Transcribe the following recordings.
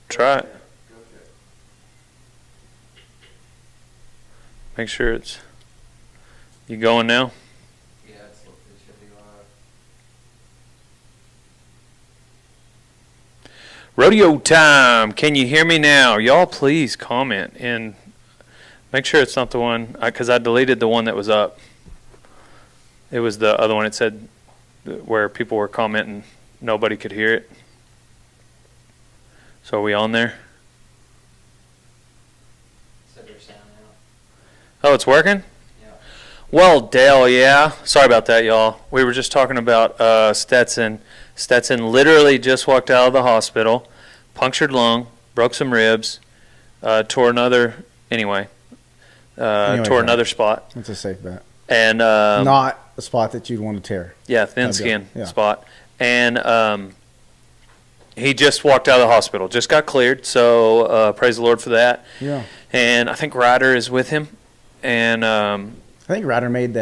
Try it. Make sure it's... You going now? Yeah, it should be live. Rodeo time. Can you hear me now? Y'all please comment and make sure it's not the one, because I deleted the one that was up. It was the other one. It said where people were commenting, nobody could hear it. So are we on there? Said your sound out. Oh, it's working? Yeah. Well, Dale, yeah. Sorry about that, y'all. We were just talking about Stetson. Stetson literally just walked out of the hospital, punctured lung, broke some ribs, tore another, tore another spot. It's a safe bet. And not a spot that you'd want to tear. Yeah, thin skin spot. And he just walked out of the hospital, just got cleared. So praise the Lord for that. Yeah. And I think Ryder is with him. And I think Ryder made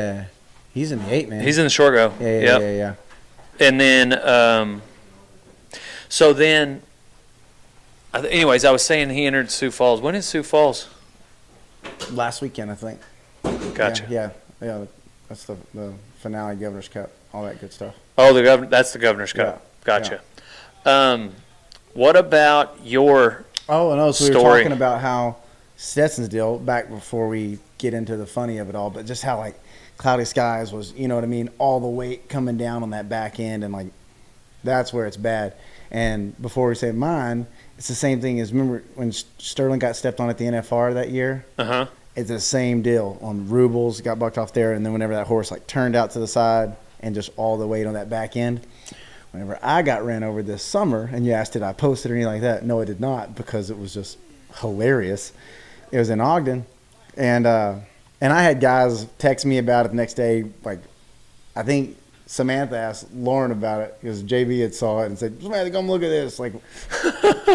he's in the 8, man. He's in the short go. Yeah. And then, so then, anyways, I was saying he entered Sioux Falls. When is Sioux Falls? Last weekend, I think. Gotcha. Yeah. That's the finale, Governor's Cup, all that good stuff. Oh, that's the Governor's Cup. Yeah. Gotcha. Yeah. What about your so story? We were talking about how Stetson's deal, back before we get into the funny of it all, but just how, like, cloudy skies was, you know what I mean, all the weight coming down on that back end, and, like, that's where it's bad. And before we say mine, it's the same thing as, remember when Sterling got stepped on at the NFR that year? Uh-huh. It's the same deal on Rubles, got bucked off there, and then whenever that horse, like, turned out to the side and just all the weight on that back end. Whenever I got ran over this summer, and you asked did I post it or anything like that, no, I did not, because it was just hilarious. It was in Ogden, and I had guys text me about it the next day. Like, I think Samantha asked Lauren about it because JB had saw it and said, "Samantha, come look at this." Like,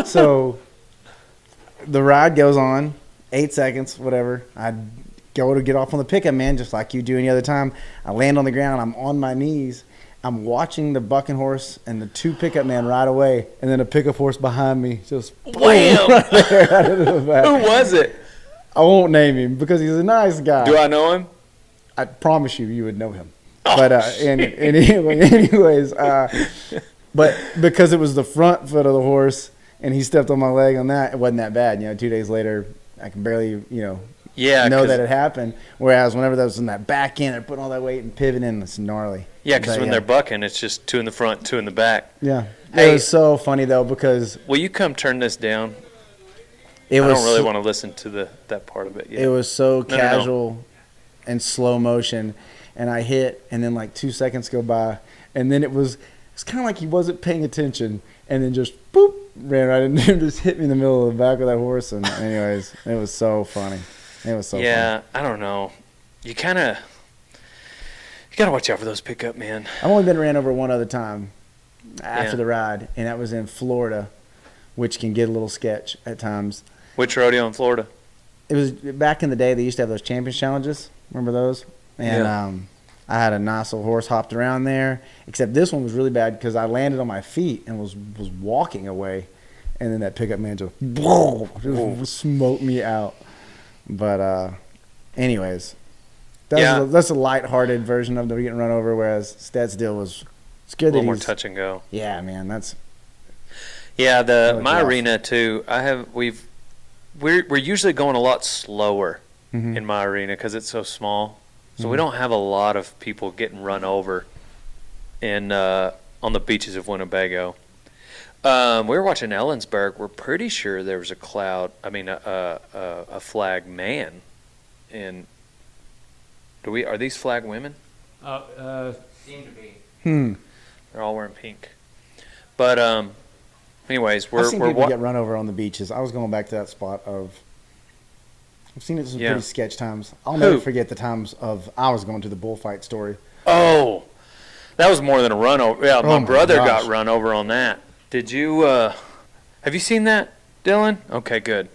so the ride goes on, 8 seconds, whatever. I go to get off on the pickup, man, just like you do any other time. I land on the ground. I'm on my knees. I'm watching the bucking horse and the 2 pickup men ride away, and then a pickup horse behind me just wham! Right there out of the back. Who was it? I won't name him because he's a nice guy. Do I know him? I promise you would know him. Oh, but anyways, but because it was the front foot of the horse and he stepped on my leg on that, it wasn't that bad. 2 days later, I can barely, know that it happened. Whereas whenever that was in that back end, they're putting all that weight and pivoting, it's gnarly. Yeah, because when they're bucking, it's just 2 in the front, 2 in the back. Yeah. Hey, it was so funny, though, because... Will you come turn this down? I don't really want to listen to that part of it yet. It was so casual and slow motion, and I hit, and then like 2 seconds go by, and then it's kind of like he wasn't paying attention, and then just boop, ran right in there and just hit me in the middle of the back of that horse. And anyways, it was so funny. It was so funny. Yeah, I don't know. You got to watch out for those pickup men. I've only been ran over one other time after the ride, and that was in Florida, which can get a little sketch at times. Which rodeo in Florida? It was back in the day. They used to have those champion challenges. Remember those? And I had a nice little horse hopped around there. Except this one was really bad because I landed on my feet and was walking away, and then that pickup man just smoked me out. But anyways, that's a lighthearted version of the getting run over. Whereas Stats deal was good. A little more touch and go. Yeah, man, that's. Yeah, my arena too. We're usually going a lot slower in my arena because it's so small. So we don't have a lot of people getting run over on the beaches of Winnebago. We were watching Ellensburg. We're pretty sure there was a flag man. And are these flag women? Seem to be. They're all wearing pink. But anyways, I've seen people get run over on the beaches. I was going back to that spot I've seen it some pretty sketch times. I'll never forget the times I was going to the bullfight story. Oh, that was more than a run over. Yeah, my brother got run over on that. Did you, have you seen that, Dylan? Okay, good.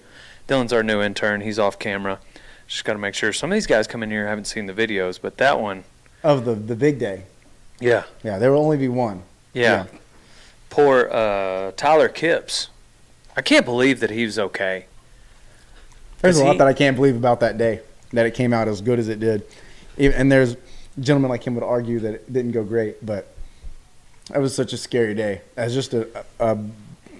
Dylan's our new intern. He's off camera. Just got to make sure. Some of these guys come in here haven't seen the videos, but that one. Of the big day. Yeah. Yeah, there will only be one. Yeah. Poor Tyler Kipps I can't believe that he was okay. There's a lot that I can't believe about that day, that it came out as good as it did. And there's gentlemen like him would argue that it didn't go great, but it was such a scary day. As just a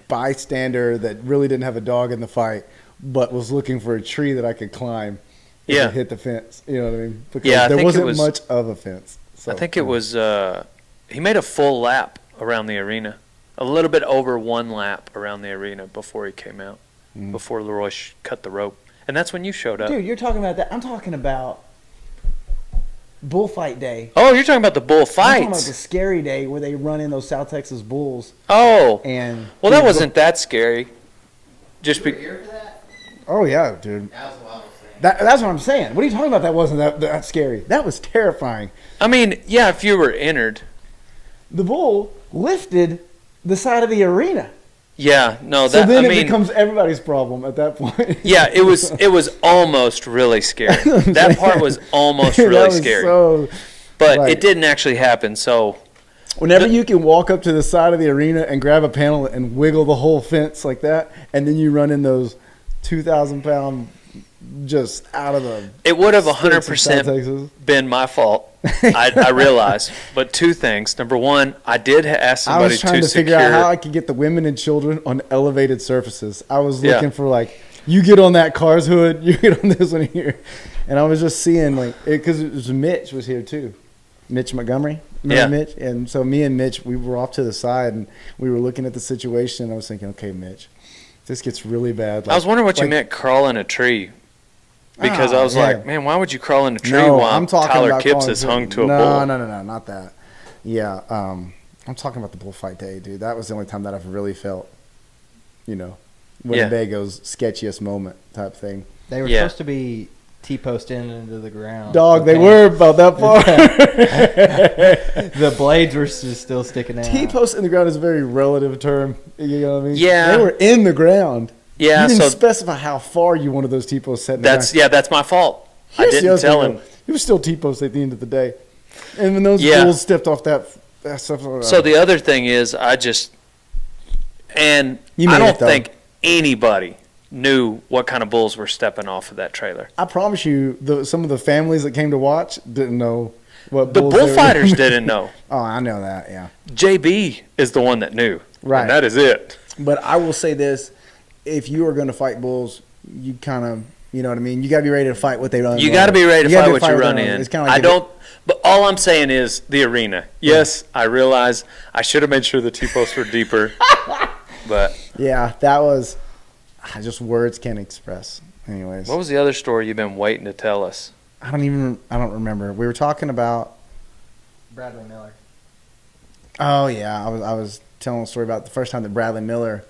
bystander that really didn't have a dog in the fight, but was looking for a tree that I could climb and Yeah. hit the fence. You know what I mean? Because Yeah, I there think it wasn't was- much of a fence. So, I think it was he made a full lap around the arena, a little bit over one lap around the arena before he came out, before Leroy cut the rope, and that's when you showed up. Dude, you're talking about that. I'm talking about bullfight day. Oh, you're talking about the bull I'm talking about fights. the scary day where they run in those South Texas bulls. Oh, And well, that wasn't that scary. Just You were be, here for that? Oh yeah, dude. That was a wild thing. That's what I'm saying. What are you talking about? That wasn't that scary. That was terrifying. I mean, yeah, if you were entered, The bull lifted the side of the arena. yeah, no, So that then I it mean, becomes everybody's problem at that point. yeah, it was almost really scary. That part was almost really That was scary, So, but right. it didn't actually happen. So whenever you can walk up to the side of the arena and grab a panel and wiggle the whole fence like that, and then you run in those 2,000-pound just out of the it would have sticks of South 100% Texas. been my fault. I realized, but two things. Number one, I did ask I somebody was trying to secure. figure out how I could get the women and children on elevated surfaces. I was Yeah. looking for like, you get on that car's hood, you get on this one here, and I was just seeing like, because it was Mitch was here too, Mitch Montgomery. Remember Yeah. Mitch? And so me and Mitch, we were off to the side and we were looking at the situation. And I was thinking, okay, Mitch, if this gets really bad. I was wondering what you like- meant, crawl in a tree, because Ah, I was yeah. like, man, why would you crawl in a tree No, while I'm talking Tyler about Kipps calling is it- hung to a no, bull? No, not that. Yeah, I'm talking about the bullfight day, dude. That was the only time that I've really felt, Winnebago's sketchiest moment type thing. They were Yeah. supposed to be T-post in into the ground. Dog, but they were about that far. The blades were still sticking out. T-post in the ground is a very relative term. You know what I mean? Yeah. They were in the ground. Yeah, You didn't so specify how far you wanted those T-posts set in the that's ground. that's my fault. I Here's the didn't other tell thing, him. though. It was still T-post at the end of the day. And when those Yeah. bulls stepped off that stuff. So the other thing is, I You made don't it, though. think anybody knew what kind of bulls were stepping off of that trailer. I promise you, some of the families that came to watch didn't know what The bulls they were- bullfighters didn't know. Oh, I know that, yeah. JB is the one that knew. Right. And that is it. But I will say this: if you are going to fight bulls, you kind of, you know what I mean. You got to be ready to fight what they run. You got to be ready to gotta fight what you run they in. It's kind of like I don't. But all I'm saying is the arena. Yes, I realize I should have made sure the T-posts were deeper. But Yeah, that was just words can't express. Anyways, what was the other story you've been waiting to tell us? I don't remember. We were talking about. Bradley Miller. Oh yeah, I was telling a story about the first time that Bradley Miller.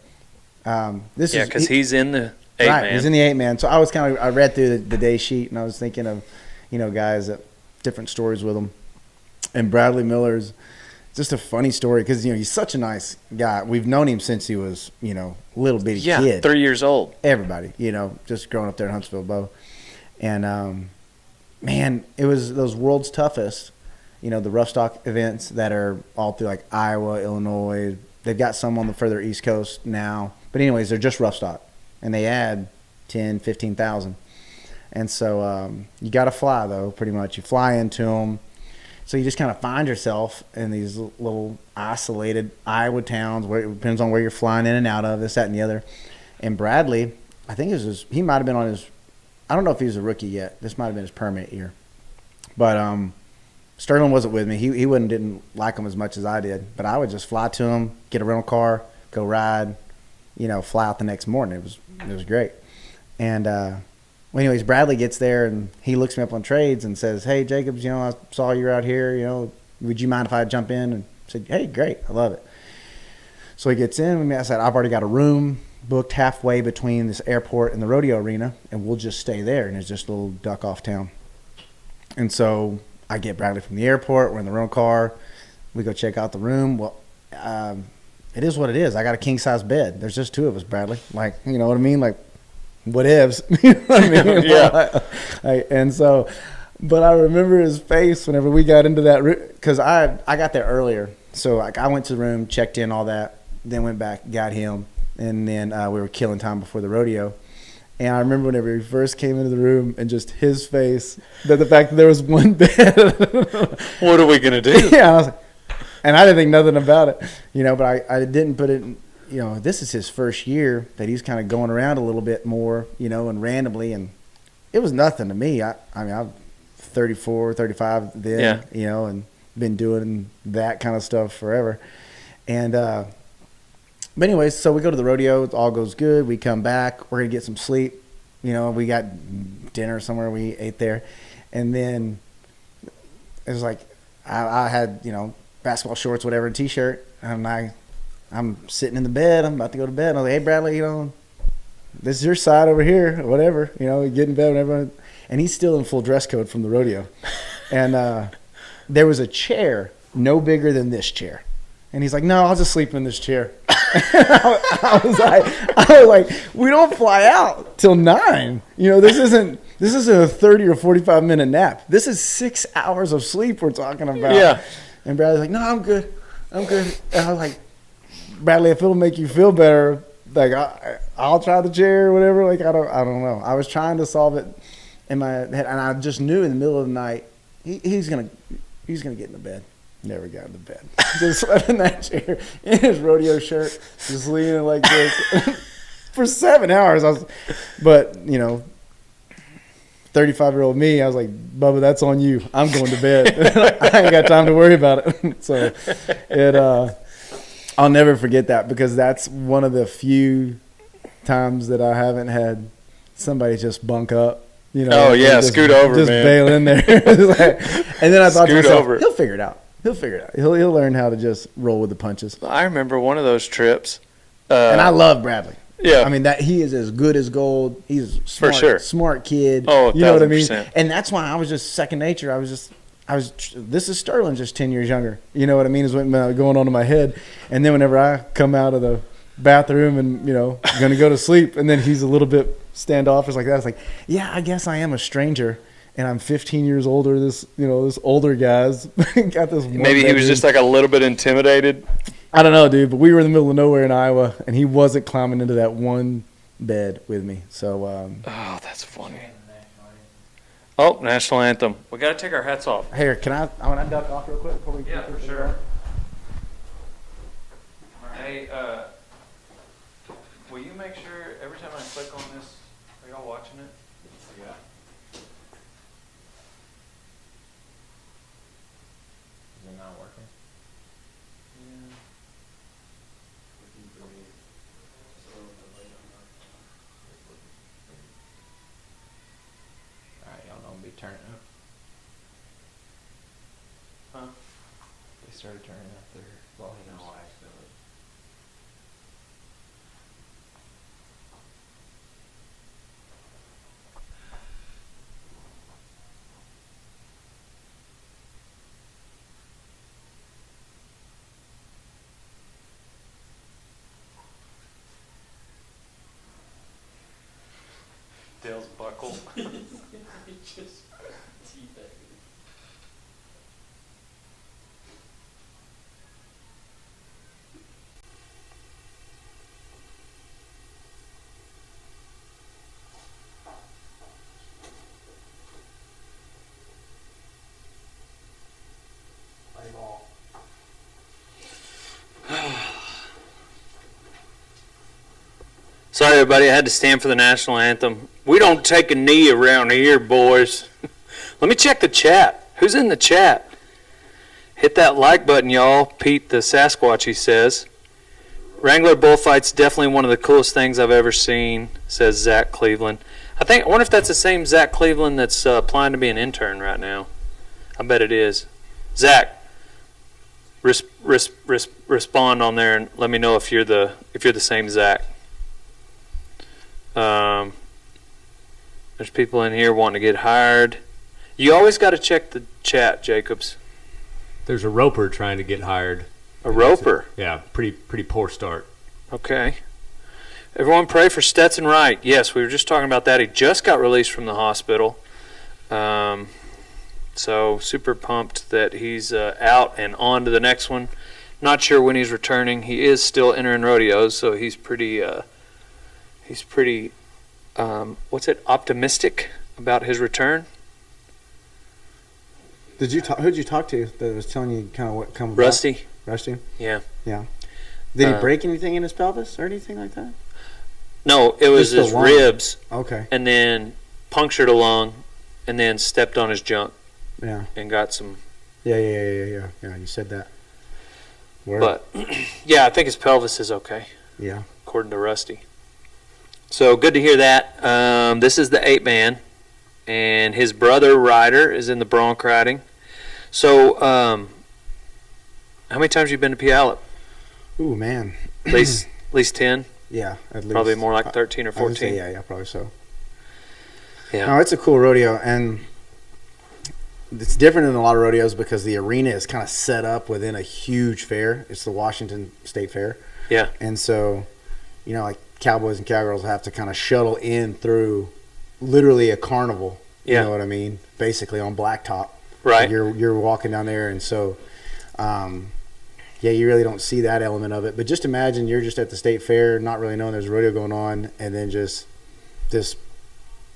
This Yeah, is because he's in the eight right. man. He's in the 8-man. So I read through the day sheet and I was thinking of, guys that different stories with him. And Bradley Miller's just a funny story because he's such a nice guy. We've known him since he was little bitty yeah, kid. 3 years old. Everybody, just growing up there in Huntsville, Bo. And man, it was those world's toughest. The rough stock events that are all through like Iowa, Illinois. They've got some on the further East Coast now. But anyways, they're just rough stock. And they add 10, 15,000. And so you got to fly, though, pretty much. You fly into them. So you just kind of find yourself in these little isolated Iowa towns where it depends on where you're flying in and out of, this, that, and the other. And Bradley, I think he might have been on his, I don't know if he was a rookie yet. This might have been his permit year. But Sterling wasn't with me. He didn't like him as much as I did. But I would just fly to him, get a rental car, go ride, fly out the next morning. It was great. And well, anyways, Bradley gets there and he looks me up on trades and says, "Hey, Jacobs, I saw you out here. Would you mind if I jump in?" And I said, "Hey, great, I love it." So he gets in. I said, "I've already got a room booked halfway between this airport and the rodeo arena, and we'll just stay there." And it's just a little duck off town. And so I get Bradley from the airport. We're in the rental car. We go check out the room. Well, it is what it is. I got a king size bed. There's just two of us, Bradley. Like, you know what I mean? Like, what ifs? You know what I mean? Yeah. And so, but I remember his face whenever we got into that room because I got there earlier. So like I went to the room, checked in, all that, then went back, got him, and then we were killing time before the rodeo. And I remember whenever he first came into the room and just his face, the fact that there was one bed. What are we going to do? Yeah, I was like, and I didn't think nothing about it, but I didn't put it in, this is his first year that he's kind of going around a little bit more, and randomly, and it was nothing to me. I mean, I'm 34, 35 then, and been doing that kind of stuff forever. And, but anyways, so we go to the rodeo. It all goes good. We come back. We're going to get some sleep. We got dinner somewhere. We ate there. And then it was like I had, basketball shorts, whatever, and T-shirt. And I'm sitting in the bed. I'm about to go to bed. And I was like, hey, Bradley, this is your side over here, whatever. Get in bed whenever. And he's still in full dress code from the rodeo. And there was a chair no bigger than this chair. And he's like, no, I'll just sleep in this chair. I was like, we don't fly out till 9. This isn't a 30 or 45-minute nap. This is 6 hours of sleep we're talking about. Yeah. And Bradley's like, no, I'm good. And I was like, Bradley, if it'll make you feel better, like I'll try the chair or whatever. Like I don't know. I was trying to solve it in my head, and I just knew in the middle of the night he's gonna get in the bed. Never got in the bed. Just slept in that chair in his rodeo shirt, just leaning like this for 7 hours. But 35-year-old me, I was like, Bubba, that's on you. I'm going to bed. I ain't got time to worry about it. So I'll never forget that, because that's one of the few times that I haven't had somebody just bunk up. Oh yeah, scoot over, just man. bail in there. And then I thought to myself, over. he'll figure it out. He'll learn how to just roll with the punches. I remember one of those trips. And I love Bradley. Yeah. I mean, that he is as good as gold. He's smart, For sure. Smart kid. Oh, you know what I mean? 1,000%. And that's why I was just second nature. This is Sterling, just 10 years younger. You know what I mean? Is what going on in my head. And then whenever I come out of the bathroom and, going to go to sleep, and then he's a little bit standoffish like that. It's like, yeah, I guess I am a stranger. And I'm 15 years older. This older guy's got this. Maybe he was just like a little bit intimidated. I don't know, dude. But we were in the middle of nowhere in Iowa, and he wasn't climbing into that one bed with me. So. Oh, that's funny. Oh, national anthem. We got to take our hats off. Here, I want to duck off real quick before we. Yeah, for sure. Hey, will you make sure every time I click on this, are y'all watching it? Yeah. Is it not working? Alright, y'all don't be turning up. Huh? They started turning up their volumes. No, I still. Dale's buckle. Just teabag. Play ball. Sorry, everybody. I had to stand for the national anthem. We don't take a knee around here, boys. Let me check the chat. Who's in the chat? Hit that like button, y'all. Pete the Sasquatch, he says. Wrangler bullfight's definitely one of the coolest things I've ever seen, says Zach Cleveland. I wonder if that's the same Zach Cleveland that's applying to be an intern right now. I bet it is. Zach, respond on there and let me know if you're the same Zach. There's people in here wanting to get hired. You always got to check the chat, Jacobs. There's a roper trying to get hired. A roper? Yeah, pretty poor start. Okay. Everyone pray for Stetson Wright. Yes, we were just talking about that. He just got released from the hospital. So super pumped that he's out and on to the next one. Not sure when he's returning. He is still entering rodeos, so he's pretty optimistic about his return. Who'd you talk to that was telling you kind of what comes? Rusty. Rusty. Yeah. Yeah. Did he break anything in his pelvis or anything like that? No, it was Just his the lung. ribs, Okay. and then punctured a lung, and then stepped on his junk Yeah. and got some. Yeah. You said that. Word. But yeah, I think his pelvis is okay, yeah. according to Rusty. So good to hear that. This is the 8-man, and his brother Ryder is in the bronc riding. So, how many times have you been to Puyallup? Ooh, man. At least 10. Yeah, at least. Probably more like 13 or I would say, 14. yeah, probably so. Yeah. No, it's a cool rodeo, and it's different than a lot of rodeos because the arena is kind of set up within a huge fair. It's the Washington State Fair. Yeah. And so, like cowboys and cowgirls have to kind of shuttle in through literally a carnival. Yeah. You know what I mean? Basically on blacktop. Right. You're walking down there, and so, you really don't see that element of it. But just imagine you're just at the state fair, not really knowing there's a rodeo going on, and then just this.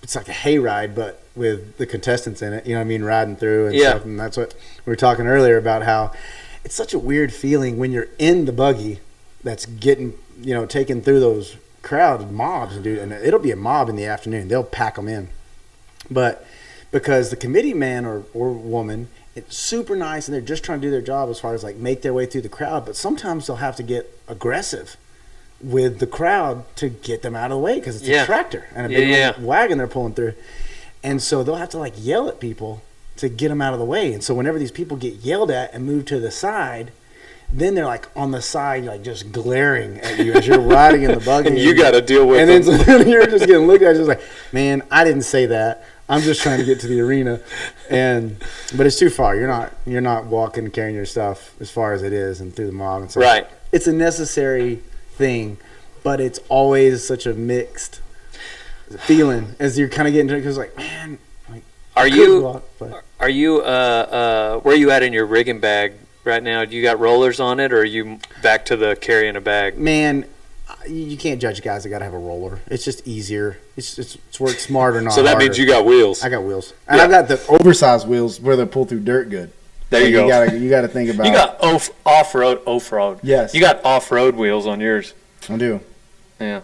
It's like a hayride, but with the contestants in it. You know what I mean? Riding through and stuff. And that's what we were talking earlier about, how it's such a weird feeling when you're in the buggy that's getting, taken through those crowded mobs, dude. And it'll be a mob in the afternoon. They'll pack them in. But because the committee man or woman, it's super nice, and they're just trying to do their job as far as like make their way through the crowd. But sometimes they'll have to get aggressive with the crowd to get them out of the way because it's a tractor and a big wagon they're pulling through. And so they'll have to like yell at people to get them out of the way. And so whenever these people get yelled at and move to the side, then they're like on the side, like just glaring at you as you're riding in the buggy. And you got to deal with them. And then you're just getting looked at, just like, man, I didn't say that. I'm just trying to get to the arena. But it's too far. You're not walking, carrying your stuff as far as it is and through the mob. And so Right. It's a necessary thing, but it's always such a mixed feeling as you're kind of getting to it, because like, man, like, Are you where are you at in your rigging bag right now? Do you got rollers on it, or are you back to the carrying a bag? Man, you can't judge guys that got to have a roller. It's just easier. It's worked smarter, not So that harder. means you got wheels. I got wheels, and I've got the oversized wheels where they pull through dirt good. There you go. You got to think about. You got off-road. Yes. You got off-road wheels on yours. I do. Yeah.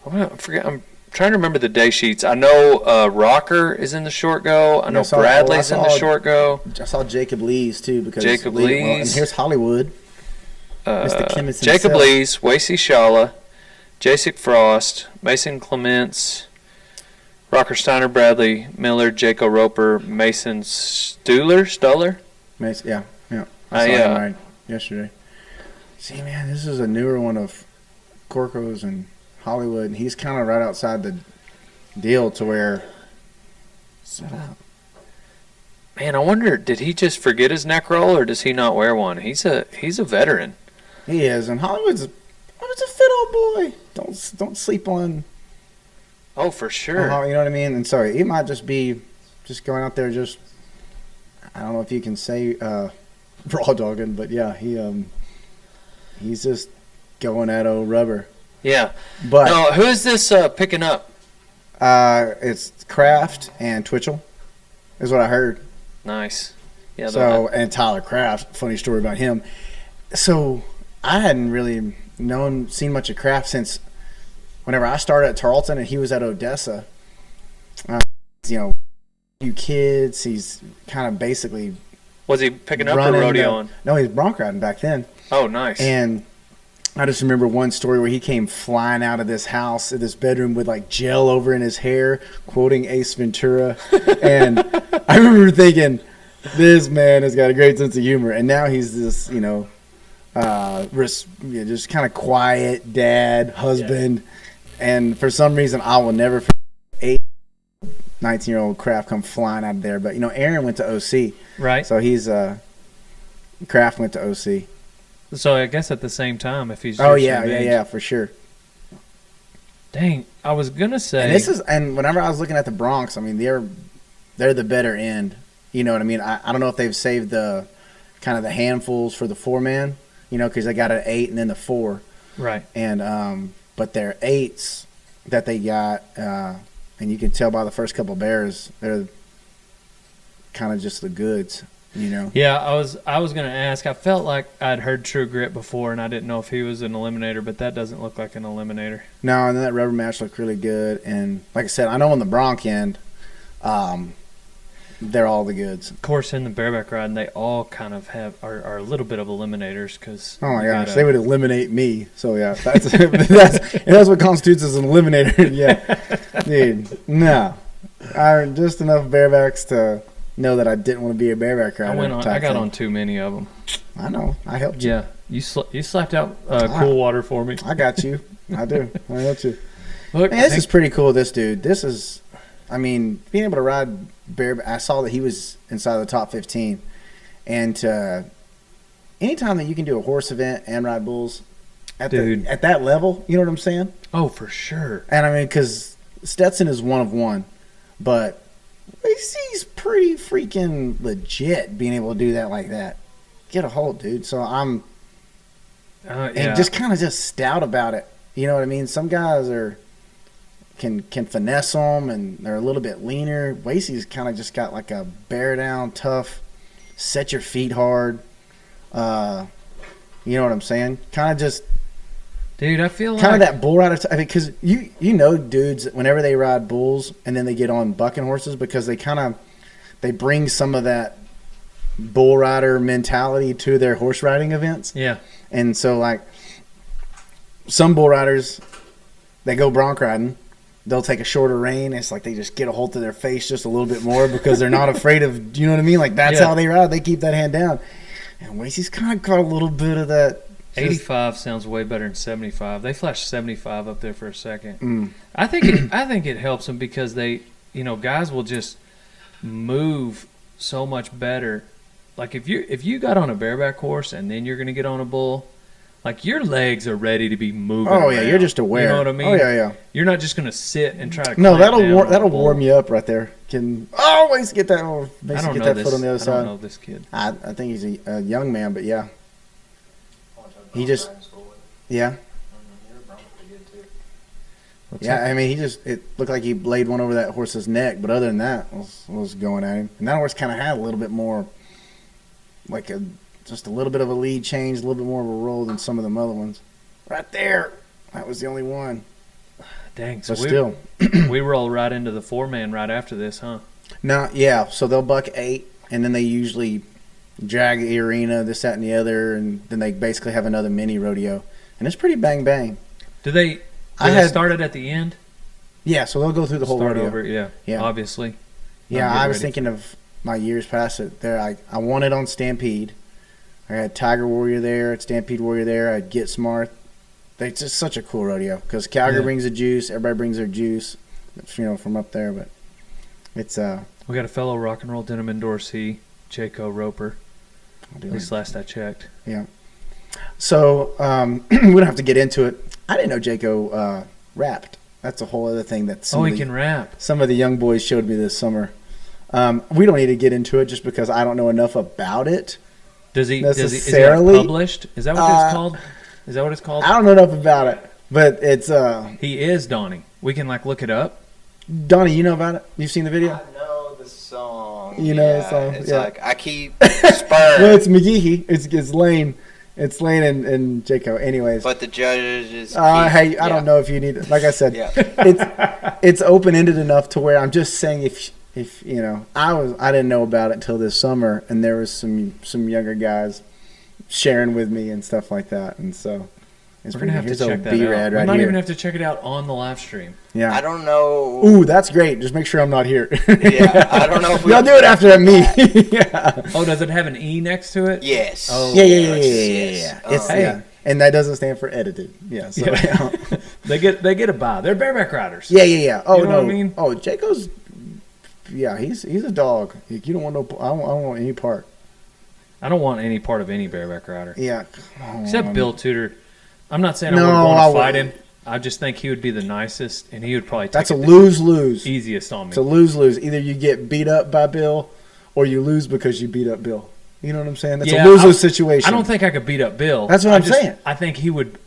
I'm trying to remember the day sheets. I know Rocker is in the short go. I know Bradley's in the short go. I saw Jacob Lee's too, because Jacob and Lee's. here's Hollywood. Mr. Kimmons Jacob himself. Lee's, Wasey Shala, Jacek Frost, Mason Clements, Rocker Steiner, Bradley Miller, Jaco Roper, Mason Stuller. Yeah. I saw him ride yesterday. See, man, this is a newer one of Corco's and Hollywood, and he's kind of right outside the deal to where. Set up. Man, I wonder, did he just forget his neck roll, or does he not wear one? He's a veteran. He is, and Hollywood's a fit old boy. Don't sleep on. Oh, for sure. You know what I mean? And so he might just be just going out there, just, I don't know if you can say raw dogging, but yeah, he's just going at old rubber. Yeah. But no, who is this picking up? it's Kraft and Twitchell, is what I heard. Nice. Yeah. And Tyler Kraft, funny story about him. So I hadn't really seen much of Kraft since whenever I started at Tarleton and he was at Odessa. Few kids. He's kind of basically. Was he picking up or rodeoing? No, he was bronc riding back then. Oh, nice. And I just remember one story where he came flying out of this house, this bedroom, with like gel over in his hair, quoting Ace Ventura. And I remember thinking, this man has got a great sense of humor. And now he's this, just kind of quiet dad, husband. Yeah. And for some reason, I will never forget 19-year-old Kraft come flying out of there. But, Aaron went to OC. Right. So he's Kraft went to OC. So I guess at the same time, if he's yeah, for sure. Dang, I was gonna say. And whenever I was looking at the Bronx, I mean they're the better end. You know what I mean? I don't know if they've saved the kind of the handfuls for the 4-man because they got an 8 and then the 4. Right. And but their 8s that they got, and you can tell by the first couple bears, they're kind of just the goods, Yeah, I was gonna ask. I felt like I'd heard True Grit before, and I didn't know if he was an eliminator, but that doesn't look like an eliminator. No, and then that rubber match looked really good. And like I said, I know on the bronc end, they're all the goods. Of course, in the bareback riding, they all kind of are a little bit of eliminators because. Oh my gosh, they would eliminate me. So yeah, that's what constitutes as an eliminator. Yeah, dude, no, I just enough barebacks to know that I didn't want to be a bareback rider. I got on too many of them. I know. I helped you. Yeah, you slapped out cool water for me. I got you. I do. I helped you. Look, Man, this is pretty cool. This dude. This is. I mean, being able to ride bareback. I saw that he was inside the top 15, and anytime that you can do a horse event and ride bulls at that level, you know what I'm saying? Oh, for sure. And I mean, because Stetson is one of one, but he's pretty freaking legit being able to do that like that. Get a hold, dude. So I'm and just kind of just stout about it. You know what I mean? Some guys can finesse them, and they're a little bit leaner. Wasey's kind of just got like a bear down, tough, set your feet hard. You know what I'm saying? Kind of just, dude. I feel kind of that bull rider. I mean, because you know dudes whenever they ride bulls and then they get on bucking horses because they bring some of that bull rider mentality to their horse riding events. Yeah. And so like some bull riders, they go bronc riding. They'll take a shorter rein. It's like they just get a hold of their face just a little bit more because they're not afraid of, you know what I mean? Like that's how they ride. They keep that hand down. And Wasey's kind of got a little bit of that. 85 sounds way better than 75. They flashed 75 up there for a second. I think it helps them because they, guys will just move so much better. Like if you got on a bareback horse and then you're going to get on a bull, like your legs are ready to be moving. Oh yeah, around. you're just aware. You know what I mean? Oh yeah. You're not just going to sit and try to. No, that'll that'll warm you up right there. Can always get that. Makes you get that foot on the other side. I don't know this kid. I think he's a young man, but yeah. He just yeah. Yeah, I mean, it looked like he laid one over that horse's neck, but other than that, was going at him. And that horse kind of had a little bit more, like just a little bit of a lead change, a little bit more of a roll than some of the other ones. Right there, that was the only one. Dang, so still. We roll right into the 4-man right after this, huh? No, yeah, so they'll buck 8, and then they usually drag the arena, this, that, and the other, and then they basically have another mini rodeo. And it's pretty bang. Do they start it at the end? Yeah, so they'll go through the whole rodeo. Over, yeah, obviously. Yeah, I was thinking of my years past it. There, I won it on Stampede. I had Tiger Warrior there, Stampede Warrior there. I had Get Smart. It's just such a cool rodeo because Calgary brings the juice. Everybody brings their juice, from up there. But it's we got a fellow rock and roll denim endorsee, Jaco Roper. At least last I checked. Yeah. So we don't have to get into it. I didn't know Jaco rapped. That's a whole other thing that he can rap. Some of the young boys showed me this summer. We don't need to get into it just because I don't know enough about it. Is he published? Is that what it's called? Is that what it's called? I don't know enough about it, but it's he is Donnie. We can look it up. Donnie, you know about it? You've seen the video? I know the song. You know the song? It's like I keep spurring. Well, it's McGeehee. It's Lane. It's Lane and Jaco. Anyways. But the judges hey, I don't know if you need. Like I said, it's open ended enough to where I'm just saying if I didn't know about it until this summer, and there was some younger guys sharing with me and stuff like that, and so we're gonna have to check that out. We might even have to check it out on the live stream. Yeah, I don't know. Ooh, that's great. Just make sure I'm not here. Yeah, I don't know if y'all do it after me. Yeah. Oh, does it have an E next to it? Yes. Oh, yeah. It's and that doesn't stand for edited. Yeah. So they get a buy. They're bareback riders. Yeah. Oh, you know what I mean? Oh, Jaco's. Yeah, he's a dog. You don't want I don't want any part. I don't want any part of any bareback rider. Yeah. Except Bill Tudor. I'm not saying I would want to fight him. I just think he would be the nicest, and he would probably take That's a lose-lose. Easiest on me. It's a lose-lose. Either you get beat up by Bill, or you lose because you beat up Bill. You know what I'm saying? That's Yeah, a lose-lose situation. I don't think I could beat up Bill. That's what I'm saying. I think he would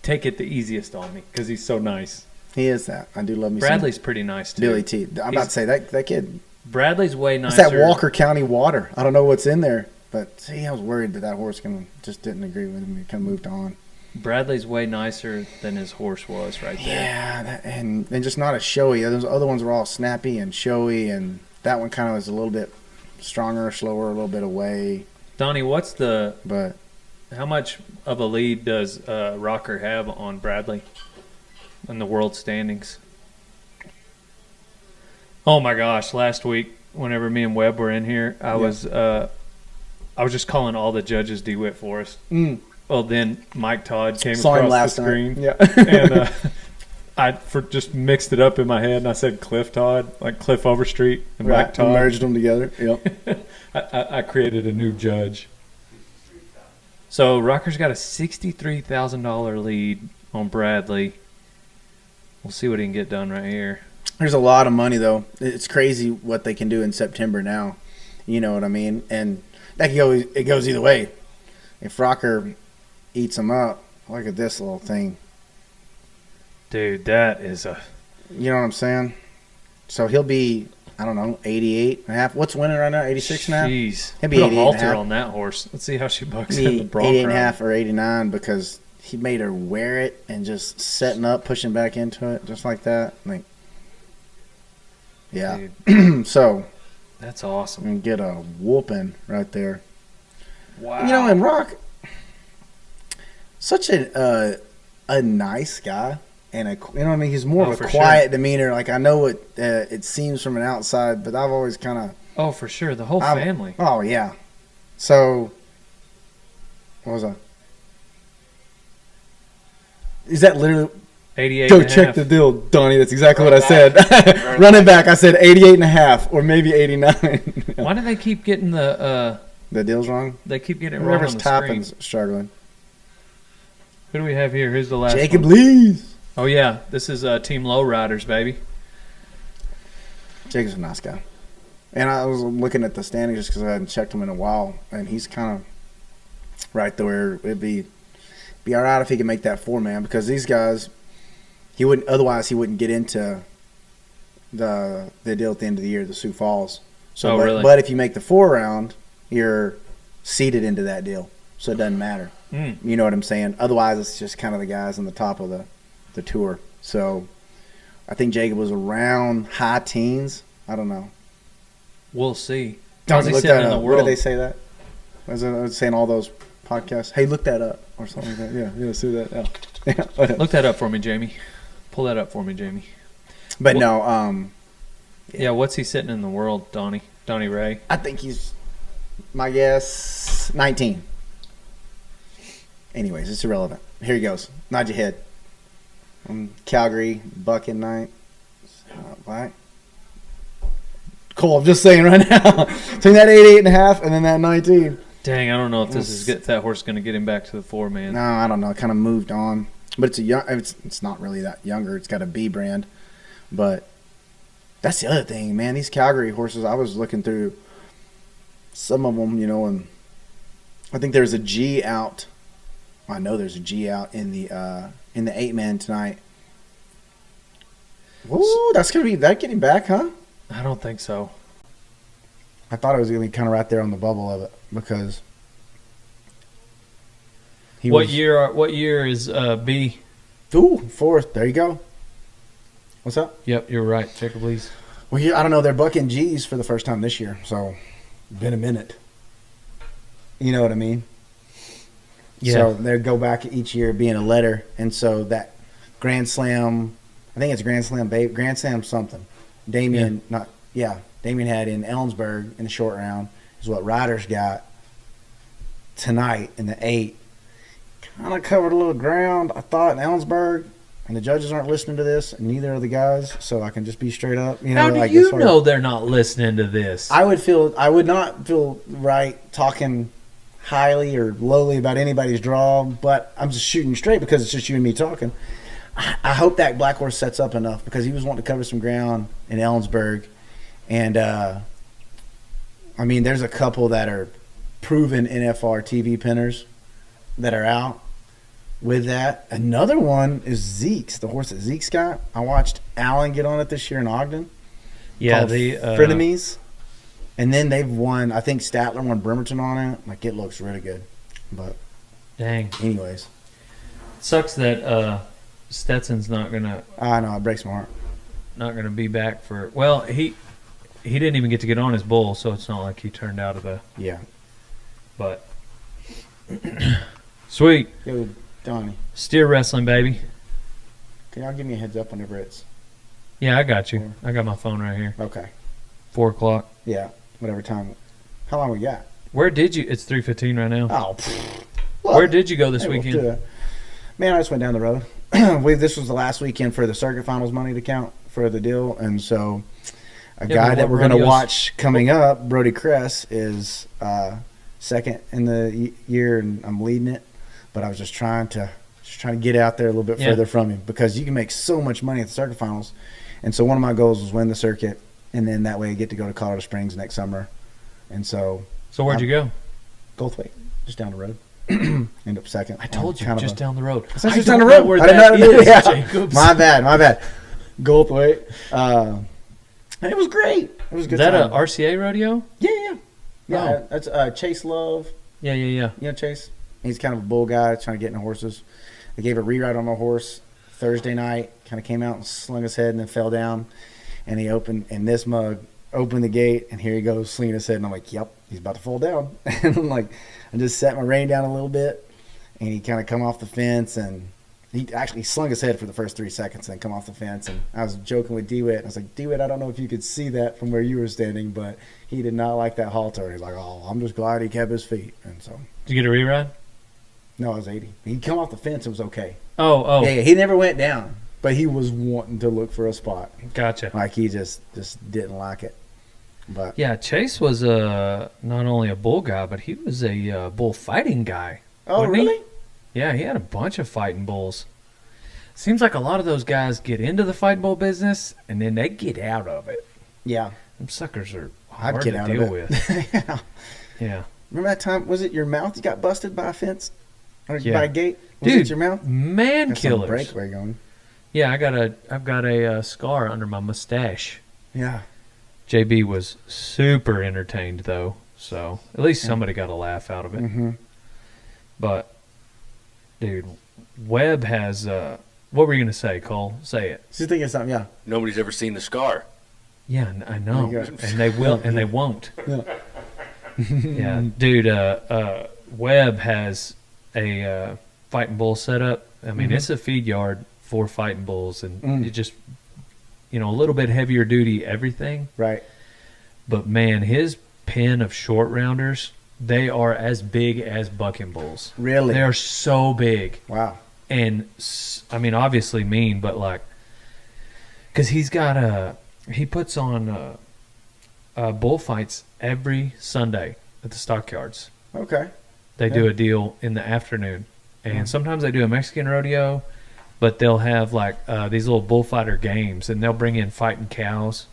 take it the easiest on me because he's so nice. He is that. I do love me. Bradley's pretty nice too. Billy T. I'm about to say that kid. Bradley's way It's nicer. that Walker County water. I don't know what's in there, but see, I was worried that horse just didn't agree with me. Kind of moved on. Bradley's way nicer than his horse was right there. Yeah, and just not as showy. Those other ones were all snappy and showy, and that one kind of was a little bit stronger, slower, a little bit away. Donnie, But how much of a lead does Rocker have on Bradley in the world standings? Oh my gosh! Last week, whenever me and Webb were in here, I was just calling all the judges DeWitt for us. Well, then Mike Todd came saw him across last the screen, night. Yeah. and I just mixed it up in my head, and I said Cliff Todd, like Cliff Overstreet and Mike Todd. Merged them together. Yep. I created a new judge. So Rocker's got a $63,000 lead on Bradley. We'll see what he can get done right here. There's a lot of money, though. It's crazy what they can do in September now. You know what I mean? And that can go. It goes either way. If Rocker eats them up, look at this little thing. Dude, that is a... You know what I'm saying? So he'll be, I don't know, 88 and a half. What's winning right now? 86 and a half? Jeez. He'll be Put a 88 and a halter half. on that horse. Let's see how she bucks Be in the bronc 88 and a ride. half or 89 because he made her wear it and just setting up, pushing back into it, just like that. Like, yeah. Dude, So that's awesome. and get a whooping right there. Wow. You know, and Rock, such a nice guy, and you know what I mean. He's more of a for quiet sure. demeanor. Like I know it seems from an outside, but I've always kind of Oh, for sure. The whole family. Oh yeah. So what was that? Is that literally? 88 Go and a check half. the deal, Donnie. That's exactly what I said. Running back, I said 88 and a half or maybe 89. Why do they keep getting the... The deal's wrong. they keep getting it wrong Whoever's on the screen. tapping's struggling. Who do we have here? Who's the last Jacob one? Lees. Oh, yeah. This is Team Lowriders, baby. Jacob's a nice guy. And I was looking at the standings just because I hadn't checked him in a while, and he's kind of right there. It'd be all right if he could make that 4-man because these guys, he wouldn't get into the deal at the end of the year, the Sioux Falls. So, Really? But if you make the 4 round, you're seeded into that deal, so it doesn't matter. You know what I'm saying? Otherwise, it's just kind of the guys on the top of the tour. So I think Jacob was around high teens. I don't know. We'll see. Don't How's he look sitting that in the up. What world? did they say that? Was it saying all those podcasts? Hey, look that up or something like that. Yeah, see that. Yeah. Look that up for me, Jamie. Pull that up for me, Jamie. But Well- no, Yeah, what's he sitting in the world, Donnie? Donnie Ray? I think he's, my guess, 19. Anyways, it's irrelevant. Here he goes. Nod your head. Calgary, bucking night. Right? Cool, I'm just saying right now. Between that 88 and a half and then that 19. Dang, I don't know if that horse is going to get him back to the 4, man. No, I don't know. It kind of moved on. But it's not really that younger. It's got a B brand. But that's the other thing, man. These Calgary horses, I was looking through some of them, you know, and I think there's a G out. I know there's a G out in the 8-man tonight. Woo, that's gonna be that getting back, huh? I don't think so. I thought it was gonna be kind of right there on the bubble of it because What year is B? Ooh, 4th. There you go. What's up? Yep, you're right. Jacob Lees. Well, I don't know. They're bucking G's for the first time this year, so been a minute. You know what I mean? Yeah. So they go back each year being a letter, and so that Grand Slam, I think it's Grand Slam something. Damien had in Ellensburg in the short round is what Riders got tonight in the 8. Kind of covered a little ground, I thought, in Ellensburg. And the judges aren't listening to this, and neither are the guys, so I can just be straight up. You know, How do like you as far as- know they're not listening to this? I would not feel right talking highly or lowly about anybody's draw, but I'm just shooting straight because it's just you and me talking. I hope that black horse sets up enough because he was wanting to cover some ground in Ellensburg, and I mean, there's a couple that are proven NFR TV pinners that are out with that. Another one is Zeke's, the horse that Zeke's got. I watched Alan get on it this year in Ogden. Yeah, called the Frenemies. And then they've won, I think Statler won Bremerton on it. Like, it looks really good. But dang, anyways, sucks that Stetson's not gonna I know, it breaks my heart. be back for. Well, he didn't even get to get on his bull, so it's not like he turned out of the. Yeah. But sweet Yo, Donnie, steer wrestling, baby. can y'all give me a heads up whenever it's Yeah, I got you. I got my phone right here. okay? 4:00. Yeah, whatever time. How long we got? Where did you? It's 3:15 right now. Oh, Where did you go this Hey, we'll weekend? do that. Man, I just went down the road. This was the last weekend for the circuit finals money to count for the deal, and so a Yeah, guy but that what we're going to rodeos- watch coming up, Brody Kress, is second in the year, and I'm leading it. But I was just trying to get out there a little bit Yeah. further from him because you can make so much money at the circuit finals, and so one of my goals was win the circuit, and then that way I get to go to Colorado Springs next summer, and so So where'd you go? Goldthwaite, just down the road. End up second. I told you, Kind of just a- down the road. It's I just don't down the road. know where I didn't know that how to do it. is, Yeah. Jacobs. My bad. Goldthwaite. And it was great. It was a good Is that time. a RCA rodeo? Yeah. Oh. That's Chase Love. Yeah. You know Chase? He's kind of a bull guy trying to get into horses. They gave a reride on my horse Thursday night. Kind of came out and slung his head and then fell down. And he opened the gate, and here he goes slinging his head. And I'm like, yep, he's about to fall down. And I'm like, I just set my rein down a little bit, and he kind of come off the fence, and he actually slung his head for the first 3 seconds and then come off the fence. And I was joking with DeWitt. I was like, DeWitt, I don't know if you could see that from where you were standing, but he did not like that halter. He's like, oh, I'm just glad he kept his feet. And so, Did you get a reride? no, I was 80. He come off the fence. It was okay. Oh. Yeah, he never went down, but he was wanting to look for a spot. Gotcha. Like he just didn't like it. But Yeah, Chase was not only a bull guy, but he was a bullfighting guy. oh, wasn't he? really? Yeah, he had a bunch of fighting bulls. Seems like a lot of those guys get into the fighting bull business and then they get out of it. Yeah. Them suckers are I'd hard get to out deal of it. with. Yeah. Yeah. Remember that time? Was it your mouth? You got busted by a fence or Yeah. by a gate? Was Dude, it your mouth? man Got some killers. breakaway going. Yeah, I've got a scar under my mustache. Yeah. JB was super entertained though, so at least somebody got a laugh out of it. Mm-hmm. But dude, Webb has what were you gonna say, Cole? Say it. So you think of something? Yeah. Nobody's ever seen the scar. Yeah, I know, There you go. and they will, and they won't. Yeah. Yeah, dude. Webb has a fighting bull set up. I mean, it's a feed yard for fighting bulls, and you just, a little bit heavier duty everything. Right. But man, his pen of short rounders, they are as big as bucking bulls. Really? They are so big, Wow. and I mean, obviously mean, but like, because he puts on bullfights every Sunday at the stockyards. Okay. They do a deal in the afternoon, and sometimes they do a Mexican rodeo, but they'll have like these little bullfighter games, and they'll bring in fighting cows,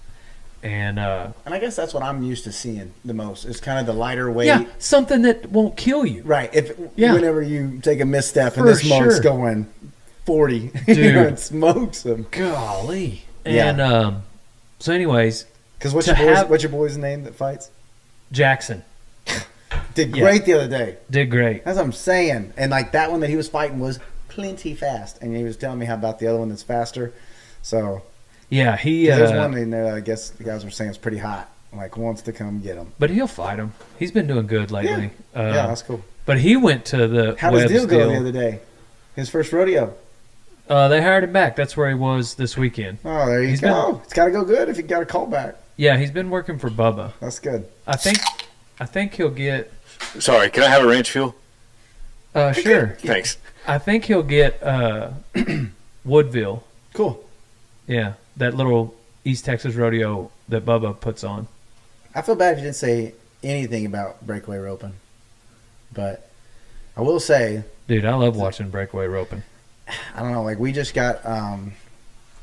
and And I guess that's what I'm used to seeing the most. It's kind of the lighter weight. yeah, something that won't kill you. Right. If Yeah. whenever you take a misstep and For this monk's sure. going 40, Dude. it smokes him. Golly. Yeah. And so, anyways, Because what's To your boy's, have- what's your boy's name that fights? Jackson Did Yeah. great the other day. did great. That's what I'm saying. And like that one that he was fighting was plenty fast, and he was telling me how about the other one that's faster. So Yeah, he. there's one in there. I guess the guys were saying it's pretty hot. Like wants to come get him. But he'll fight him. He's been doing good lately. Yeah, that's cool. But he went to the How does Webb's Deal go the other day? His first rodeo. They hired him back. That's where he was this weekend. Oh, there you He's go. It's got to go good if you got a call back. Yeah, he's been working for Bubba. That's good. I think he'll get. Sorry, can I have a ranch fuel? Sure. Thanks. I think he'll get Woodville. Cool. Yeah, that little East Texas rodeo that Bubba puts on. I feel bad if you didn't say anything about breakaway roping, but I will say, Dude, I love watching breakaway roping. I don't know, like we just got, I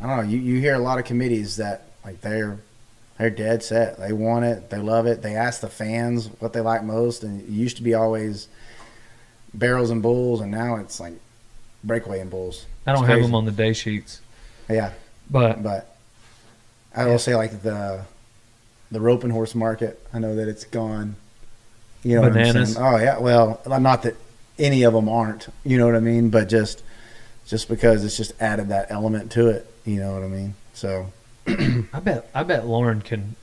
don't know, you hear a lot of committees that like they're They're dead set. They want it. They love it. They ask the fans what they like most, and it used to be always barrels and bulls, and now it's like breakaway and bulls. I don't It's have crazy. them on the day sheets, Yeah, but but I will say like the roping horse market. I know that it's gone. You know Bananas. what I'm saying? Oh yeah. Well, not that any of them aren't. You know what I mean? But just because it's just added that element to it. You know what I mean? So I bet Lauren can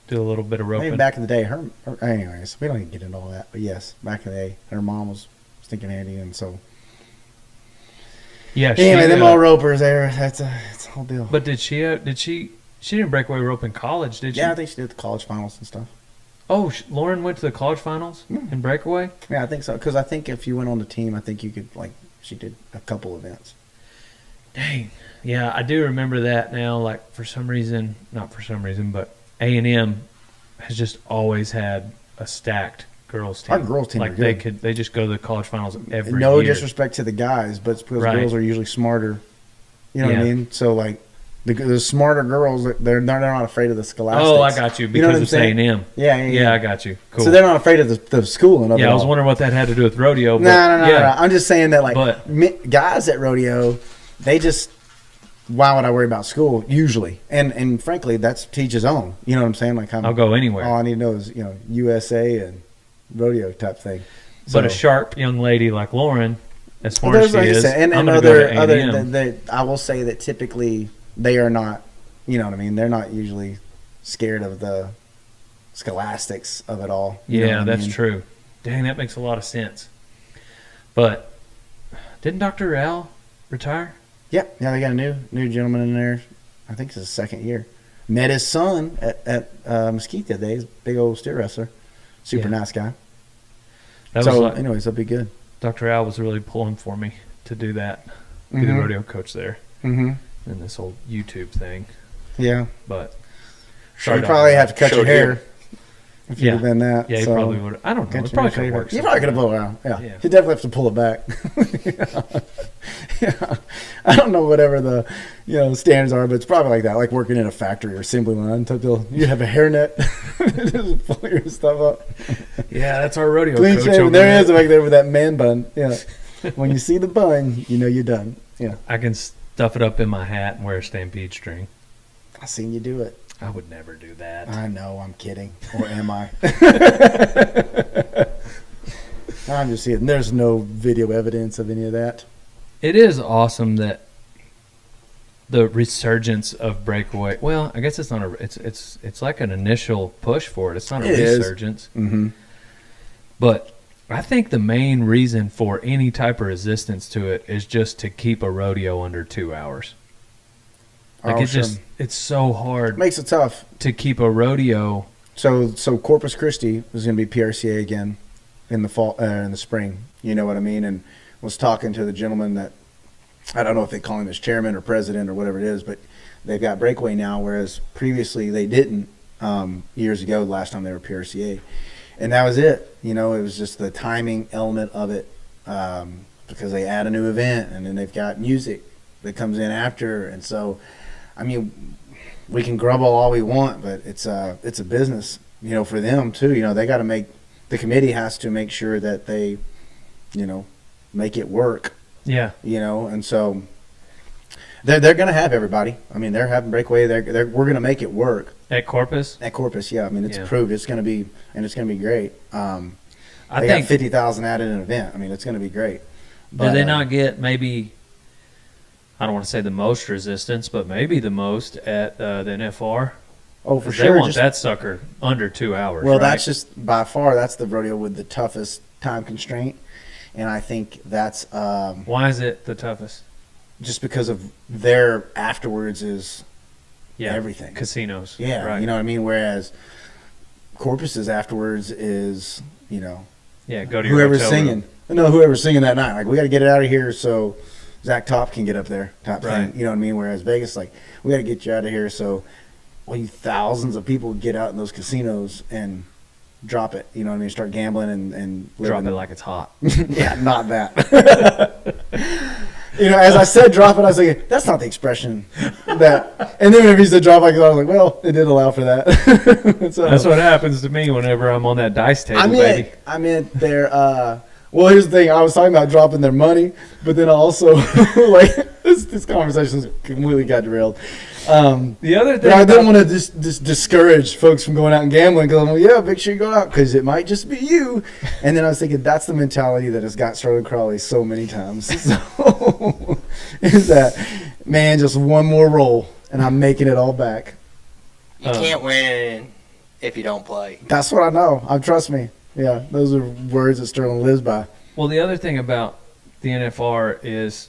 do a little bit of roping. maybe back in the day, anyways, we don't need to get into all that. But yes, back in the day, her mom was stinking handy, and so Yeah. anyway, them all ropers there. It's a whole deal. But did she didn't break away rope in college, did she? Yeah, I think she did the college finals and stuff. Oh, Lauren went to the college finals in breakaway? Yeah, I think so. Because I think if you went on the team, I think you could she did a couple events. Dang. Yeah, I do remember that now. Like not for some reason, but A&M has just always had a stacked girls team. Our girls team like are they good. they just go to the college finals every No year. disrespect to the guys, but it's because Right. girls are usually smarter. You know what I Yeah. mean? So like the smarter girls, they're not afraid of the scholastics. Oh, I got you. You know what Because I'm it's saying? A&M. Yeah. Yeah, I got you. Cool. So they're not afraid of the school. Yeah, I was wondering what that had to do with rodeo. But No. yeah. I'm just saying that But- guys at rodeo, they just, why would I worry about school usually? And frankly, that's to each his own. You know what I'm saying? Like I'll go anywhere. all I need to know is USA and rodeo type thing. But a So- sharp young lady like Lauren, as Well, smart as there's, she like I is, said, and I'm gonna other go to A&M. than I will say that typically they are not. You know what I mean? They're not usually scared of the scholastics of it all. You know Yeah, what I that's mean? true. Dang, that makes a lot of sense. But didn't Dr. Al retire? Yeah, they got a new gentleman in there. I think it's his second year. Met his son at Mesquite the other day. He's a big old steer wrestler. Super Yeah. nice guy. That So, was like, anyways, that'll be good. Dr. Al was really pulling for me to do that, be the Mhm. rodeo coach there, Mm-hmm. and this whole YouTube thing. Yeah. But So you probably have to cut your Showed hair if you'd Yeah. have been that. yeah, he so. probably would. I don't know. Can't It you probably do could favor? work. You probably could have something. pulled it around. Yeah. Yeah. You definitely have to pull it back. Yeah. I don't know whatever the standards are, but it's probably like that, like working in a factory or assembly line. You have a hairnet, just pull your stuff up. Yeah, that's our rodeo Clean coach. shaven. over There there. he is back there with that man bun. Yeah. When you see the bun, you know you're done. Yeah. I can stuff it up in my hat and wear a stampede string. I seen you do it. I would never do that. I know. I'm kidding. Or am I? I'm just kidding. There's no video evidence of any of that. It is awesome that the resurgence of breakaway. Well, I guess it's not a. It's like an initial push for it. It's not a It is. resurgence, Mm-hmm. but I think the main reason for any type of resistance to it is just to keep a rodeo under 2 hours. Like it's so hard Makes it tough. to keep a rodeo. So Corpus Christi is going to be PRCA again in the fall, in the spring. You know what I mean? And was talking to the gentleman that, I don't know if they call him as chairman or president or whatever it is, but they've got breakaway now, whereas previously they didn't. Years ago, the last time they were PRCA, and that was it. It was just the timing element of it, because they add a new event and then they've got music that comes in after, and so, I mean, we can grumble all we want, but it's a business, for them too. They got to the committee has to make sure that they, make it work, Yeah, and so they're going to have everybody. I mean, they're having breakaway. We're going to make it work at Corpus. at Corpus. Yeah, I mean, it's Yeah. approved. It's going to be great. I They think got 50,000 added an event. I mean, it's going to be great. did they not get maybe? I don't want to say the most resistance, but maybe the most at the NFR. Oh, for 'Cause sure. They want Just- that sucker under 2 hours. Well, right? that's just by far that's the rodeo with the toughest time constraint, and I think that's Why is it the toughest? just because of their afterwards is Yeah, everything. casinos. Yeah, right. you know what I mean. Whereas Corpus's afterwards is Yeah, go to your whoever's hotel singing. room. No, whoever's singing that night. Like we got to get it out of here so Zach Top can get up there type Right. thing. You know what I mean. Whereas Vegas, like we got to get you out of here so all you thousands of people get out in those casinos and drop it. You know what I mean. Start gambling and Drop living it like it's hot. yeah, not that. as I said drop it, I was like, that's not the expression that. And then when he said drop like that, I was like, well, it did allow for that. So, That's what happens to me whenever I'm on that dice table, baby. I meant their. Well, here's the thing. I was talking about dropping their money, but then I also like this conversation completely got derailed. The other thing, I didn't want to just discourage folks from going out and gambling because I'm like, yeah, make sure you go out because it might just be you. And then I was thinking that's the mentality that has got Sterling Crawley so many times. So is that, man, just one more roll and I'm making it all back. You can't win if you don't play. That's what I know. Trust me. Yeah, those are words that Sterling lives by. well, the other thing about the NFR is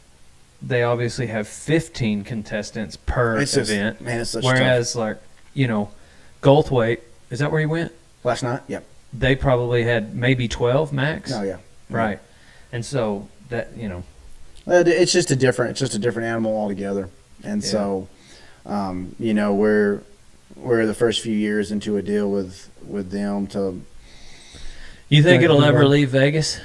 they obviously have 15 contestants per event. Man, it's such whereas, like, Goldthwait, is that where he went? last night. Yep. They probably had maybe 12 max. Oh yeah. Right. And so that, It's just a different animal altogether. And Yeah. so, we're the first few years into a deal with them to. you think Like, it'll ever right. leave Vegas?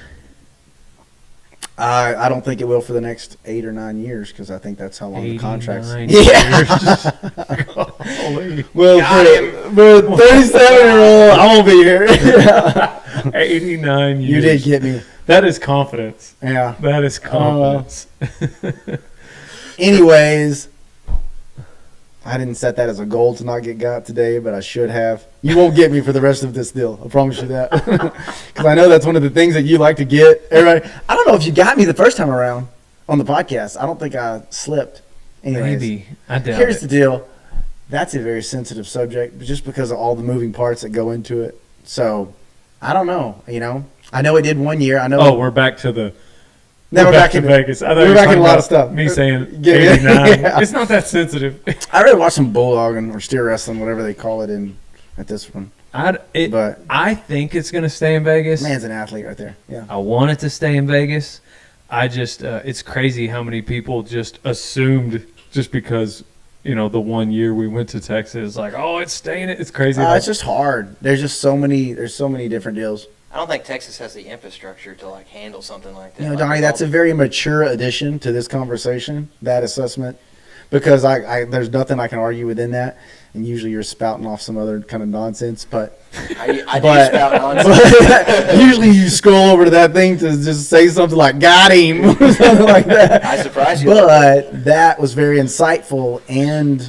I don't think it will for the next 8 or 9 years because I think that's how long the contracts. 89 Yeah. Holy. Well, for a 37-year-old, I won't be here. 89 years. You did get me. That is confidence. Yeah. That is confidence. Anyways, I didn't set that as a goal to not get got today, but I should have. You won't get me for the rest of this deal. I promise you that. Because I know that's one of the things that you like to get. Everybody, I don't know if you got me the first time around on the podcast. I don't think I slipped. Anyways, Maybe. I doubt here's it. the deal. That's a very sensitive subject, just because of all the moving parts that go into it. So, I don't know. I know it did one year. I know. Oh, we're back to the. now we're back to in Vegas. I thought we're you were back in talking a lot about of stuff. Me saying Yeah. 89. Yeah. It's not that sensitive. I really watched some bulldogging or steer wrestling, whatever they call it, at this one. But I think it's going to stay in Vegas. man's an athlete right there. Yeah. I want it to stay in Vegas. I just, it's crazy how many people just assumed just because, the 1 year we went to Texas, like, oh, it's staying. It's crazy. It's just hard. There's so many different deals. I don't think Texas has the infrastructure to handle something like that. Donnie, that's a very mature addition to this conversation, that assessment, because I there's nothing I can argue within that. And usually you're spouting off some other kind of nonsense, but I do spout nonsense. but usually you scroll over to that thing to just say something like "got him" or something like that. I surprised you. But that was very insightful and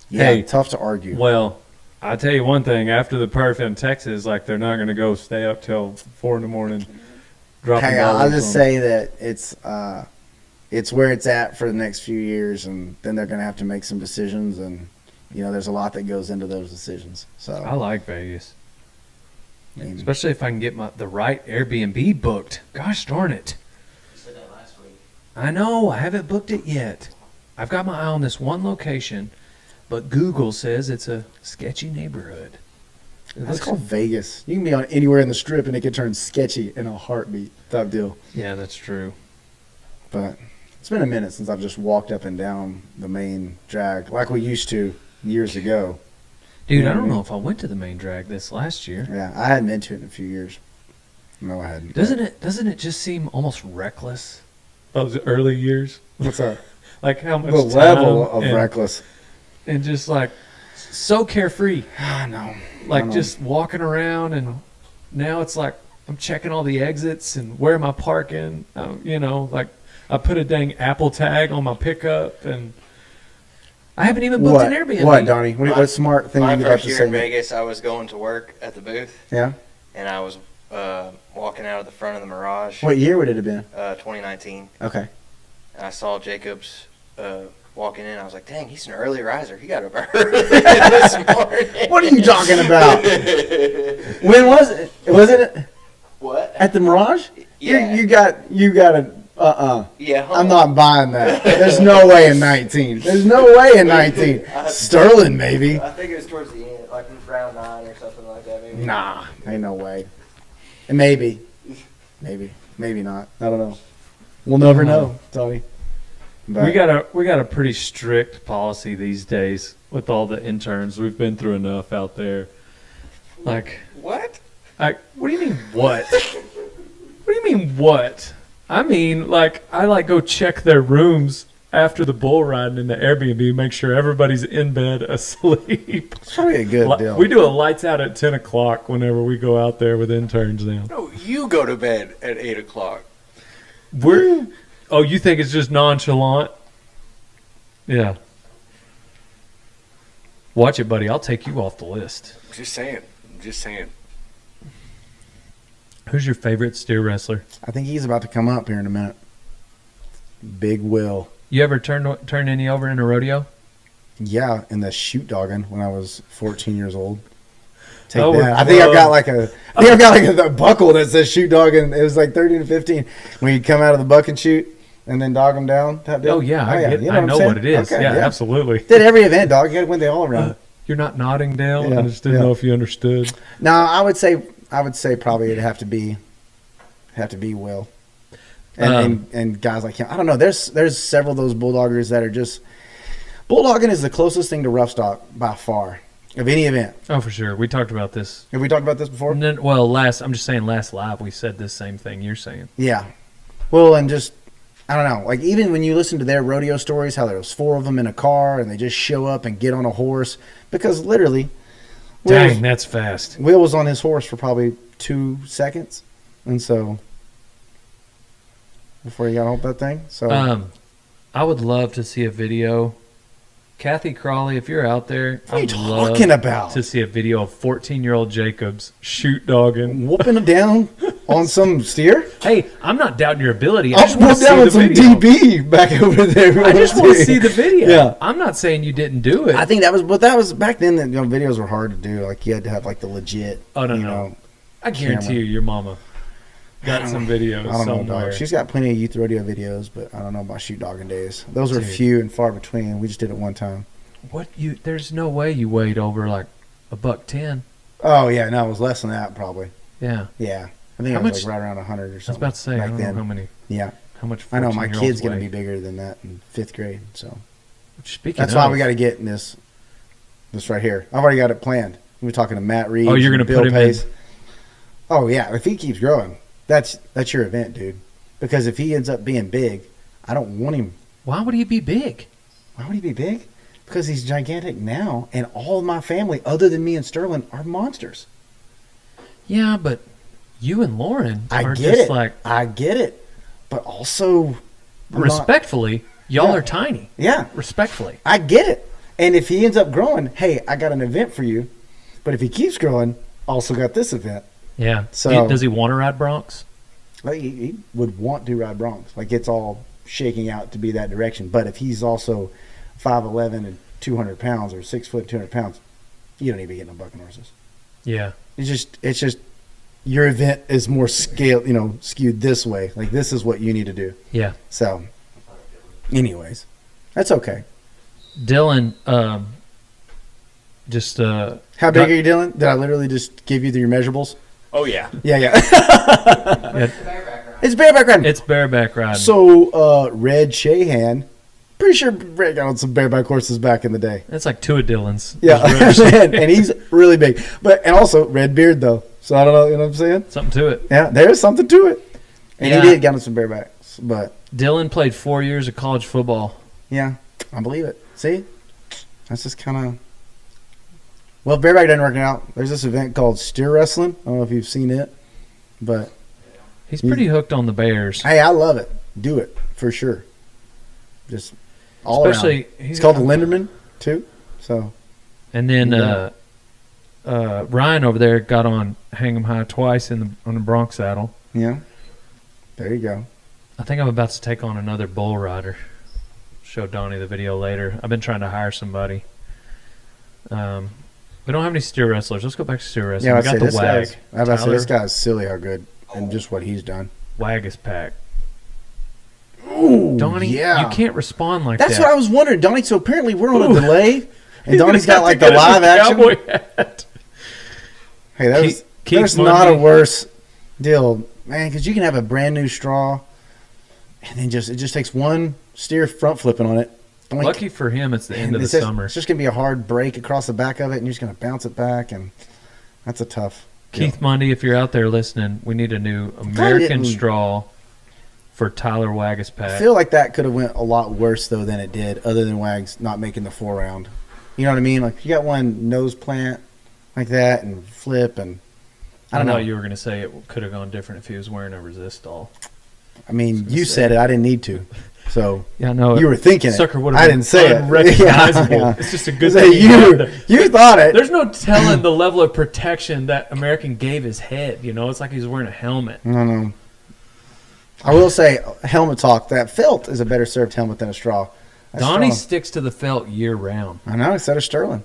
Hey, tough to argue. Well, I'll tell you one thing. After the perf in Texas, they're not going to stay up till 4 in the morning. Dropping I'll dollars just on- say that it's where it's at for the next few years, and then they're going to have to make some decisions, and there's a lot that goes into those decisions. So I like Vegas, I mean, especially if I can get the right Airbnb booked. Gosh darn it. You said that last week. I know, I haven't booked it yet. I've got my eye on this one location, but Google says it's a sketchy neighborhood. It that's looks- called Vegas. You can be on anywhere in the strip, and it can turn sketchy in a heartbeat. Type deal. yeah, that's true. But it's been a minute since I've just walked up and down the main drag like we used to years ago. Dude, Yeah, I don't man. know if I went to the main drag this last year. Yeah, I hadn't been to it in a few years. No, I hadn't. Doesn't it just seem almost reckless? Those early years? What's that? Like how much The level time of and, reckless. and just like so carefree. I know. Like I know. just walking around, and now it's like I'm checking all the exits and where am I parking? Like I put a dang Apple tag on my pickup, and I haven't even booked an Airbnb. What, Donnie? What smart thing My you about first to year say? in Vegas, I was going to work at the booth, Yeah. and I was walking out of the front of the Mirage, What year would it have been? 2019, Okay. and I saw Jacobs walking in. I was like, dang, he's an early riser. He got up early this morning. What are you talking about? When was it? Was it What? at the Mirage? Yeah. You got a. Yeah. I'm not buying that. There's no way in 19. There's no way in 19. Sterling, maybe. I think it was towards the end, like round 9 or something like that, maybe. Nah, ain't no way. And maybe not. I don't know. We'll never know, Tony. But We got a pretty strict policy these days with all the interns. We've been through enough out there. Like, What? what do you mean what? What do you mean what? I mean, like, I like go check their rooms after the bull riding in the Airbnb, make sure everybody's in bed asleep. It's probably a good deal. We do a lights out at 10 o'clock whenever we go out there with interns now. No, you go to bed at 8 o'clock. Oh, you think it's just nonchalant? Yeah. Watch it, buddy. I'll take you off the list. Just saying. Who's your favorite steer wrestler? I think he's about to come up here in a minute. Big Will. You ever turn any over in a rodeo? Yeah, in the shoot dogging when I was 14 years old. Take Oh, that. I think I've got like a buckle that says shoot dogging. It was like 13 to 15 when you come out of the buck and shoot and then dog them down. Type deal. Oh, yeah. I You know what it is. Okay, yeah, absolutely. Did every event, dog. You got to win the all around. You're not nodding, Dale? Yeah, I just didn't know if you understood. No, I would say probably it'd have to be Will. And guys like him. I don't know. There's several of those bulldoggers that are just bulldogging is the closest thing to rough stock by far of any event. Oh, for sure. We talked about this. Have we talked about this before? I'm just saying last live we said this same thing you're saying. Yeah. Well, and just I don't know. Like even when you listen to their rodeo stories, how there was 4 of them in a car and they just show up and get on a horse because literally, Dang, that's fast. Will was on his horse for probably 2 seconds, and so before he got off that thing. So I would love to see a video. Kathy Crawley, if you're out there, what are you I'd love talking about? to see a video of 14-year-old Jacobs shoot dogging. Whooping him down on some steer? Hey, I'm not doubting your ability. I I'll just want whoop to down see on the some video. DB back over there. I just want to see the video. Yeah. I'm not saying you didn't do it. I think that was back then. That videos were hard to do. Like you had to have like the legit. Oh, no. know, I guarantee camera. you, your mama got some videos I don't know, somewhere. dog. She's got plenty of youth rodeo videos, but I don't know about shoot dogging days. Those are Dude. few and far between. We just did it one time. There's no way you weighed over like $110. Oh yeah, no, it was less than that probably. Yeah. Yeah, I think How it was much- like right around 100 or I was something. about to say, I back don't then. know how many. Yeah, How much? I know my 14-year-olds kid's gonna weigh. be bigger than that in 5th grade. So Speaking that's of, why we got to get in this right here. I've already got it planned. We're talking to Matt Reed. Oh, you're gonna Bill put him Pace. in. Oh yeah, if he keeps growing, that's your event, dude. Because if he ends up being big, I don't want him. Why would he be big? Why would he be big? Because he's gigantic now, and all of my family, other than me and Sterling, are monsters. Yeah, but you and Lauren I are get just it. like I get it, but also I'm not- respectfully, y'all Yeah. are tiny. Yeah, Respectfully. I get it. And if he ends up growing, hey, I got an event for you. But if he keeps growing, also got this event. Yeah. So- Does he want to ride broncs? Like, he would want to ride broncs. Like it's all shaking out to be that direction. But if he's also 5'11" and 200 pounds or 6 foot 200 pounds, you don't need to be getting on bucking horses. Yeah. It's just your event is more skewed this way. Like this is what you need to do. Yeah. So, anyways, that's okay. Dylan, how How big are you, Dylan? Did I literally just give you your measurables? Oh, yeah. Yeah. Where's the bareback ride? It's bareback riding. It's bareback riding. So, Red Shahan, pretty sure Red got on some bareback horses back in the day. It's like 2 of Dylan's. Yeah, There's really and he's really big. And also red beard though. So I don't know, you know what I'm saying? something to it. Yeah, there's something to it. And Yeah. he did get on some barebacks, but Dylan played 4 years of college football. yeah, I believe it. See, that's just kind of. Well, if bareback doesn't work out, there's this event called steer wrestling. I don't know if you've seen it, but He's pretty hooked on the Bears. hey, I love it. Do it for sure. Just all Especially, around. It's called the Linderman too. So And then Yeah. Ryan over there got on Hang 'em High twice on the Bronx saddle. yeah, there you go. I think I'm about to take on another bull rider. Show Donnie the video later. I've been trying to hire somebody. We don't have any steer wrestlers. Let's go back to steer wrestling. Yeah, We I'd say got the this WAG. guy's. I about to say Tyler. this guy's silly how good and just what he's done. WAG is packed. Ooh, Donnie, yeah. you can't respond like That's that. what I was wondering, Donnie. So apparently we're on a Ooh. delay, and He's Donnie's gonna got like have the to get live his action. cowboy hat. Hey, there's Keith not a Mundy. worse deal, man, because you can have a brand new straw, and then it just takes one steer front flipping on it. Doink. Lucky for him, it's the end of the summer. It's just gonna be a hard break across the back of it, and you're just gonna bounce it back, and that's a tough. Keith Mundy, if you're out there listening, we need a new American didn't- straw for Tyler Wagg's I pack. feel like that could have went a lot worse though than it did, other than Wags not making the 4 round. You know what I mean? Like you got one nose plant like that and flip, and I don't know. You were going to say it could have gone different if he was wearing a resist-all. I mean, you said it. I didn't need to. So Yeah, no. you were thinking Sucker it. would have I been didn't say it. unrecognizable. Yeah. It's just a good So thing he had you the- you thought it. There's no telling the level of protection that American gave his head. You know, it's like he's wearing a helmet. No. I will say, helmet talk. That felt is a better served helmet than a straw. That Donnie straw- sticks to the felt year round. I know, instead of Sterling.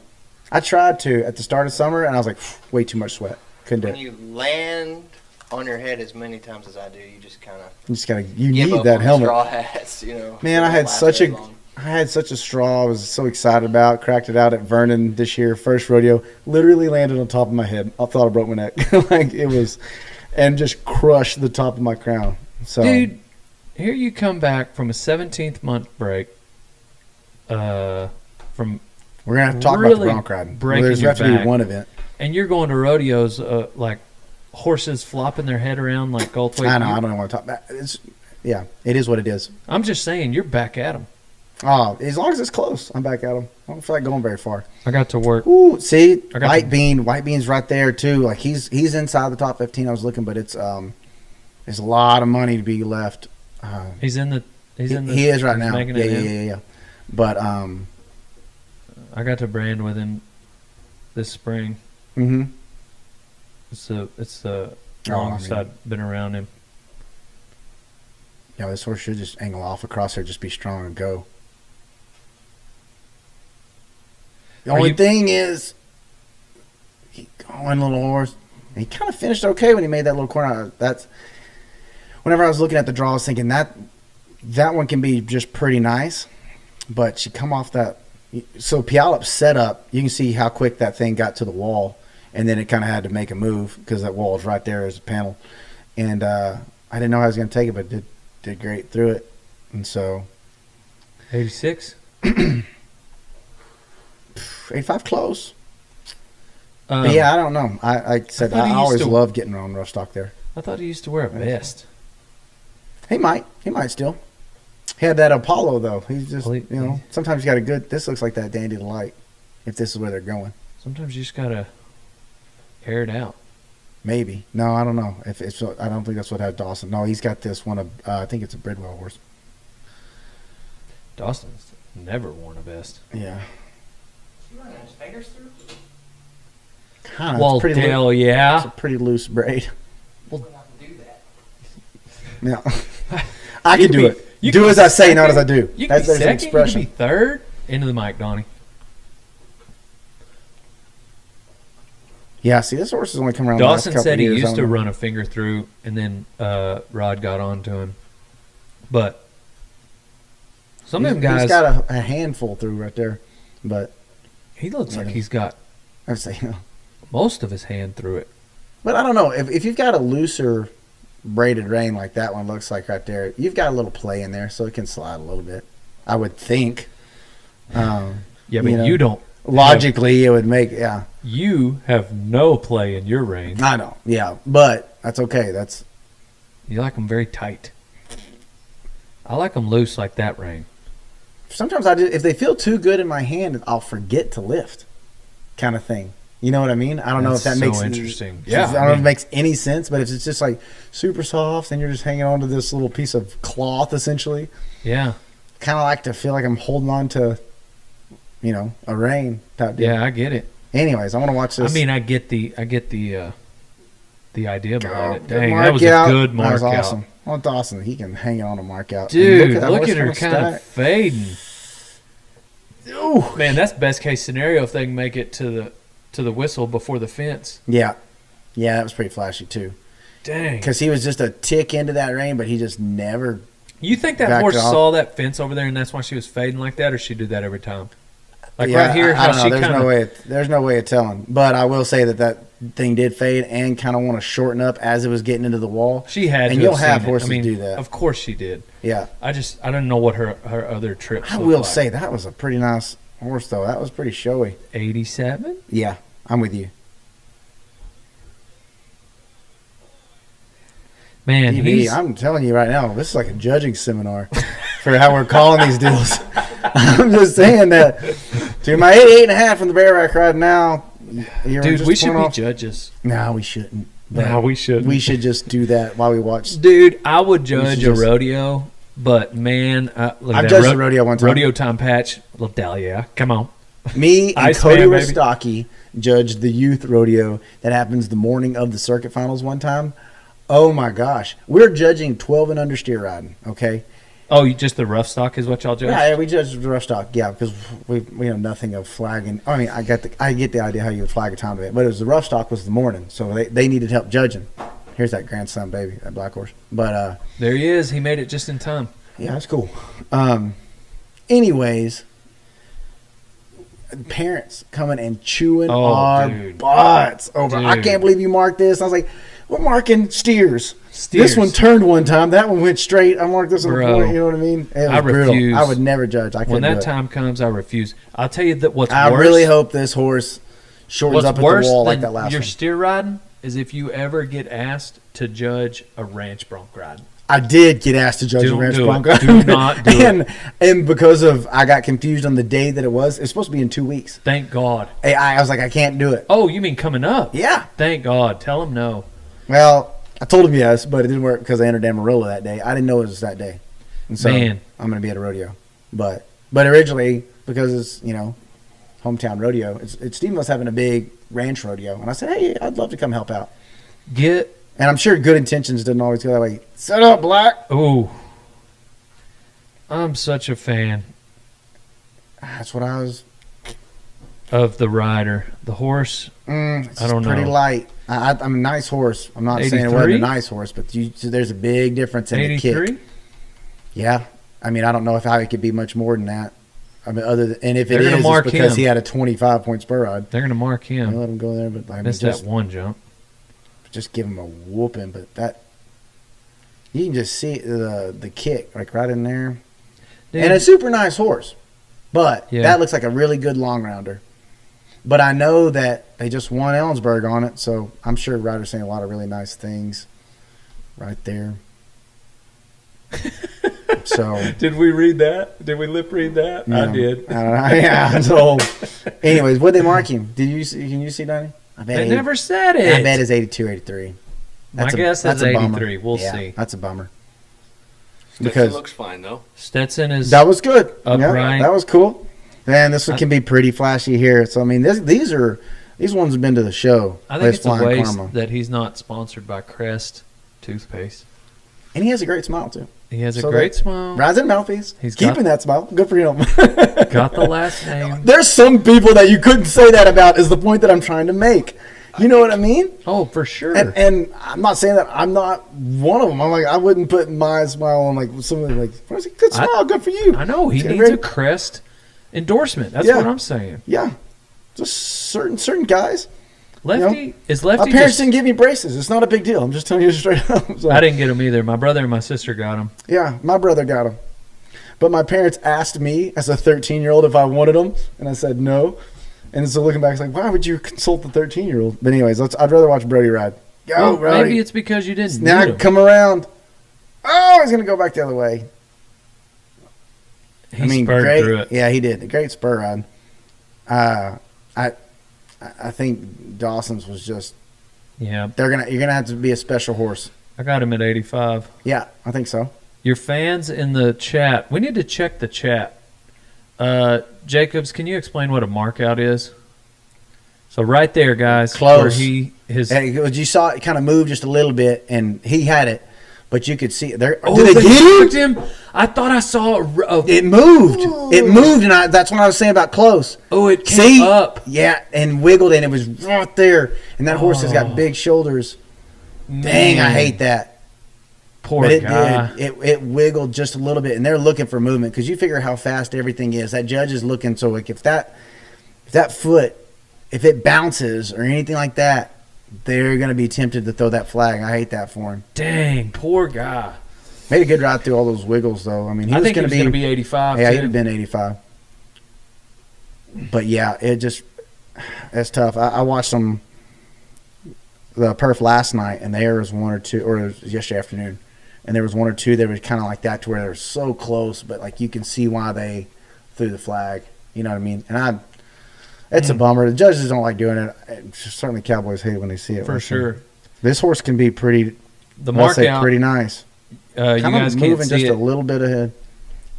I tried to at the start of summer, and I was like, way too much sweat. Couldn't do When it. you land on your head as many times as I do, you just kind of You just gotta. You give need up that on the helmet. straw hats, you know. Man, They I don't had last such very a long. I had such a straw I was so excited about. Cracked it out at Vernon this year, first rodeo. Literally landed on top of my head. I thought I broke my neck. Like it was, and just crushed the top of my crown. So Dude, here you come back from a 17th month break. From we're gonna have to talk about the really bronc riding. breaking There's your have to be back. one event. and you're going to rodeos like horses flopping their head around like Goldthwait. I know. I don't even want to talk about it. Yeah, it is what it is. I'm just saying, you're back at them. Oh, as long as it's close, I'm back at him. I don't feel like going very far. I got to work. Ooh, see, I got White Bean's right there too. Like he's inside the top 15. I was looking, but it's there's a lot of money to be left. He's in the. He is right he's now. making it in. Yeah. But I got to brand with him this spring. mm-hmm. It's the Oh, I longest mean- I've been around him. Yeah, this horse should just angle off across there, just be strong and go. The Are only you- thing is, he going little horse. And he kind of finished okay when he made that little corner. That's whenever I was looking at the draw, I was thinking that one can be just pretty nice, but she come off that. So Puyallup set up. You can see how quick that thing got to the wall, and then it kind of had to make a move because that wall is right there as a panel. And I didn't know how I was going to take it, but did great through it. And so 86. 85 close. Um, But yeah, I don't know. I said thought I he used always to- love getting on rough stock there. I thought he used to wear a vest. He might still. He had that Apollo though. He's just Well, he- sometimes you got a good. This looks like that Dandy Delight. If this is where they're going, Sometimes you just gotta air it out. maybe. No, I don't know. If it's, I don't think that's what had Dawson. No, he's got this one. I think it's a Bridwell horse. Dawson's never worn a vest. Yeah, You running his fingers through? kind Well, of. It's Dale, It's yeah. a pretty loose braid. We're not to do that. Yeah, I can do it. You Do can as be I say, not second. as I do. You can be There's an second. You expression. can be third. Into the mic, Donnie. Yeah, see, this horse has only come around. Dawson the last couple said he years. I used don't to know. run a finger through, and then Rod got on to him. But some of them He's guys, got a handful through right there, but he looks like Yeah. he's got I'd say, most of his hand through it. but I don't know if you've got a looser braided rein like that one looks like right there. You've got a little play in there, so it can slide a little bit. I would think. Yeah, but You know, you don't. Logically, it would make You have no play in your rein. I know, yeah, but that's okay. That's You like them very tight. I like them loose like that rein. sometimes I do. If they feel too good in my hand, I'll forget to lift, kind of thing. You know what I mean? I don't know if that That's makes so interesting. I Yeah, don't know if it makes any sense, but if it's just like super soft and you're just hanging on to this little piece of cloth, essentially, yeah, kind of like to feel like I'm holding on to, a rein type deal. yeah. I get it. Anyways, I want to watch this. I mean, I get the idea behind it. Good Dang, mark that was a out. good That mark was out. awesome. Well, Dawson, he can hang on a mark out. And Dude, that look horse at her kinda kind of stack. fading. Ooh. Man, that's best case scenario if they can make it to the whistle before the fence. Yeah, that was pretty flashy too. Dang. Because he was just a tick into that rein, but he just never. You think that Backed horse off. saw that fence over there and that's why she was fading like that, or she do that every time? Like Yeah, right here, I how don't know. she There's kind no of. way. There's no way of telling. But I will say that thing did fade and kind of want to shorten up as it was getting into the wall. She had And to you'll have have seen it. horses I mean, do that. Of course she did. Yeah, I didn't know what her other trips I looked will like. say that was a pretty nice horse, though. That was pretty showy. 87? Yeah, I'm with you. Man, DB, I'm telling you right now, this is like a judging seminar for how we're calling these deals. I'm just saying that to my 8.5 from the bear rack ride now. dude, we should be judges. No, we shouldn't. No, we should. We should just do that while we watch. Dude, I would judge a rodeo, but man, look I've at judged a rodeo one time. Rodeo time patch, little Dahlia, come on. Me and Ice Cody Man, baby. Rostocki judged the youth rodeo that happens the morning of the circuit finals one time. Oh my gosh, we're judging 12 and under steer riding. Okay. Oh, just the rough stock is what y'all judge? Yeah, we judged the rough stock. Yeah, because we know nothing of flagging. I mean, I get the idea how you would flag a time event, but it was the rough stock was the morning, so they needed help judging. Here's that grandson baby, that black horse. But there he is. He made it just in time. yeah, that's cool. Anyways, parents coming and chewing our dude. butts over. I Dude. can't believe you marked this. I was like, we're marking steers. Steers. This one turned one time. That one went straight. I marked this on the Bro, point. You know what I mean? It was I brutal. refuse. I would never judge. I couldn't When that do it. time comes, I refuse. I'll tell you that what's I worse. really hope this horse shortens What's up at the worse wall than like that last your one. steer riding is if you ever get asked to judge a ranch bronc ride. I did get asked to judge a Don't ranch do it. bronco. Do not do it. And because of I got confused on the day that it's supposed to be in 2 weeks. Thank God. I was like, I can't do it. Oh, you mean coming up? Yeah. Thank God. Tell him no. Well, I told him yes, but it didn't work because I entered Amarillo that day. I didn't know it was that day. And so Man. I'm going to be at a rodeo. But originally, because it's, hometown rodeo, it's Steve was having a big ranch rodeo. And I said, hey, I'd love to come help out. And I'm sure good intentions didn't always go that way. Set up, Black. Ooh. I'm such a fan That's what I was. of the rider. The horse, It's I don't pretty know. light. I'm a nice horse. I'm not saying it wasn't 83? a nice horse, but there's a big difference in the kick. 83? Yeah. I mean, I don't know how he could be much more than that. I mean, and if They're it gonna is, mark it's because him. he had a 25-point spur rod. They're going to mark I him. let him go there, but I mean, Missed that one jump. just give him a whooping. But that you can just see the kick like right in there, Dude, and a super nice horse. But Yeah. that looks like a really good long rounder. But I know that they just won Ellensburg on it, so I'm sure Ryder's saying a lot of really nice things right there. So Did we read that? Did we lip read that? I yeah. did. I don't know. Yeah. So, anyways, what they mark him? Did you see? Can you see, Donnie? I bet they 80 never said it. I bet it's 82, 83. My guess is a bummer. 83. We'll Yeah, see. That's a bummer. Stetson Because looks fine though. Stetson is that was good. Upright. Yeah, that was cool. And this one can be pretty flashy here. So I mean, these ones have been to the show. I think There's it's a Flying waste Karma. that he's not sponsored by Crest toothpaste. And he has a great smile too. He has a So great that- smile. Rising mouthpiece. He's keeping got- that smile. Good for him. Got the last name. There's some people that you couldn't say that about. Is the point that I'm trying to make. You know what I mean? Oh, for sure. And I'm not saying that I'm not one of them. I'm like, I wouldn't put my smile on like somebody like, good smile, good for you. I know he It's needs very- a Crest endorsement. That's Yeah. what I'm saying. Yeah, just certain guys. Lefty is My Lefty. parents Just, didn't give me braces. It's not a big deal. I'm just telling you straight up. So, I didn't get them either. My brother and my sister got them. yeah, my brother got them, but my parents asked me as a 13-year-old if I wanted them, and I said no. And so looking back, it's like, why would you consult the 13-year-old? But anyways, I'd rather watch Brody ride. Go, Well, Brody. maybe it's because you didn't Now need them. come around. Oh, he's gonna go back the other way. He spurred great. through it. Yeah, he did. A great spur ride. I think Dawson's was just. Yeah, You're gonna have to be a special horse. I got him at 85. Yeah, I think so. Your fans in the chat. We need to check the chat. Jacobs, can you explain what a markout is? So right there, guys, Close. where his. Hey, you saw it kind of move just a little bit, and he had it, but you could see it. There. Oh, Did they get marked him? I thought I saw a It moved. It moved, and that's what I was saying about close. oh, it came See? up. Yeah, and wiggled, and it was right there. And that horse has got big shoulders. Dang, I Man, hate that. Poor But it guy. did. It wiggled just a little bit, and they're looking for movement because you figure how fast everything is. That judge is looking. So like if that foot, if it bounces or anything like that, they're going to be tempted to throw that flag. I hate that for him. Dang, poor guy. Made a good ride through all those wiggles though. I mean, he I was think he going was to going to be 85. Yeah, too. he'd have been 85. But yeah, it's tough. I watched them the perf last night, and there was one or two, or it was yesterday afternoon, and there was one or two that was kind of like that to where they were so close, but like you can see why they threw the flag. You know what I mean? And it's a bummer. The judges don't like doing it. Certainly, Cowboys hate when they see it. For sure. This horse can be pretty. The mark out, pretty nice. You Kind guys of can't moving see just it a little bit ahead.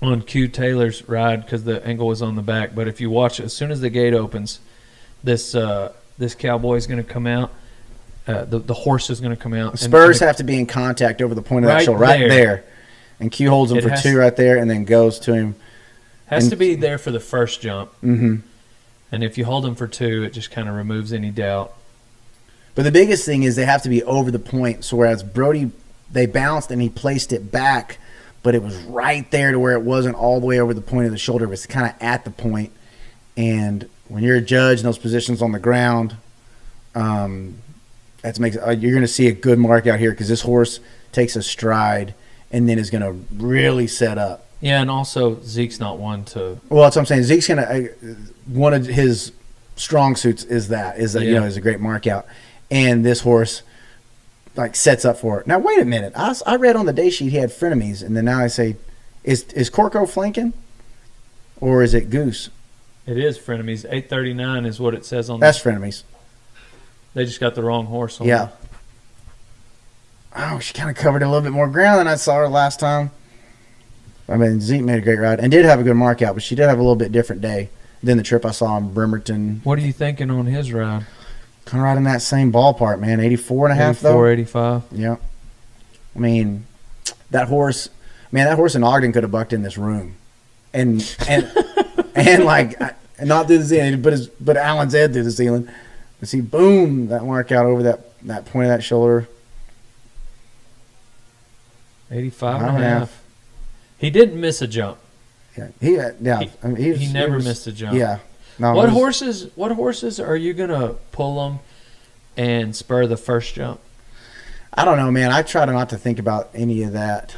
on Q Taylor's ride because the angle was on the back. But if you watch, as soon as the gate opens, this cowboy is going to come out. The horse is going to come out. The spurs have to be in contact over the point of that shoulder, right there. And Q holds him for two right there and then goes to him. Has to be there for the first jump. Mm-hmm. And if you hold him for two, it just kind of removes any doubt. But the biggest thing is they have to be over the point. So whereas Brody, they bounced and he placed it back, but it was right there to where it wasn't all the way over the point of the shoulder. It was kind of at the point. And when you're a judge in those positions on the ground, you're going to see a good mark out here because this horse takes a stride and then is going to really set up. Yeah, and also Zeke's not one to. Well, that's what I'm saying. Zeke's going to one of his strong suits is a great mark out, and this horse like sets up for it. Now wait a minute. I read on the day sheet he had frenemies, and then now I say, is Corco flanking, or is it Goose? It is frenemies. 839 is what it says on. That's frenemies. They just got the wrong horse on. Yeah. Oh, she kind of covered a little bit more ground than I saw her last time. I mean, Zeke made a great ride and did have a good mark out, but she did have a little bit different day than the trip I saw in Bremerton. What are you thinking on his ride? Kind of right in that same ballpark, man. 84 and a half, though. 85. Yeah. I mean, that horse in Ogden could have bucked in this room. And like, not through the ceiling, but Allen's head through the ceiling. And see, boom, that mark out over that point of that shoulder. 85 and a half. He didn't miss a jump. Yeah, He never missed a jump. Yeah. No, What horses are you gonna pull them and spur the first jump? I don't know, man. I try not to think about any of that.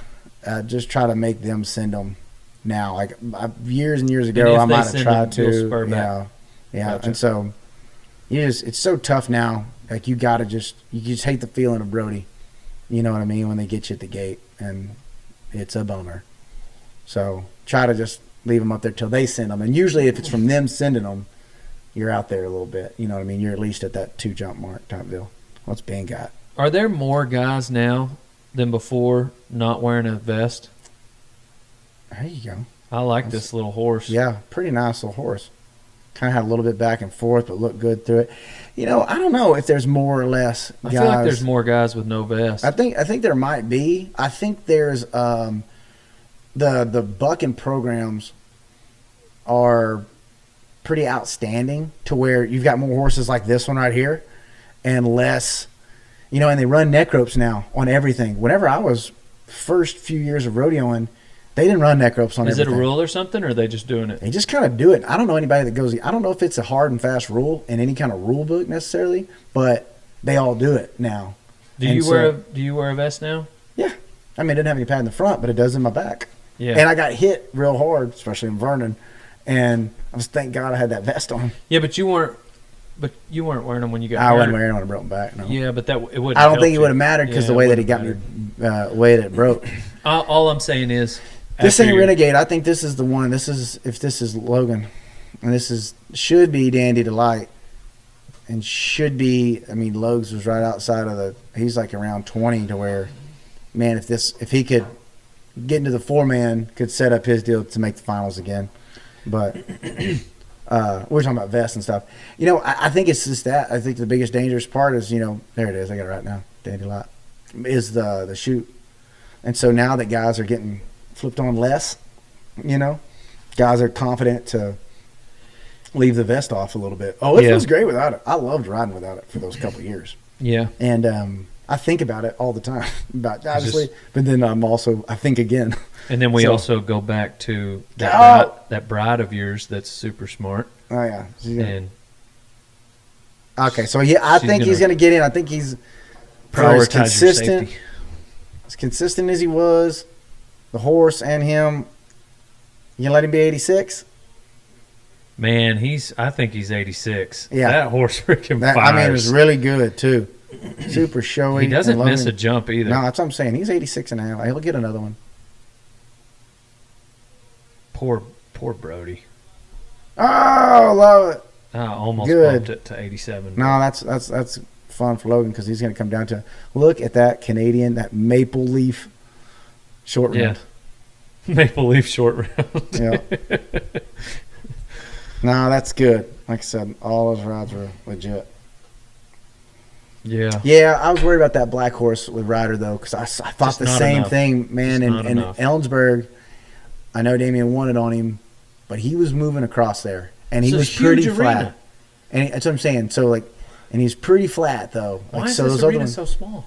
Just try to make them send them now. Like years and years ago, I might have tried to. Spur back. Yeah. Gotcha. And so it's so tough now. Like you just hate the feeling of Brody. You know what I mean? When they get you at the gate, and it's a bummer. So try to just leave them up there till they send them. And usually if it's from them sending them, you're out there a little bit. You know what I mean? You're at least at that 2-jump mark type deal. What's Ben got? Are there more guys now than before not wearing a vest? There you go. I like this little horse. Yeah, pretty nice little horse. Kind of had a little bit back and forth, but looked good through it. You know, I don't know if there's more or less guys. I feel like there's more guys with no vest. I think there might be. I think there's the bucking programs are pretty outstanding to where you've got more horses like this one right here and less, and they run neck ropes now on everything. Whenever I was first few years of rodeoing, they didn't run neck ropes on everything. Is it a rule or something, or are they just doing it? They just kind of do it. I don't know anybody that goes, I don't know if it's a hard and fast rule in any kind of rule book necessarily, but they all do it now. Do you wear a vest now? Yeah. I mean, it doesn't have any pad in the front, but it does in my back. Yeah. And I got hit real hard, especially in Vernon, and I was thank God I had that vest on. Yeah, but you weren't wearing them when you got I hurt. wasn't wearing it on a broken back. No. Yeah, but it wouldn't. I don't think it would have mattered because the way that he got me, way that it broke. All I'm saying is, this ain't Renegade. I think this is the one. If this is Logan, and should be Dandy Delight, and should be. I mean, Logs was right outside of he's like around 20 to where, man, if he could get into the 4-man, could set up his deal to make the finals again. But we're talking about vests and stuff. I think it's just that. I think the biggest dangerous part is, there it is. I got it right now. Dandy Delight is the shoot, and so now that guys are getting flipped on less, guys are confident to leave the vest off a little bit. Oh, it feels great without it. I loved riding without it for those couple of years. Yeah. And I think about it all the time, obviously, but then I think again. And then we also go back to that bride of yours that's super smart. Oh, yeah. Okay, so I think he's going to get in. I think he's prioritize consistent. your safety. As consistent as he was, the horse and him, you gonna let him be 86? Man, I think he's 86. Yeah. That horse freaking fires. I mean, it was really good, too. super showy. He doesn't and miss a Logan- jump either. No, that's what I'm saying. He's 86.5. He'll get another one. Poor Brody. Oh, love it. I almost Good. bumped it to 87. No, that's fun for Logan because he's going to come down to look at that Canadian, that maple leaf short Yeah. round. Maple Leaf short round. Yeah. No, that's good. Like I said, all those rides were legit. Yeah. Yeah, I was worried about that black horse with Ryder though because I thought Just the not same enough. thing, man. Just not And enough. Ellensburg, I know Damien wanted on him, but he was moving across there, and he It's a was pretty huge flat. arena. And that's what I'm saying. So like, and he's pretty flat though. Why Like, is so this those other arena ones- so small?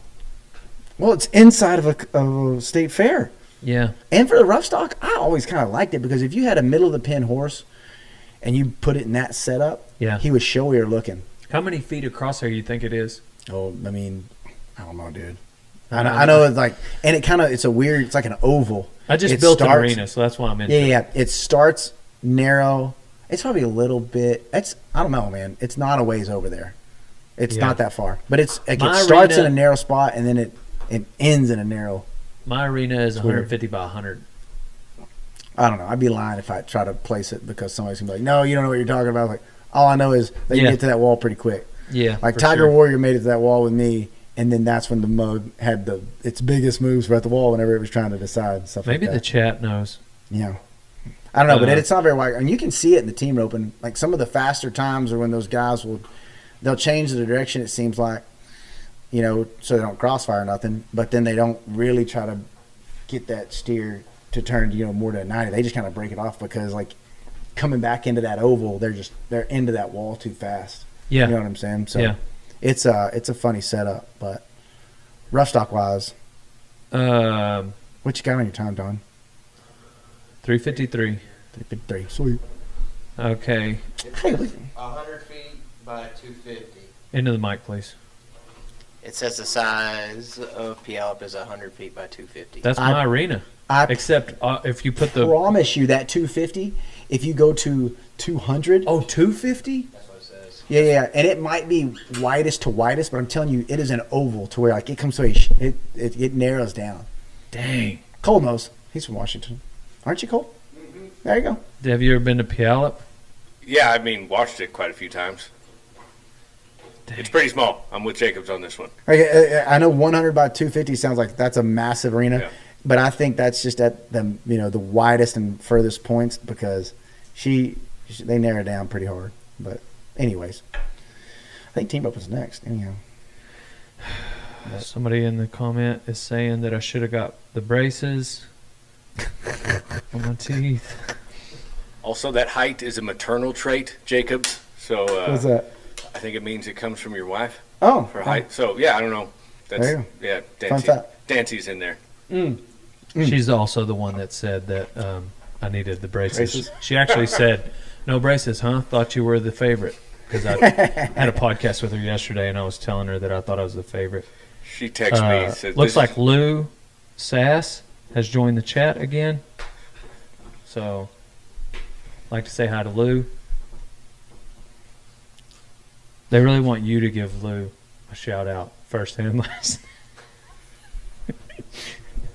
Well, it's inside of a state fair. Yeah. And for the rough stock, I always kind of liked it because if you had a middle of the pin horse and you put it in that setup, Yeah. he was showier looking. How many feet across there you think it is? Oh, I mean, I don't know, dude. I know it's like, and it's a weird, it's like an oval. I just It built an starts- arena, so that's why I'm in. Yeah. It starts narrow. It's probably a little bit. I don't know, man. It's not a ways over there. It's Yeah. not that far, but it's like My it starts arena- in a narrow spot and then it ends in a narrow. My arena is It's weird. 150 by 100. I don't know. I'd be lying if I try to place it because somebody's gonna be like, "No, you don't know what you're talking about." Like, all I know is they Yeah. get to that wall pretty quick. Yeah. Like for Tiger sure. Warrior made it to that wall with me, and then that's when the mug had its biggest moves were at the wall whenever it was trying to decide and stuff Maybe like the that. chat knows. Yeah. I don't know, but Uh, it's not very wide. And you can see it in the team open. Like some of the faster times are when those guys they'll change the direction, it seems like, so they don't crossfire or nothing, but then they don't really try to get that steer to turn, more to a 90. They just kind of break it off because, like, coming back into that oval, they're into that wall too fast. Yeah. You know what I'm saying? So Yeah. it's a funny setup, but rough stock wise, what you got on your time, Don? 353. 353. Sweet. Okay. Hey, look. 100 feet by 250. Into the mic, please. It says the size of Puyallup is 100 feet by 250. That's I- my arena. I Except if you put the. promise you that 250, if you go to 200, Oh, 250? That's what it says. yeah, and it might be widest to widest, but I'm telling you, it is an oval to where like it comes to it narrows down. Dang. Cole knows. He's from Washington, aren't you, Cole? There you go. Have you ever been to Puyallup? Yeah, I mean, watched it quite a few times. It's pretty small. I'm with Jacobs on this one. Okay, I know 100 by 250 sounds like that's a massive arena, Yeah. but I think that's just at the the widest and furthest points because they narrow it down pretty hard. But anyways, I think Team Up is next. Anyhow, Somebody in the comment is saying that I should have got the braces on my teeth. Also, that height is a maternal trait, Jacobs. So what's that? I think it means it comes from your wife Oh, for height. So yeah, I don't know. That's There you yeah. Fun fact. Dancy's in there. She's also the one that said that I needed the braces. Braces? She actually said, "No braces, huh? Thought you were the favorite." Because I had a podcast with her yesterday, and I was telling her that I thought I was the favorite. She texted me. and Said, Looks "This like is- Lou Sass has joined the chat again. So, like to say hi to Lou. They really want you to give Lou a shout out first and last.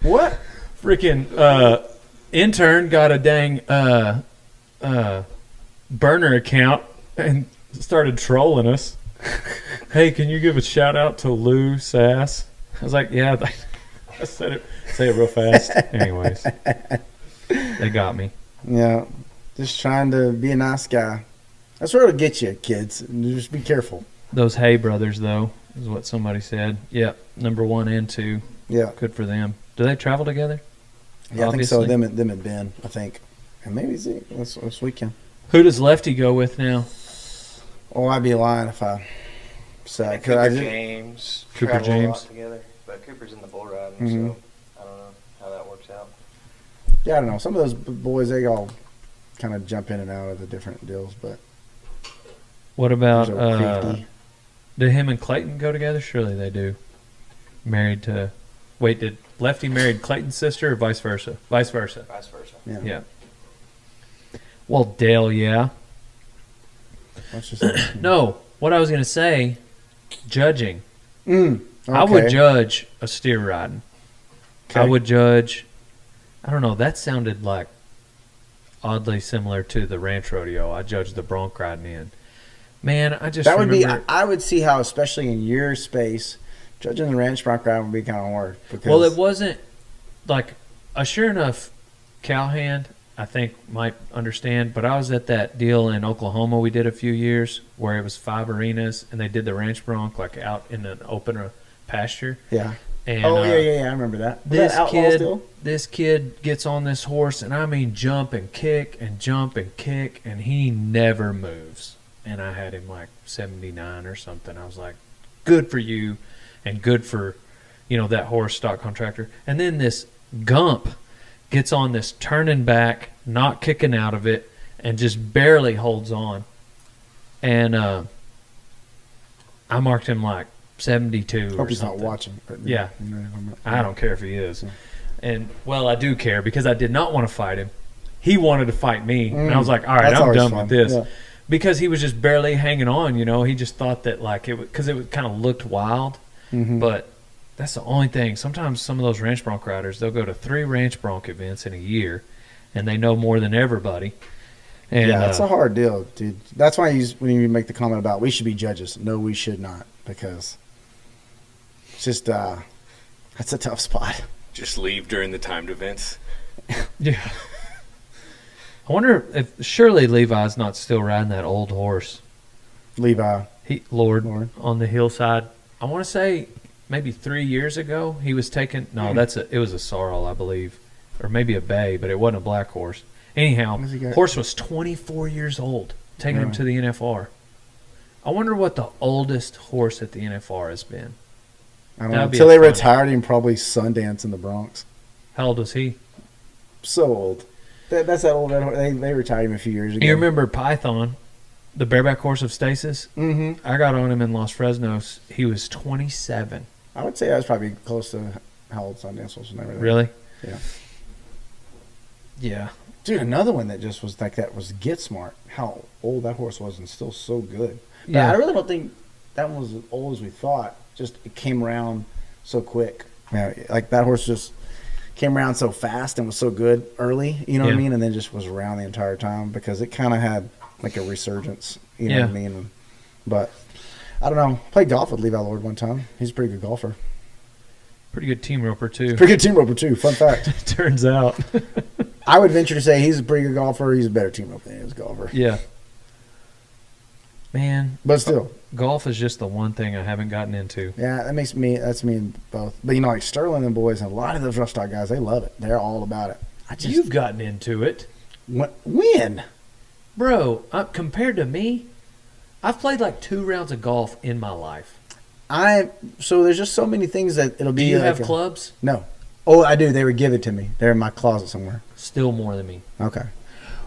what? Freaking intern got a dang burner account and started trolling us. Hey, can you give a shout out to Lou Sass? I was like, yeah. I say it real fast. Anyways, they got me. Yeah, just trying to be a nice guy. That's where it'll get you, kids. Just be careful. Those Hay brothers, though, is what somebody said. Yep, number 1 and 2. Yeah, Good for them. Do they travel together? yeah, I think so. Obviously. Them and Ben, I think, and maybe Zeke this weekend. Who does Lefty go with now? Oh, I'd be lying if I said And because I Cooper did. James. Cooper travel a lot James. together, but Cooper's in the bull riding, Mhm. so I don't know how that works out. Yeah, I don't know. Some of those boys, they all kind of jump in and out of the different deals, but What about those are creepy. did him and Clayton go together? Surely they do. Married to wait, did Lefty married Clayton's sister or vice versa? Vice versa. Vice versa. Yeah. Yeah. Well, Dale, yeah. Let's just No, what I was gonna say, judging. I would Okay. judge a steer riding. I Okay. would judge. I don't know. That sounded like oddly similar to the ranch rodeo. I judged the bronc riding in. Man, I just That would be. remember. I would see how, especially in your space, judging the ranch bronc ride would be kind of hard. Because, Well, it wasn't like a sure enough cow hand. I think might understand, but I was at that deal in Oklahoma we did a few years where it was 5 arenas and they did the ranch bronc like out in an open pasture. Yeah. And, yeah. I remember that. Was that outlaw still? This kid gets on this horse, and I mean jump and kick and jump and kick, and he never moves. And I had him like 79 or something. I was like, good for you, and good for, that horse stock contractor. And then this Gump gets on this turning back, not kicking out of it, and just barely holds on. And I marked him like 72 Hope or he's something. not watching. But, Yeah. I don't care if he is. Yeah. And, well, I do care because I did not want to fight him. He wanted to fight me. And I was like, all right, That's I'm always done fun. with this. Yeah. Because he was just barely hanging on, He just thought that, like, because it kind of looked wild. Mhm. But that's the only thing. Sometimes some of those ranch bronc riders, they'll go to 3 ranch bronc events in a year, and they know more than everybody. And, Yeah, that's a hard deal, dude. That's why when you make the comment about we should be judges. No, we should not, because it's just that's a tough spot. Just leave during the timed events. Yeah. I wonder if surely Levi's not still riding that old horse. Levi. Lord, Lord. on the hillside. I want to say maybe 3 years ago he was taken. No, it was a sorrel, I believe, or maybe a bay, but it wasn't a black horse. Anyhow, What has he got? horse was 24 years old. Taking him Really? to the NFR. I wonder what the oldest horse at the NFR has been. I don't know. That'd be Until a they fun- retired him, probably Sundance in the Bronx. How old was he? So old. That's that old. They retired him a few years ago. You remember Python, the bareback horse of Stasis? Mm-hmm. I got on him in Los Fresnos. He was 27. I would say I was probably close to how old Sundance was and everything. Really? Yeah. Yeah. Dude, another one that just was like that was Get Smart. How old that horse was and still so good. But Yeah. I really don't think that one was as old as we thought. Just it came around so quick. Yeah, like that horse just came around so fast and was so good early, you know what I Yeah. mean? And then just was around the entire time because it kind of had like a resurgence, you know Yeah. what I mean? But I don't know. Played golf with Levi Lord one time. He's a pretty good golfer. Pretty good team roper, too. Pretty good team roper too. Fun fact. Turns out. I would venture to say he's a pretty good golfer. He's a better team roper than he is a golfer. Yeah. Man, But still, golf is just the one thing I haven't gotten into. yeah, that's me and both. But like Sterling and boys and a lot of those rough stock guys, they love it. They're all about it. I just You've gotten into it. when? Bro, compared to me, I've played like 2 rounds of golf in my life. So there's just so many things that it'll be. Do you like have clubs? No. Oh, I do. They were given to me. They're in my closet somewhere. Still more than me. Okay.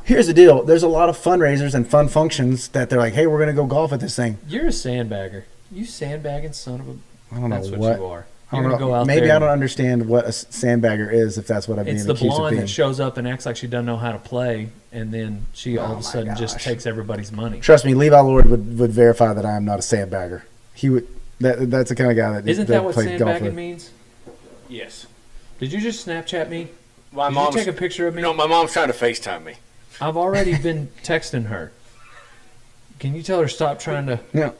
Here's the deal. There's a lot of fundraisers and fun functions that they're like, hey, we're gonna go golf at this thing. You're a sandbagger. You sandbagging son of a... I don't know That's what. what you are. I You're don't going to know. go out Maybe there. I don't understand what a sandbagger is. If that's what I'm being It's the accused of blonde being. that shows up and acts like she doesn't know how to play, and then she all of Oh a my sudden just gosh. takes everybody's money. Trust me, Levi Lord would verify that I am not a sandbagger. He would. That's the kind of guy that Isn't that what played golf sandbagging with. means? Yes. Did you just Snapchat me? My Did mom's, you take a picture of me? No, my mom's trying to FaceTime me. I've already been texting her. Can you tell her stop trying to Yeah.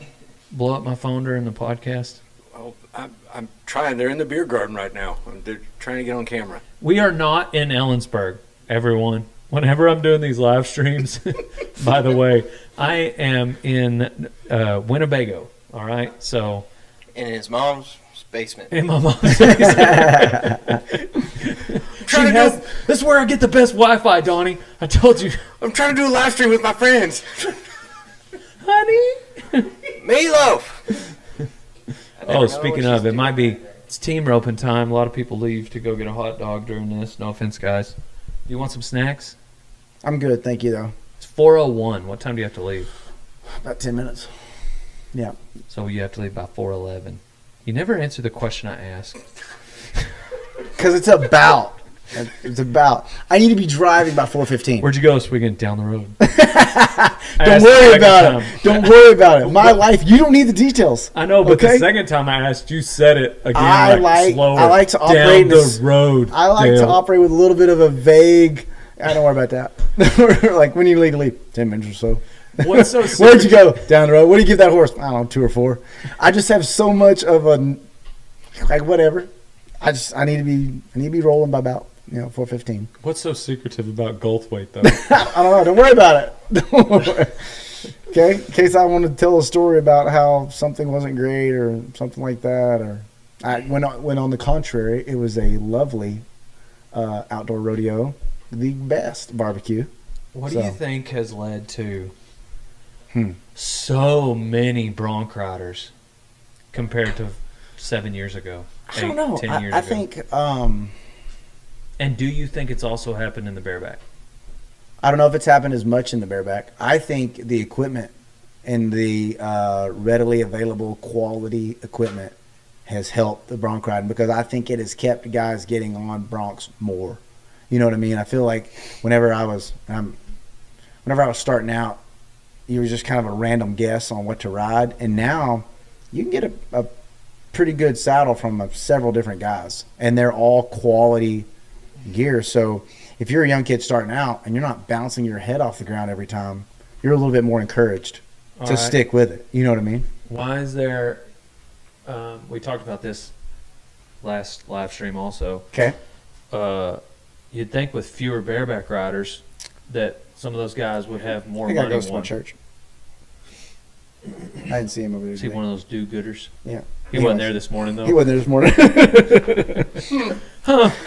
blow up my phone during the podcast? Oh, I'm trying. They're in the beer garden right now. They're trying to get on camera. We are not in Ellensburg, everyone. Whenever I'm doing these live streams, by the way, I am in Winnebago. All right, so In his mom's basement. in my mom's basement. This is where I get the best Wi-Fi, Donnie. I told you, I'm trying to do a live stream with my friends. honey. Meatloaf! Oh, speaking of, it might be it's team roping time. A lot of people leave to go get a hot dog during this. No offense, guys. Do you want some snacks? I'm good, thank you though. It's 4:01. What time do you have to leave? About 10 minutes. Yeah. So you have to leave by 4:11. You never answer the question I asked. Because it's about It's about. I need to be driving by 4:15. Where'd you go this weekend? Down the road. Don't worry about it. Don't worry about it. My life. You don't need the details. I know, but Okay? the second time I asked, you said it again. I like to operate down in this- the road. I like to operate with a little bit of a vague. I don't worry about that. Like when you leave 10 minutes or so. What's so Where'd you go? Down the road. What do you give that horse? I don't know, 2 or 4. I just have so much of a like whatever. I need to be rolling by about 4:15. What's so secretive about Goldthwait though? I don't know. Don't worry about it. Don't worry. Okay, in case I want to tell a story about how something wasn't great or something like that, or when on the contrary, it was a lovely outdoor rodeo, the best barbecue. What do you think has led to so many bronc riders compared to 7 years ago? I don't know. 10 years I ago? think. And do you think it's also happened in the bareback? I don't know if it's happened as much in the bareback. I think the equipment and the readily available quality equipment has helped the bronc riding, because I think it has kept guys getting on broncs more. You know what I mean? I feel like whenever I was starting out, you were just kind of a random guess on what to ride, and now you can get a pretty good saddle from several different guys, and they're all quality gear. So if you're a young kid starting out and you're not bouncing your head off the ground every time, you're a little bit more encouraged to stick with it. You know what I mean? Why is there? We talked about this last live stream also. Okay. You'd think with fewer bareback riders that some of those guys would have more I think I money goes to my won. church. I didn't see him over there Is he today. one of those do-gooders? Yeah. He wasn't there this morning though. He wasn't there this morning.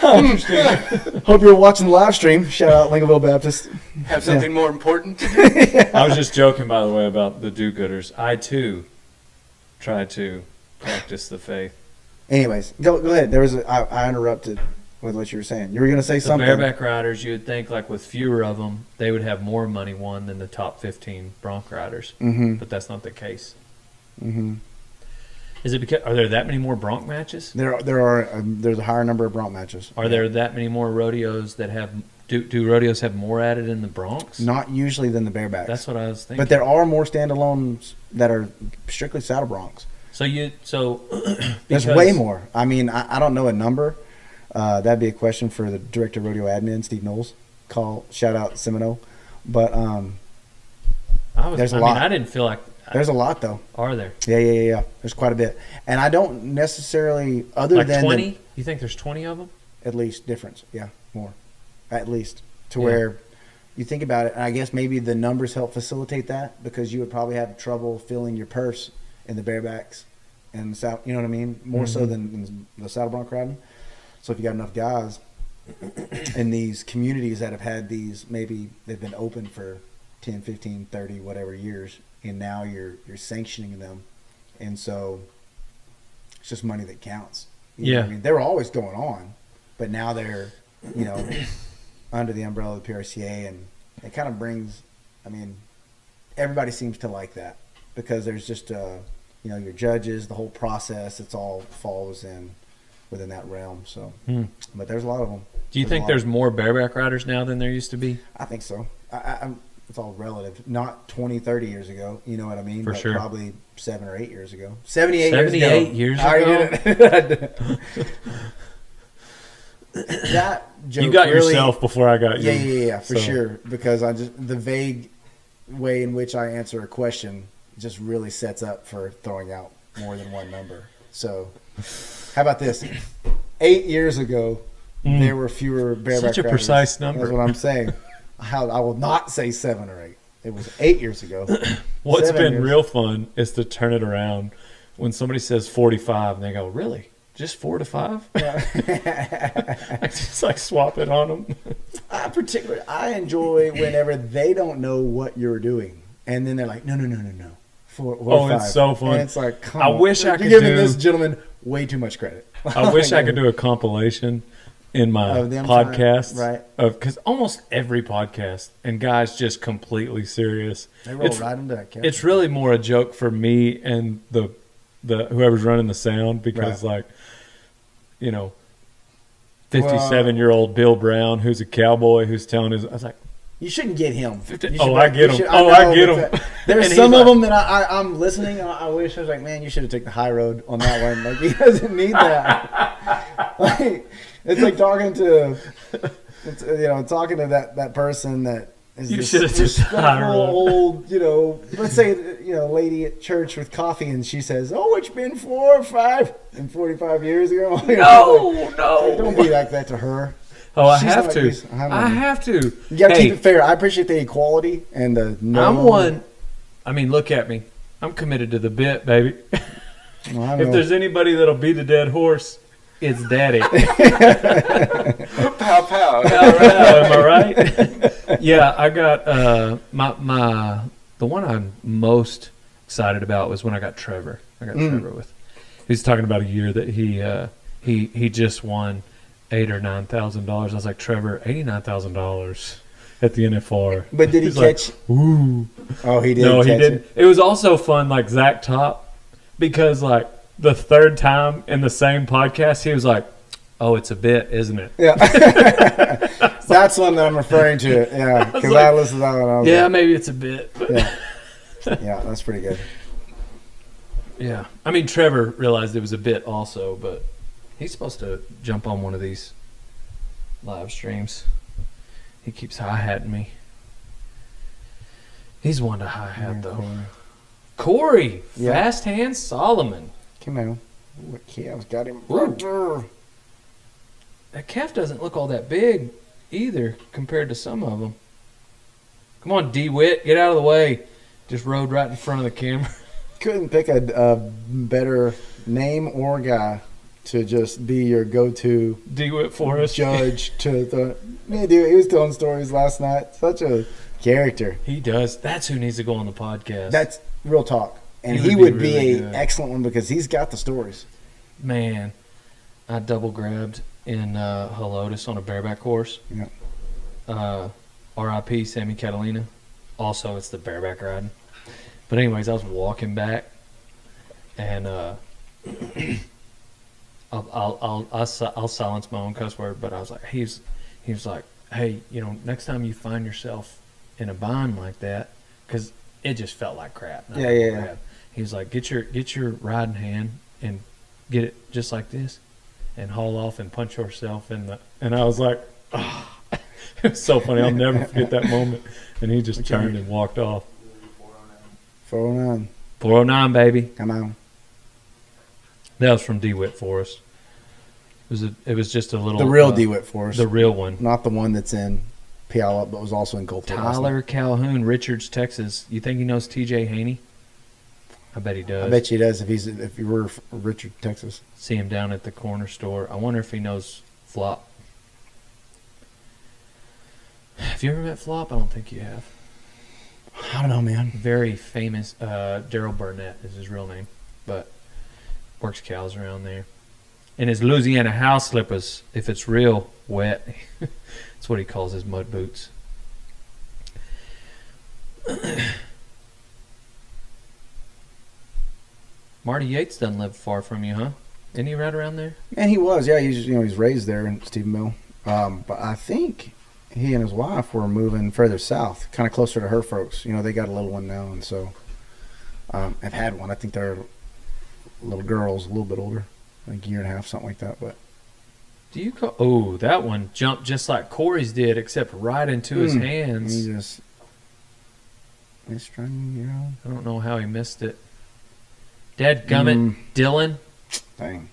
Interesting. Hope you're watching the live stream. Shout out Lincolnville Baptist. Have something more important to do. I was just joking, by the way, about the do-gooders. I too try to practice the faith. Anyways, go ahead. I interrupted with what you were saying. You were going to say The something. bareback riders, you would think like with fewer of them, they would have more money won than the top 15 bronc riders. Mm-hmm. But that's not the case. Mm-hmm. Is it because are there that many more bronc matches? There's a higher number of bronc matches. Are there that many more rodeos that have do rodeos have more added in the broncs? Not usually than the barebacks. That's what I was thinking. But there are more standalones that are strictly saddle broncs. There's way more. I mean, I don't know a number. That'd be a question for the director of rodeo admin, Steve Knowles. Shout out Semino. But there's a lot. I didn't feel like there's a lot though. Are there? Yeah. There's quite a bit, and I don't necessarily Like 20. You think there's 20 of them? At least difference. Yeah, more. At least to where you think about it, and I guess maybe the numbers help facilitate that, because you would probably have trouble filling your purse in the barebacks and the saddle. You know what I mean? More so than the saddle bronc riding. So if you got enough guys in these communities that have had these, maybe they've been open for 10, 15, 30, whatever years, and now you're sanctioning them. And so it's just money that counts. You know what I mean? They were always going on, but now they're, under the umbrella of the PRCA, and it kind of brings, everybody seems to like that, because there's just, your judges, the whole process, it's all falls within that realm. So, but there's a lot of them. Do you think there's more bareback riders now than there used to be? I think so. It's all relative. Not 20, 30 years ago. You know what I mean? For sure. Probably 7 or 8 years ago. 78 years ago. I already did it. That joke. You got really, yourself before I got you. Yeah, for sure. Because the vague way in which I answer a question just really sets up for throwing out more than one number. So, how about this? 8 years ago, there were fewer bareback Such a riders. precise number. That's what I'm saying. I will not say 7 or 8. It was 8 years ago. What's 7 been years. real fun is to turn it around when somebody says 45 and they go, really? Just 4 to 5? I just like swap it on them. I enjoy whenever they don't know what you're doing, and then they're like, no. 4 or 5. It's so fun. And it's like, come I on. wish I You're could giving do- this gentleman way too much credit. I wish I could do a compilation in my Of them podcast, trying- right. Because almost every podcast, and guys just completely serious. They roll right into that couch. It's really more a joke for me and the whoever's running the sound, because 57-year-old Bill Brown, who's a cowboy, who's telling his. I was like, You shouldn't get him. I get him. I get him. There's And some he's of them that I'm listening. I wish I was like, man, you should have taken the high road on that one. Like, he doesn't need that. Like, it's like talking to, talking to that person that is You this should have took the high respectful road. old, let's say, lady at church with coffee, and she says, "Oh, it's been 4 or 5 and 45 years ago." No. Don't be like that to her. Oh, I She's have not to. used- I have to. You gotta Hey, keep it fair. I appreciate the equality and the no. I'm one. I mean, look at me. I'm committed to the bit, baby. Well, I If know. there's anybody that'll beat a dead horse, it's Daddy. Pow pow. Am I right? Yeah, I got the one I'm most excited about was when I got Trevor. Trevor with. He's talking about a year that he just won $8,000 or $9,000. I was like, Trevor, $89,000 at the NFR. But did he He's like, catch? Ooh. Oh, he did. No, he catch didn't. It was also fun, like Zach Top, because like the third time in the same podcast, he was like, "Oh, it's a bit, isn't it?" Yeah, that's one that I'm referring to. Yeah, because I listened to that one. I was Yeah, like, maybe it's a bit. But yeah, that's pretty good. yeah, I mean, Trevor realized it was a bit also, but he's supposed to jump on one of these live streams. He keeps hi-hatting me. He's one to hi-hat, though. Corey, Yeah. Fast Hand Solomon. Come on, what calves got him? Ooh. That calf doesn't look all that big either compared to some of them. Come on, DeWitt, get out of the way. Just rode right in front of the camera. Couldn't pick a better name or guy to just be your go-to DeWitt Forrest. judge to the. Man, dude, he was telling stories last night. Such a character. He does. That's who needs to go on the podcast. That's real talk. And He he would would be be really an good. excellent one because he's got the stories. Man, I double grabbed in Helotes on a bareback horse. Yeah. R.I.P. Sammy Catalina. Also, it's the bareback riding. But anyways, I was walking back, and I'll silence my own cuss word. But I was like, he was like, hey, next time you find yourself in a bind like that, because it just felt like crap. Yeah, yeah, yeah. Crap. He was like, get your riding hand and get it just like this, and haul off and punch yourself in the. And I was like, oh. It was so funny. I'll never forget that moment. And he just turned and walked off. 409. 409, baby. Come on. That was from DeWitt Forest. It was just a little. The real DeWitt Forest. The real one. Not the one that's in Puyallup, but was also in Gulfport. Tyler Calhoun, Richards, Texas. You think he knows T.J. Haney? I bet he does. I bet you he does if you were from Richard, Texas. See him down at the corner store. I wonder if he knows Flop. Have you ever met Flop? I don't think you have. I don't know, man. Very famous. Daryl Burnett is his real name, but works cows around there. And his Louisiana house slippers, if it's real wet, that's what he calls his mud boots. Marty Yates doesn't live far from you, huh? Isn't he right around there? And he was, yeah. He's raised there in Stephenville. But I think he and his wife were moving further south, kind of closer to her folks. They got a little one now, and so I've had one. I think they're little girls, a little bit older, like a year and a half, something like that. But Do you call? Oh, that one jumped just like Corey's did, except right into his and hands. he just misstrung, I don't know how he missed it. Dadgummit, Dylan. Dang.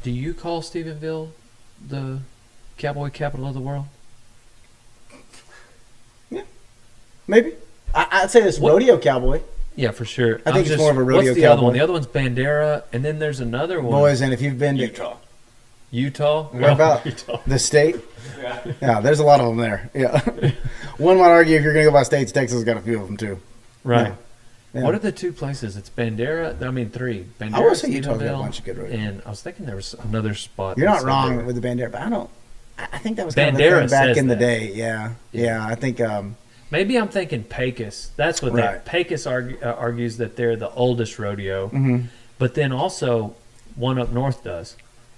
Do you call Stephenville the cowboy capital of the world? Maybe. I'd say this What- rodeo cowboy. Yeah, for sure. I think it's more of a rodeo What's the other cowboy. one? The other one's Bandera, and then there's another one. Boys, and if you've been to Utah. What about Utah. the state? Yeah, there's a lot of them there. Yeah. One might argue if you're going to go by states, Texas has got a few of them too. Right. Yeah. What are the two places? It's Bandera. I mean, three. Bandera, I would say Utah's got a Stephenville, bunch of good rodeo. and I was thinking there was another spot. You're that not said wrong there. with the Bandera, but I think that was kind of the Bandera thing back says in the that. day. Yeah. Yeah, I think Maybe I'm thinking Pecos. That's what Right. Pecos argues that they're the oldest rodeo, mhm. but then also one up north does.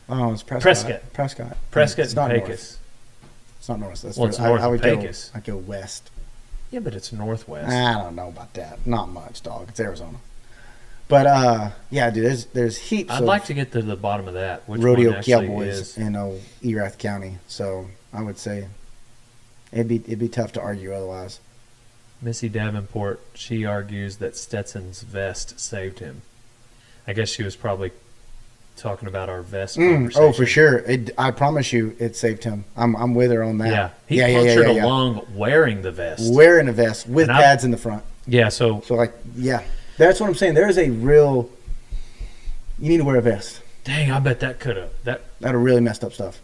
Oh, it's Prescott. Prescott It's not and north. Pecos. It's not north. That's Well, it's further- north I of would Pecos. I'd go west. Yeah, but it's northwest. I don't know about that. Not much, dog. It's Arizona. But yeah, dude, there's heaps I'd of like to get to the bottom of that. Which rodeo one actually cowboys is. in Erath County. So I would say it'd be tough to argue otherwise. Missy Davenport, she argues that Stetson's vest saved him. I guess she was probably talking about our vest conversation. Oh, for sure. I promise you, it saved him. I'm with her on that. Yeah, he punctured along wearing the vest. Wearing a vest with And pads in the front. Yeah, so So like, yeah, that's what I'm saying. There is a real. You need to wear a vest. dang, I bet that could have that. That'll really messed up stuff.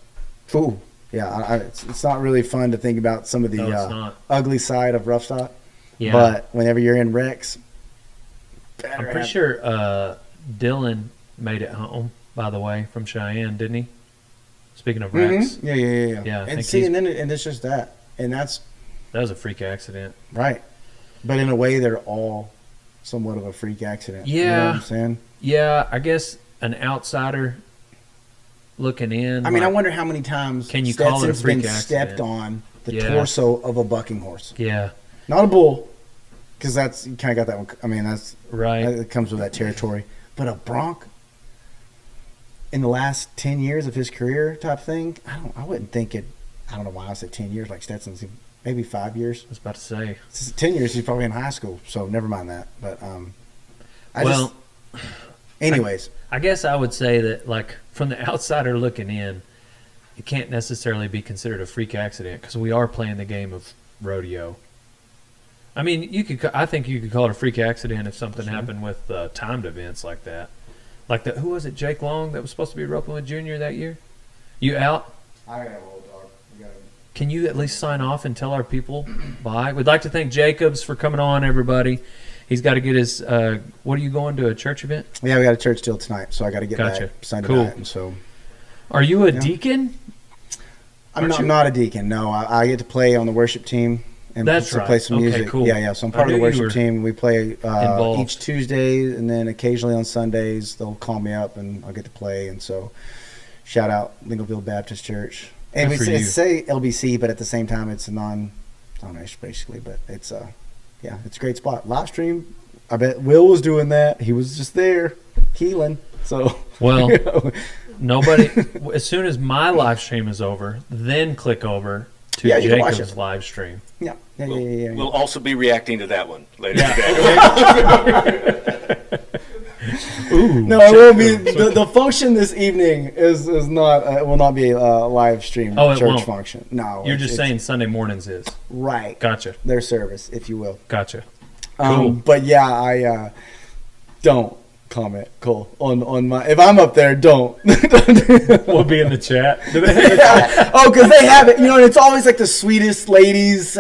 Ooh, yeah. It's not really fun to think about some of the No, it's not. ugly side of rough stock. Yeah, But whenever you're in wrecks, I'm pretty sure Dylan made it home. By the way, from Cheyenne, didn't he? Speaking of wrecks, Yeah. Yeah, I And think see, he's- and it's just that, and that's that was a freak accident. right. But in a way, they're all somewhat of a freak accident. You know Yeah. what I'm saying? Yeah, I guess an outsider looking in. I mean, I like- wonder how many times Can you call it a Stetson's freak been accident? stepped on the Yeah. torso of a bucking horse, Yeah, not a bull, because that's you kind of got that one. I mean, that's right. it comes with that territory. But a bronc in the last 10 years of his career type thing, I wouldn't think it. I don't know why I said 10 years like Stetson's. Maybe 5 years. I was about to say. 10 years, he's probably in high school, so never mind that. But Well, anyways, I guess I would say that, like, from the outsider looking in, it can't necessarily be considered a freak accident because we are playing the game of rodeo. I mean, I think you could call it a freak accident if something happened with timed events like that. Like who was it, Jake Long, that was supposed to be roping with Junior that year? You out? I got a old dog. Can you at least sign off and tell our people bye? We'd like to thank Jacobs for coming on, everybody. He's got to get his. What are you going to, a church event? Yeah, we got a church deal tonight, so I got to get Gotcha. back Sunday Cool. night. And so Are you a Yeah. deacon? I'm Aren't you? not a deacon. No, I get to play on the worship team and That's to right. play some Okay, music. cool. Yeah. So I'm I part of knew the you were worship team. We play involved. each Tuesday, and then occasionally on Sundays they'll call me up and I'll get to play. And so, shout out Lincolnville Baptist Church. And Good we for you. say LBC, but at the same time it's a non-ish basically. But it's yeah, it's a great spot. Live stream. I bet Will was doing that. He was just there, healing. So Well, you know. nobody. As soon as my live stream is over, then click over to Yeah, you can watch Jacob's it. live stream. yeah. We'll also be reacting to that one later Yeah. today. Ooh, No, it will be the function this evening is not will not be a live stream Oh, it church won't. function. No, You're it's- just it's saying Sunday mornings is. right. Gotcha. Their service, if you will. Gotcha. Cool. But yeah, I don't comment, Cole, on my. If I'm up there, don't. We'll be in the chat. Oh, because they have it, you know, and it's always like the sweetest ladies.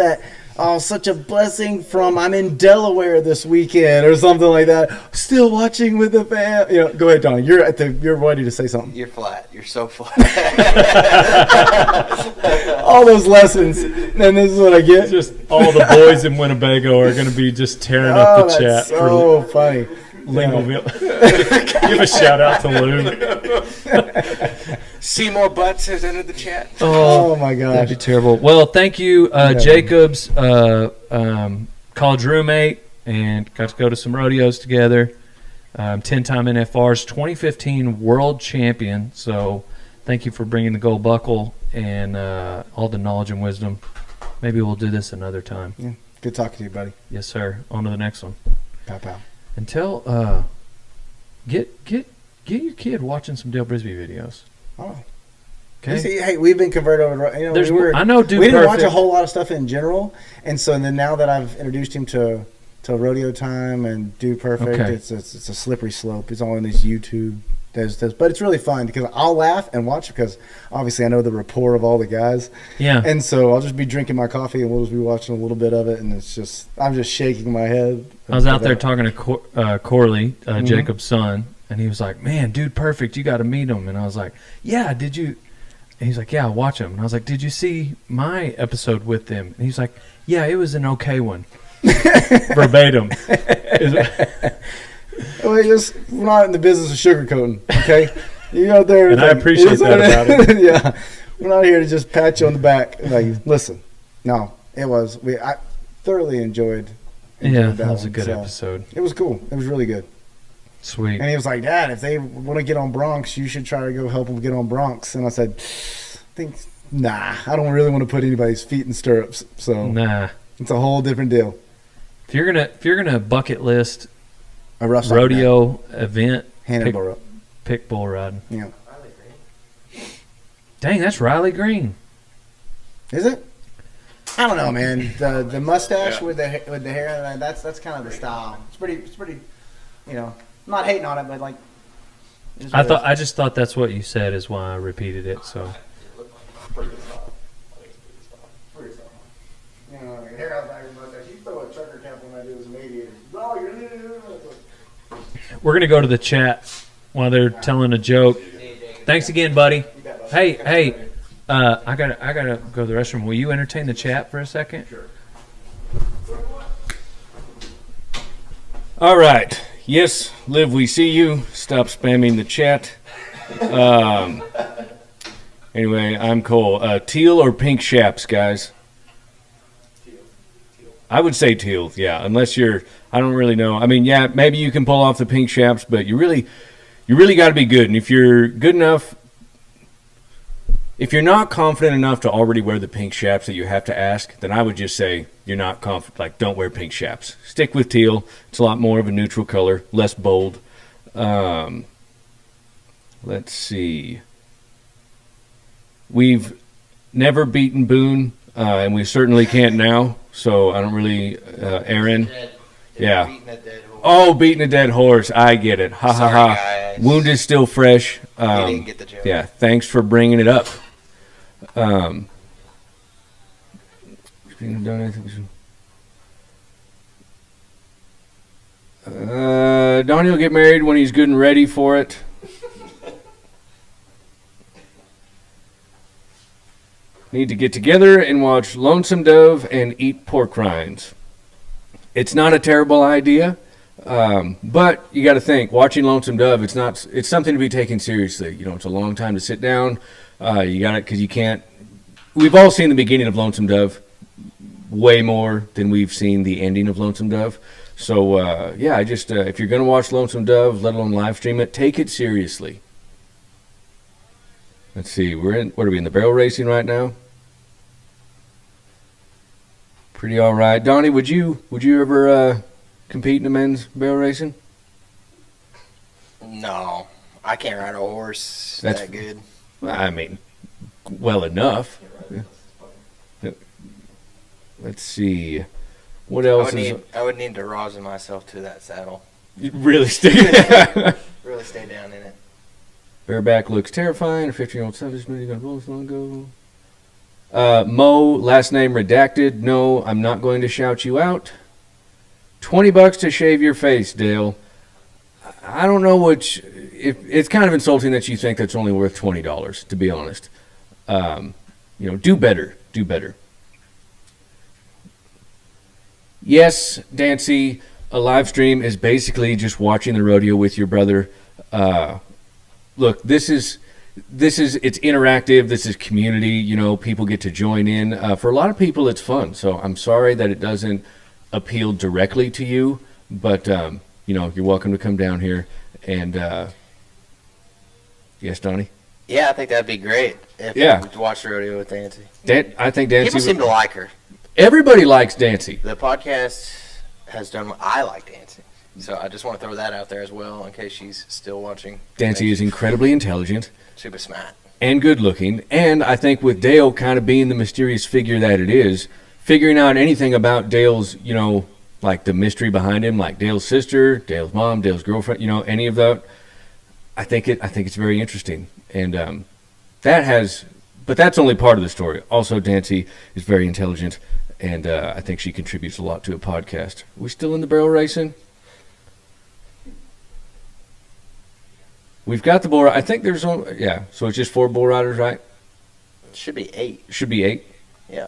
Oh, such a blessing from I'm in Delaware this weekend or something like that. Still watching with the fam. You know, go ahead, Donnie. You're ready to say something. You're flat. You're so flat. All those lessons, and this is what I get. Just all the boys in Winnebago are going to be just tearing up the that's chat so funny. Lincolnville. Give a shout out to Lou. Seymour Butts has entered the chat. Oh my gosh. That'd be terrible. Well, thank you, Jacobs, college roommate, and got to go to some rodeos together. 10-time NFR's 2015 world champion. So thank you for bringing the gold buckle and all the knowledge and wisdom. Maybe we'll do this another time. Yeah. Good talking to you, buddy. Yes, sir. On to the next one. Pow pow. Until get your kid watching some Dale Brisby videos. Oh. Okay. You see, hey, we've been converted over. You know, There's- we I know Dude we didn't watch Perfect. a whole lot of stuff in general, and so then now that I've introduced him to Rodeo Time and Dude Perfect, Okay. it's a slippery slope. It's all in these YouTube. But it's really fun because I'll laugh and watch because obviously I know the rapport of all the guys, Yeah. and so I'll just be drinking my coffee and we'll just be watching a little bit of it, and it's just I'm just shaking my head. I was out there talking to Corley, Mm-hmm. Jacob's son, and he was like, "Man, Dude Perfect, you got to meet him." And I was like, "Yeah, did you?" And he's like, "Yeah, watch him." And I was like, "Did you see my episode with them?" And he's like, "Yeah, it was an okay one." Verbatim. Well, we're not in the business of sugarcoating, okay? You out there, And I appreciate that about it. Yeah, we're not here to just pat you on the back. Like, listen, no, it was. I thoroughly enjoyed. Yeah, that that was a one, good so episode. It was cool. It was really good. Sweet. And he was like, Dad, if they want to get on Bronx, you should try to go help them get on Bronx. And I said, nah, I don't really want to put anybody's feet in stirrups. So Nah. it's a whole different deal. If you're gonna bucket list A rough rodeo event, Hannibal. pick bull riding. Yeah. Dang, that's Riley Green. Is it? I don't know, man. The mustache with the hair, that's kind of the style. It's pretty. You know, I'm not hating on it, but like. I just thought that's what you said is why I repeated it. So Pretty good style. Pretty style. You know, like hair out back of mustache. You throw a trucker cap on that, it was an aviator. Oh, you're. we're gonna go to the chat while they're telling a joke. Thanks again, buddy. Hey, I gotta go to the restroom. Will you entertain the chat for a second? Sure. All right. Yes, Liv, we see you. Stop spamming the chat. Anyway, I'm Cole. Teal or pink chaps, guys? I would say teal, yeah, unless I don't really know. I mean, yeah, maybe you can pull off the pink chaps, but you really got to be good. And if you're good enough, if you're not confident enough to already wear the pink chaps that you have to ask, then I would just say you're not confident. Like, don't wear pink chaps. Stick with teal. It's a lot more of a neutral color, less bold. Let's see. We've never beaten Boone, and we certainly can't now. So I don't really, Aaron. Yeah. Beating a dead horse. I get it. Ha ha ha. Guys. Wound is still fresh. You didn't get the joke. Yeah. Thanks for bringing it up. Donnie will get married when he's good and ready for it. Need to get together and watch Lonesome Dove and eat pork rinds. It's not a terrible idea, but you got to think. Watching Lonesome Dove, it's something to be taken seriously. You know, it's a long time to sit down. You got it because you can't. We've all seen the beginning of Lonesome Dove way more than we've seen the ending of Lonesome Dove. So I just if you're gonna watch Lonesome Dove, let alone live stream it, take it seriously. Let's see, what are we in the barrel racing right now? Pretty all right. Donnie, would you ever compete in the men's barrel racing? No, I can't ride a horse that good. I mean, well enough. Let's see. What else I would need to rosin myself to that saddle. Really stay Really stay down in it. Bareback looks terrifying. A 15-year-old savage man got bulls long ago. Mo, last name redacted. No, I'm not going to shout you out. $20 to shave your face, Dale. I don't know which. It's kind of insulting that you think that's only worth $20. To be honest, do better. Do better. Yes, Dancy. A live stream is basically just watching the rodeo with your brother. Look, this is it's interactive. This is community. You know, people get to join in. For a lot of people, it's fun. So I'm sorry that it doesn't appeal directly to you, but you're welcome to come down here. And yes, Donnie. Yeah, I think that'd be great. If Yeah. we could watch the rodeo with Dancy. I think Dancy. People seem to like her. Everybody likes Dancy. The podcast has done. I like Dancy, so I just want to throw that out there as well in case she's still watching. Dancy is incredibly intelligent super smart and good looking, and I think with Dale kind of being the mysterious figure that it is, figuring out anything about Dale's, like the mystery behind him, like Dale's sister, Dale's mom, Dale's girlfriend, any of that, I think it's very interesting, and but that's only part of the story. Also, Dancy is very intelligent, and I think she contributes a lot to a podcast. Are we still in the barrel racing? We've got the bull. I think there's only, so it's just 4 bull riders, right? should be 8. Should be 8. Yeah.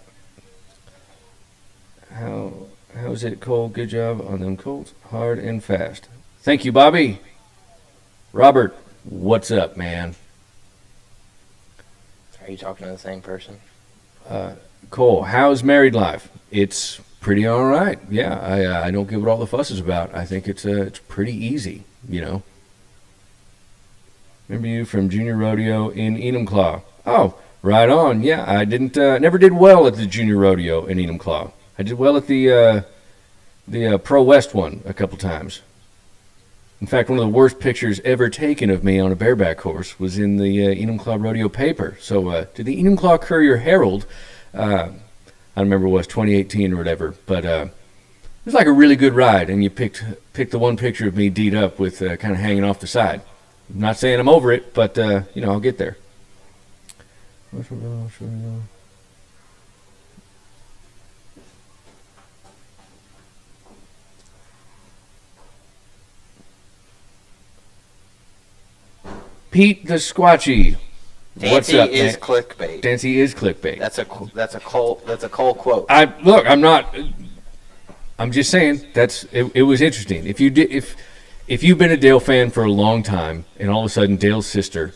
How's it, Cole? Good job on them colts. Hard and fast. Thank you, Bobby. Robert, What's up, man? Are you talking to the same person? Cole, how's married life? It's pretty all right. Yeah, I don't get what all the fuss is about. I think it's pretty easy, you know. Remember you from junior rodeo in Enumclaw? Oh, right on. Yeah, I never did well at the junior rodeo in Enumclaw. I did well at the Pro West one a couple times. In fact, one of the worst pictures ever taken of me on a bareback horse was in the Enumclaw Rodeo paper. So to the Enumclaw Courier Herald, I don't remember what it was, 2018 or whatever, but it was like a really good ride, and you picked the one picture of me D'd up with kind of hanging off the side. I'm not saying I'm over it, but, I'll get there. Pete the Squatchy. What's Dancy up, is man? clickbait. Dancy is clickbait. That's a Cole quote. I'm just saying it was interesting. If you've been a Dale fan for a long time, and all of a sudden Dale's sister,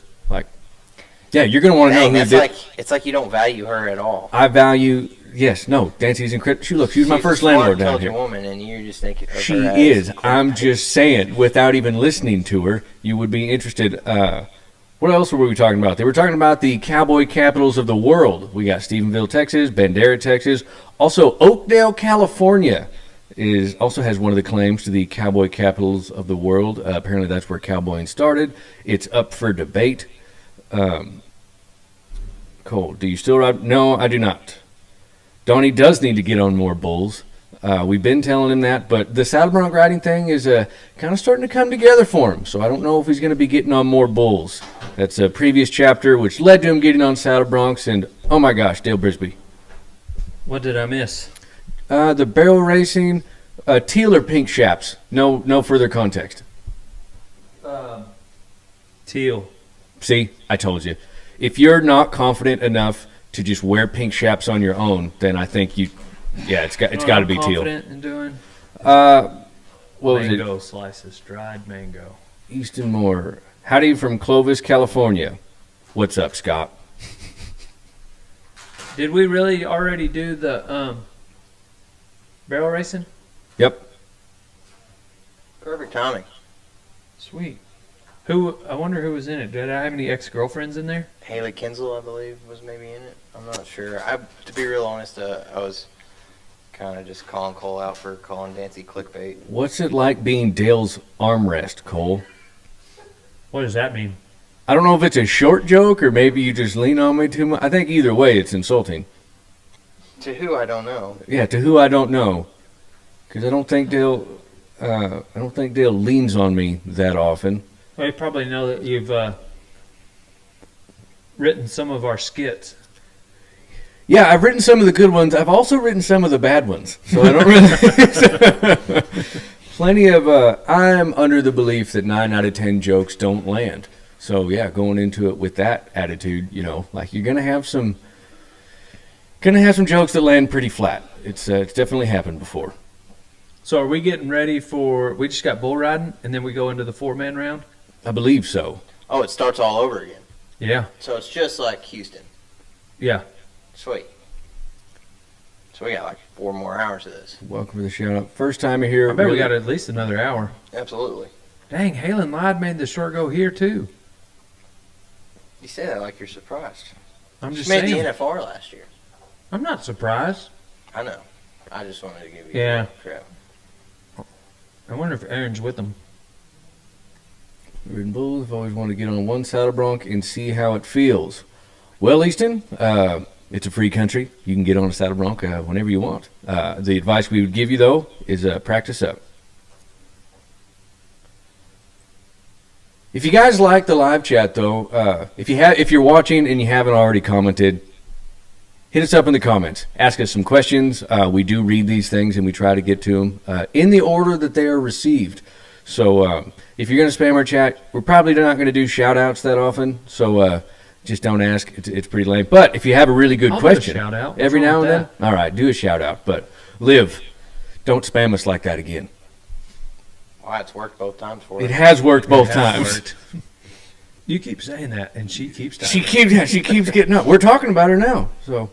you're gonna want to know Dang, who that's did. it's like you don't value her at all. I value. Yes, no. Dancy's incredible. She was my first She's a smart, landlord down intelligent here. woman, and you just think of She her as is. clickbait. I'm just saying. Without even listening to her, you would be interested. What else were we talking about? They were talking about the cowboy capitals of the world. We got Stephenville, Texas, Bandera, Texas. Also, Oakdale, California also has one of the claims to the cowboy capitals of the world. Apparently, that's where cowboying started. It's up for debate. Cole, do you still ride? No, I do not. Donnie does need to get on more bulls. We've been telling him that, but the saddle bronc riding thing is kind of starting to come together for him. So I don't know if he's going to be getting on more bulls. That's a previous chapter, which led to him getting on saddle broncs. And oh my gosh, Dale Brisby, What did I miss? the barrel racing, teal or pink chaps. No further context. Teal. See, I told you. If you're not confident enough to just wear pink chaps on your own, then I think it's got to be teal. Confident in doing What was it? Mango slices, dried mango. Easton Moore. Howdy from Clovis, California. What's up, Scott? Did we really already do the barrel racing? Yep. Perfect timing. Sweet. I wonder who was in it. Did I have any ex-girlfriends in there? Haley Kinsel, I believe, was maybe in it. I'm not sure. To be real honest, I was kind of just calling Cole out for calling Dancy clickbait. What's it like being Dale's armrest, Cole? What does that mean? I don't know if it's a short joke or maybe you just lean on me too much. I think either way it's insulting. To who, I don't know. Yeah, to who I don't know. Because I don't think Dale leans on me that often. Well, you probably know that you've written some of our skits. Yeah, I've written some of the good ones. I've also written some of the bad ones. So I don't really... Plenty of... I'm under the belief that 9 out of 10 jokes don't land. So yeah, going into it with that attitude, you're going to have some... jokes that land pretty flat. It's definitely happened before. So are we getting ready for... We just got bull riding, and then we go into the 4-man round? I believe so. Oh, it starts all over again. Yeah. So it's just like Houston. Yeah. Sweet. So we got like 4 more hours of this. Welcome for the shout out. First time here. I bet we got at least another hour. Absolutely. Dang, Halen Lied made the short go here, too. You say that like you're surprised. I'm just She made saying. the NFR last year. I'm not surprised. I know. I just wanted to give you Yeah. crap. I wonder if Aaron's with them. Ridden bulls. I've always wanted to get on one saddle bronc and see how it feels. Well, Easton, it's a free country. You can get on a saddle bronc whenever you want. The advice we would give you, though, is practice up. If you guys like the live chat, though, if you're watching and you haven't already commented, hit us up in the comments. Ask us some questions. We do read these things and we try to get to them in the order that they are received. So if you're going to spam our chat, we're probably not going to do shout-outs that often. So just don't ask. It's pretty lame. But if you have a really good I'll do a question, shout-out. What's every wrong now and with then, all right, do a shout-out. But Liv, don't spam us like that again. Why, it's worked both times for us. It has worked both It has times. worked. You keep saying that, and she keeps She keeps getting up. We're talking about her now. So,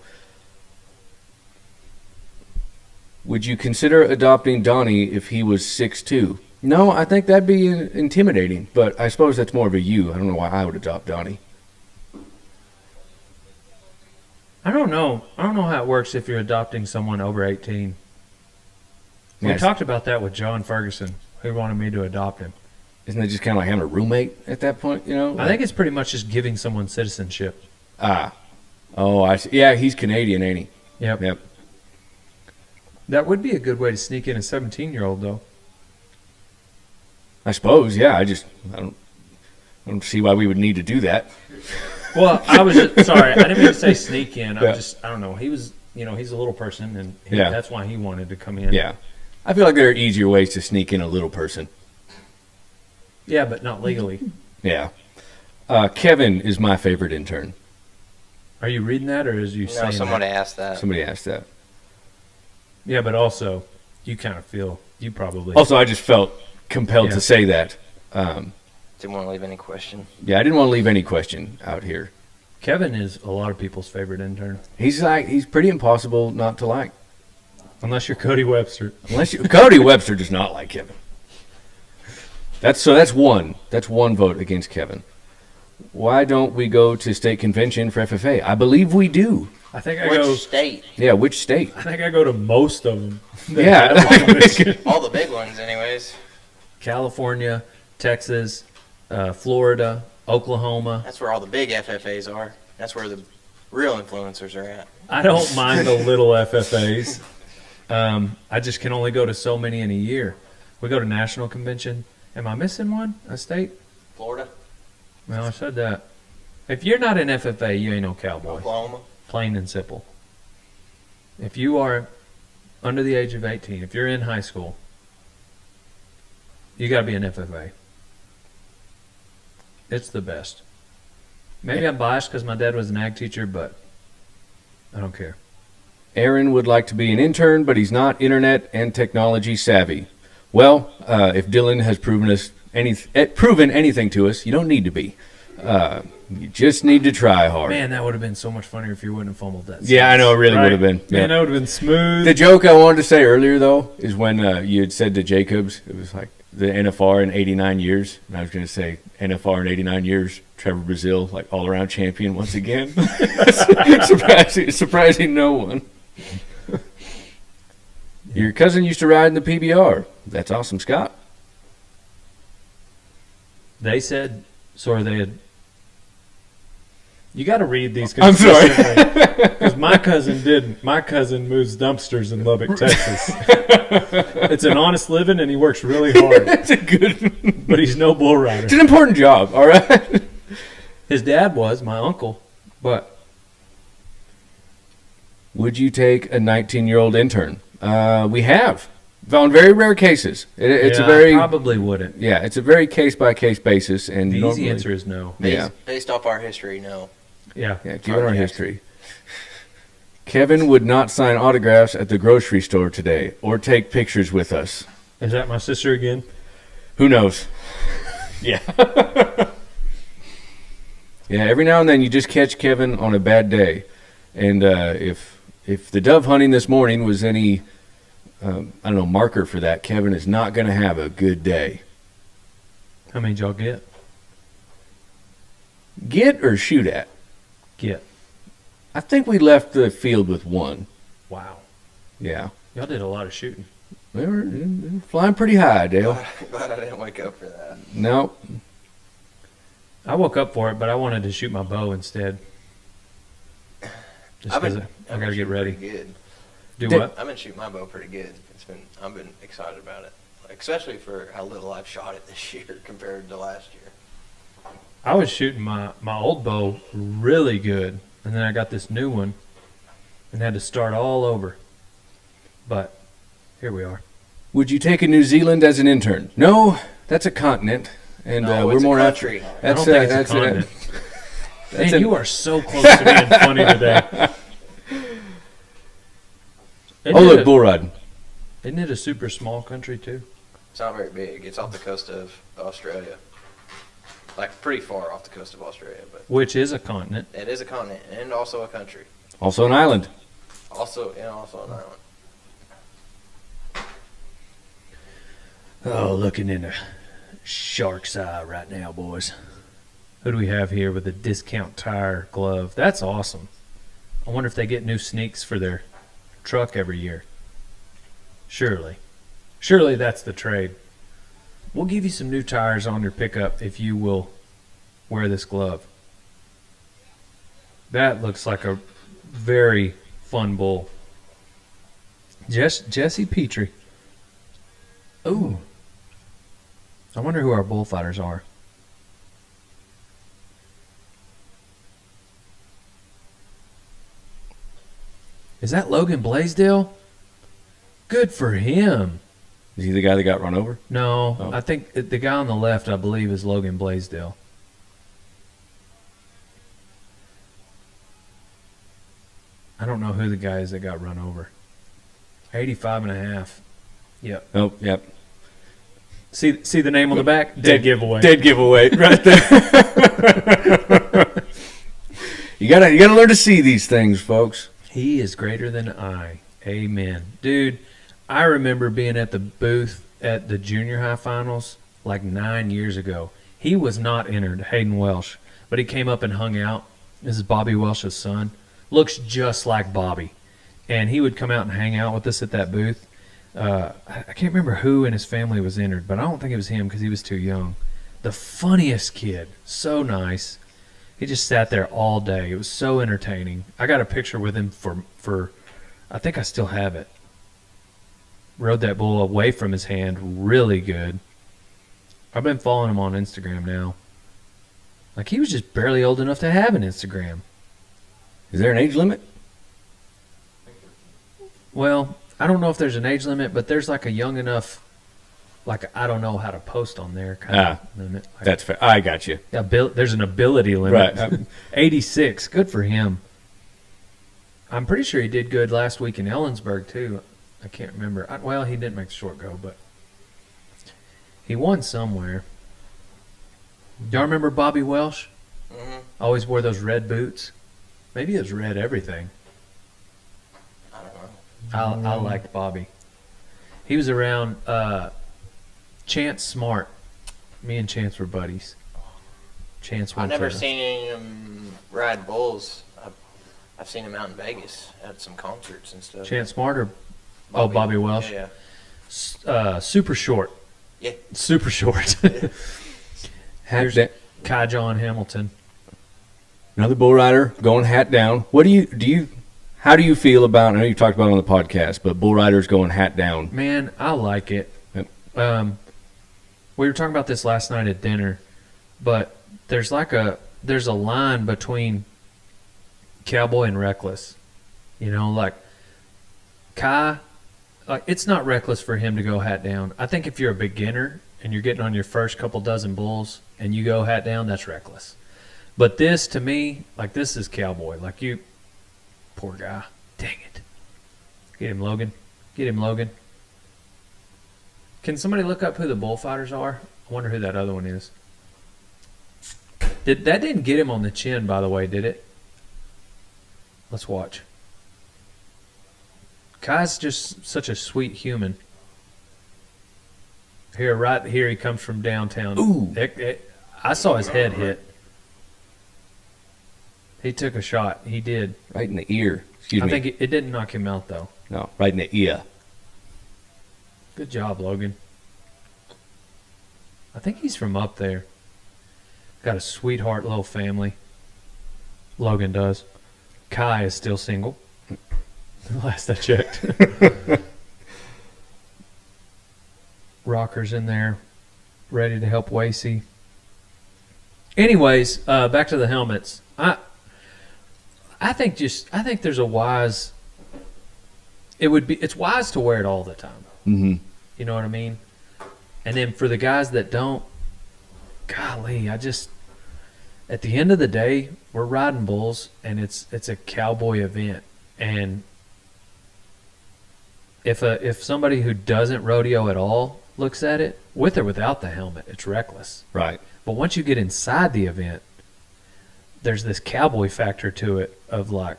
would you consider adopting Donnie if he was 6'2"? No, I think that'd be intimidating. But I suppose that's more of a you. I don't know why I would adopt Donnie. I don't know. I don't know how it works if you're adopting someone over 18. We Yes. talked about that with John Ferguson, who wanted me to adopt him. Isn't it just kind of like having a roommate at that point? You know. I think it's pretty much just giving someone citizenship. Oh, I see. Yeah, he's Canadian, ain't he? Yep. Yep. That would be a good way to sneak in a 17-year-old, though. I suppose. Yeah. I don't see why we would need to do that. Well, I was sorry. I didn't mean to say sneak in. Yeah. I don't know. He was, he's a little person, and Yeah. that's why he wanted to come in. Yeah. I feel like there are easier ways to sneak in a little person. Yeah, but not legally. Yeah. Kevin is my favorite intern. Are you reading that, or is you No, saying someone that? asked that. Somebody asked that. Yeah, but also, you kind of feel, you probably. Also, I just felt compelled Yeah. to say that. Didn't want to leave any question. Yeah, I didn't want to leave any question out here. Kevin is a lot of people's favorite intern. He's pretty impossible not to like. Unless you're Cody Webster. Cody Webster does not like Kevin. That's one. That's one vote against Kevin. Why don't we go to state convention for FFA? I believe we do. I think I Which go. state? Yeah, which state? I think I go to most of them. Yeah. All the big ones, anyways. California, Texas, Florida, Oklahoma. That's where all the big FFAs are. That's where the real influencers are at. I don't mind the little FFAs. I just can only go to so many in a year. We go to national convention. Am I missing one? A state? Florida, Well, I said that. If you're not an FFA, you ain't no cowboy. Oklahoma. Plain and simple. If you are under the age of 18, if you're in high school, you got to be an FFA. It's the best. Maybe I'm biased because my dad was an ag teacher, but I don't care. Aaron would like to be an intern, but he's not internet and technology savvy. Well, if Dylan has proven anything to us, you don't need to be. You just need to try hard. Man, that would have been so much funnier if you wouldn't have fumbled that. Yeah, I know, it really would have been. Man, Yeah. that would have been smooth. The joke I wanted to say earlier, though, is when you had said to Jacobs, it was like the NFR in 89 years. And I was going to say NFR in 89 years, Trevor Brazile, like all-around champion once again. surprising no one. Your cousin used to ride in the PBR. That's awesome, Scott. They said, sorry, they had. You got to read these. I'm sorry. Because my cousin didn't. My cousin moves dumpsters in Lubbock, Texas. It's an honest living, and he works really hard. That's a good. But he's no bull rider. It's an important job, all right? His dad was my uncle, but Would you take a 19-year-old intern? We have. On very rare cases. It's yeah, a very I probably wouldn't. yeah, it's a very case-by-case basis. And The normally- easy answer is no. Yeah. Based off our history, no. Yeah. Yeah, given our history. Kevin would not sign autographs at the grocery store today or take pictures with us. Is that my sister again? Who knows? Yeah. Yeah, every now and then you just catch Kevin on a bad day. And if the dove hunting this morning was any, marker for that, Kevin is not going to have a good day. How many did y'all get? Get or shoot at? Get. I think we left the field with one. Wow. Yeah. Y'all did a lot of shooting. We were flying pretty high, Dale. Glad I didn't wake up for that. No. I woke up for it, but I wanted to shoot my bow instead. Just because I got to get ready. Good. Do Did- what? I've been shooting my bow pretty good. I've been excited about it, like, especially for how little I've shot it this year compared to last year. I was shooting my old bow really good, and then I got this new one and had to start all over. But here we are. Would you take a New Zealand as an intern? No, that's a continent, and No, we're it's a more country. I don't think it's a continent. Man, you are so close to being funny today. Oh, look, bull riding. Isn't it a super small country, too? It's not very big. It's off the coast of Australia. like pretty far off the coast of Australia, but Which is a continent. it is a continent and also a country. Also an island. Also an island. Oh, looking in a shark's eye right now, boys. Who do we have here with a discount tire glove? That's awesome. I wonder if they get new sneaks for their truck every year. Surely that's the trade. We'll give you some new tires on your pickup if you will wear this glove. That looks like a very fun bull. Jesse Petrie. Ooh. I wonder who our bullfighters are. Is that Logan Blaisdell? Good for him. Is he the guy that got run over? No, Oh. I think the guy on the left, I believe, is Logan Blaisdell. I don't know who the guy is that got run over. 85.5. Yep. Oh, yep. See the name on the back? Dead giveaway. Dead giveaway right there. You gotta learn to see these things, folks. He is greater than I. Amen. Dude, I remember being at the booth at the junior high finals like 9 years ago. He was not entered, Hayden Welsh, but he came up and hung out. This is Bobby Welsh's son. Looks just like Bobby. And he would come out and hang out with us at that booth. I can't remember who in his family was entered, but I don't think it was him because he was too young. The funniest kid. So nice. He just sat there all day. It was so entertaining. I got a picture with him for I think I still have it. Rode that bull away from his hand really good. I've been following him on Instagram now. Like, he was just barely old enough to have an Instagram. Is there an age limit? Well, I don't know if there's an age limit, but there's like a young enough, like, I don't know how to post on there kind of limit. Like, That's fair. I got you. there's an ability limit. Right. 86. Good for him. I'm pretty sure he did good last week in Ellensburg, too. I can't remember. Well, he didn't make the short go, but he won somewhere. Y'all remember Bobby Welsh? Mm-hmm. Always wore those red boots. Maybe it was red everything. I don't know. I liked Bobby. He was around Chance Smart. Me and Chance were buddies. Chance I've went never to- seen any of them ride bulls. I've seen him out in Vegas at some concerts and stuff. Chance Smart or Bobby Welsh? Yeah. Super short. Yeah. Super short. Here's Kai John Hamilton. Another bull rider going hat down. What do you how do you feel about, I know you talked about it on the podcast, but bull riders going hat down? Man, I like it. Yep. We were talking about this last night at dinner, but there's a line between cowboy and reckless. You know, like Kai, like, it's not reckless for him to go hat down. I think if you're a beginner and you're getting on your first couple dozen bulls and you go hat down, that's reckless. But this, to me, like, this is cowboy. Like, you, poor guy. Dang it. Get him, Logan. Get him, Logan. Can somebody look up who the bullfighters are? I wonder who that other one is. That didn't get him on the chin, by the way, did it? Let's watch. Kai's just such a sweet human. Here, right here, he comes from downtown. Ooh. I saw his head hit. He took a shot. He did. Right in the ear. Excuse me. I think it didn't knock him out, though. No, right in the ear. Good job, Logan. I think he's from up there. Got a sweetheart little family. Logan does. Kai is still single. Last I checked. Rocker's in there, ready to help Wasey. Anyways, back to the helmets. I think there's a wise. It's wise to wear it all the time. Mm-hmm. You know what I mean? And then for the guys that don't, golly, at the end of the day, we're riding bulls, and it's a cowboy event. And if somebody who doesn't rodeo at all looks at it, with or without the helmet, it's reckless. Right. But once you get inside the event, there's this cowboy factor to it of like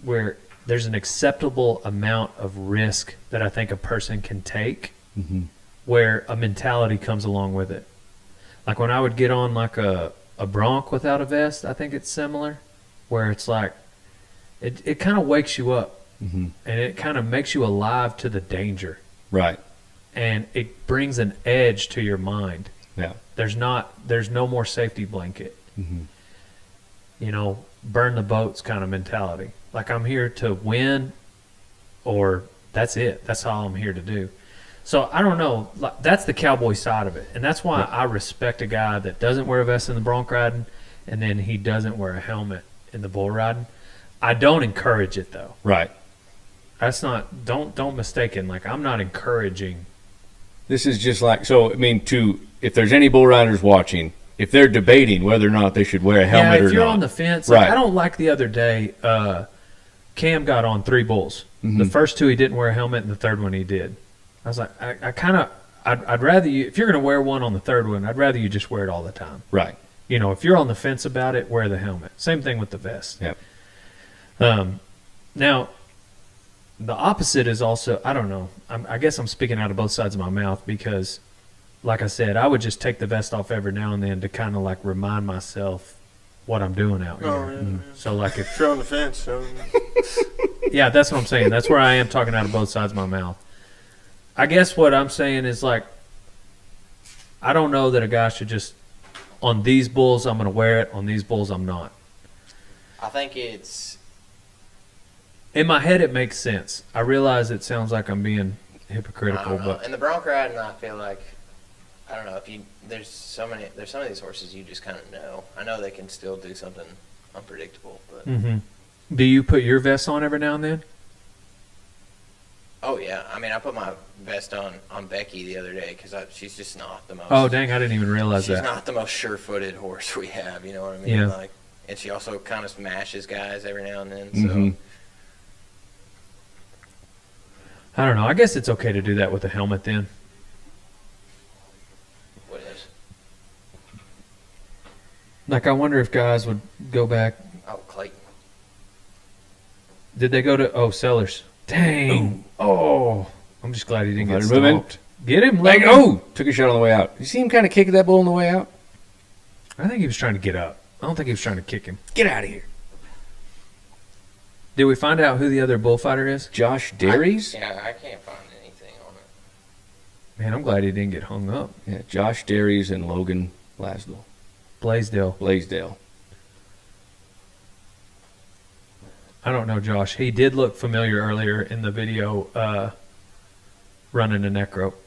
where there's an acceptable amount of risk that I think a person can take where a mentality comes along with it. Like when I would get on like a bronc without a vest, I think it's similar, where it's like it kind of wakes you up and it kind of makes you alive to the danger. Right. And it brings an edge to your mind. Yeah. There's no more safety blanket. You know, burn the boats kind of mentality. Like I'm here to win, or that's it. That's all I'm here to do. So I don't know. Like, that's the cowboy side of it, and that's why I respect a guy that doesn't wear a vest in the bronc riding, and then he doesn't wear a helmet in the bull riding. I don't encourage it though. Right. That's not. Don't mistake it. Like I'm not encouraging. This is just like, so, I mean, if there's any bull riders watching, if they're debating whether or not they should wear a helmet or not. Yeah, if you're on the fence. Like, I don't like the other day, Cam got on 3 bulls. The first 2 he didn't wear a helmet, and the third one he did. I was like, I'd rather you, if you're going to wear one on the third one, I'd rather you just wear it all the time. Right. You know, if you're on the fence about it, wear the helmet. Same thing with the vest. Yep. Now, the opposite is also, I don't know. I guess I'm speaking out of both sides of my mouth because, like I said, I would just take the vest off every now and then to kind of like remind myself what I'm doing out here. Oh, yeah. So like if You're on the fence, so yeah, that's what I'm saying. That's where I am talking out of both sides of my mouth. I guess what I'm saying is like, I don't know that a guy should just, on these bulls I'm going to wear it, on these bulls I'm not. I think it's In my head, it makes sense. I realize it sounds like I'm being I hypocritical, don't know. but In the bronc riding, I feel like I don't know if you there's some of these horses you just kind of know. I know they can still do something unpredictable, but do you put your vest on every now and then? oh yeah, I mean I put my vest on Becky the other day because she's just not the most. Oh, dang, I didn't even realize She's that. not the most sure-footed horse we have. You know what I mean? Yeah. Like, and she also kind of smashes guys every now and then. So. I don't know. I guess it's okay to do that with a helmet then. What is? Like, I wonder if guys would go back. Oh, Clayton. Did they go to, Sellers? Dang. Oh. I'm just glad he didn't get Let her move in. stomped. Get him, Like, Logan. took a shot on the way out. You see him kind of kicking that bull on the way out? I think he was trying to get up. I don't think he was trying to kick him. Get out of here. Did we find out who the other bullfighter is? Josh Dairies? Yeah, I can't find anything on it. Man, I'm glad he didn't get hung up. Yeah, Josh Dairies and Logan Lasdell. Blaisdell. I don't know, Josh. He did look familiar earlier in the video running a neck rope.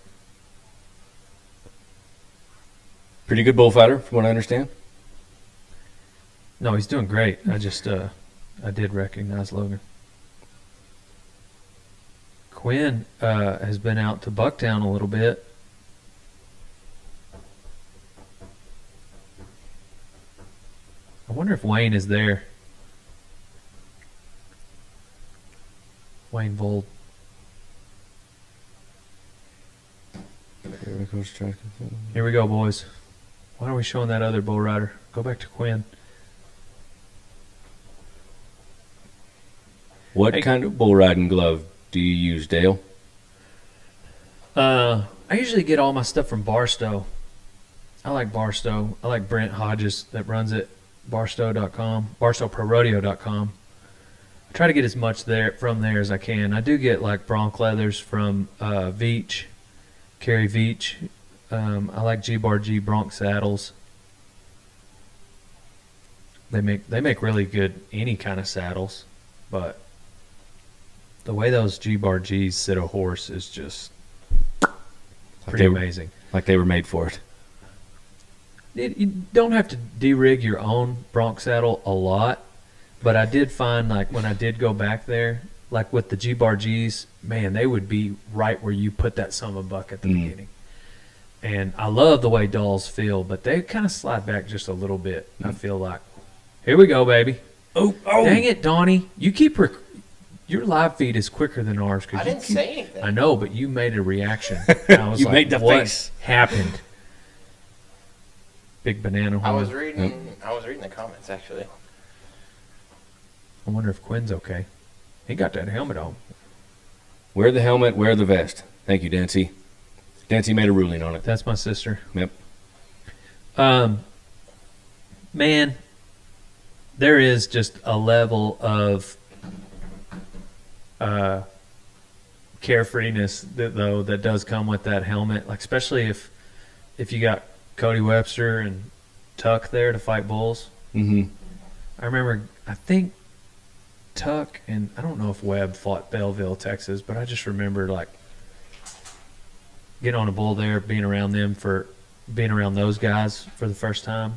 Pretty good bullfighter, from what I understand. No, he's doing great. I just, I did recognize Logan. Quinn has been out to Bucktown a little bit. I wonder if Wayne is there. Wayne Vold. Here we go, boys. Why are we showing that other bull rider? Go back to Quinn. What kind of bull riding glove do you use, Dale? I usually get all my stuff from Barstow. I like Barstow. I like Brent Hodges that runs it. Barstow.com. BarstowProRodeo.com. I try to get as much from there as I can. I do get like bronc leathers from Veach, Kerry Veach. I like G-Bar-G bronc saddles. They make really good any kind of saddles, but the way those G-Bar-Gs sit a horse is just pretty amazing. Like they were made for it. You don't have to de-rig your own bronc saddle a lot, but I did find, like, when I did go back there, like with the G-Bar-Gs, man, they would be right where you put that son of a buck at the beginning. And I love the way dolls feel, but they kind of slide back just a little bit, I feel like. Here we go, baby. Oh. Dang it, Donnie. You keep Your live feed is quicker than ours. I didn't say anything. I know, but you made a reaction. I was You like, made the what face. happened? Big banana. I was hood. reading. I was reading the comments actually. I wonder if Quinn's okay. He got that helmet on. Wear the helmet, wear the vest. Thank you, Dancy. Dancy made a ruling on it. That's my sister. Yep. Man, there is just a level of carefreeness that does come with that helmet. Like especially if you got Cody Webster and Tuck there to fight bulls. Mm-hmm. I remember, I think Tuck and I don't know if Webb fought Belleville, Texas, but I just remember like getting on a bull there, being around those guys for the first time.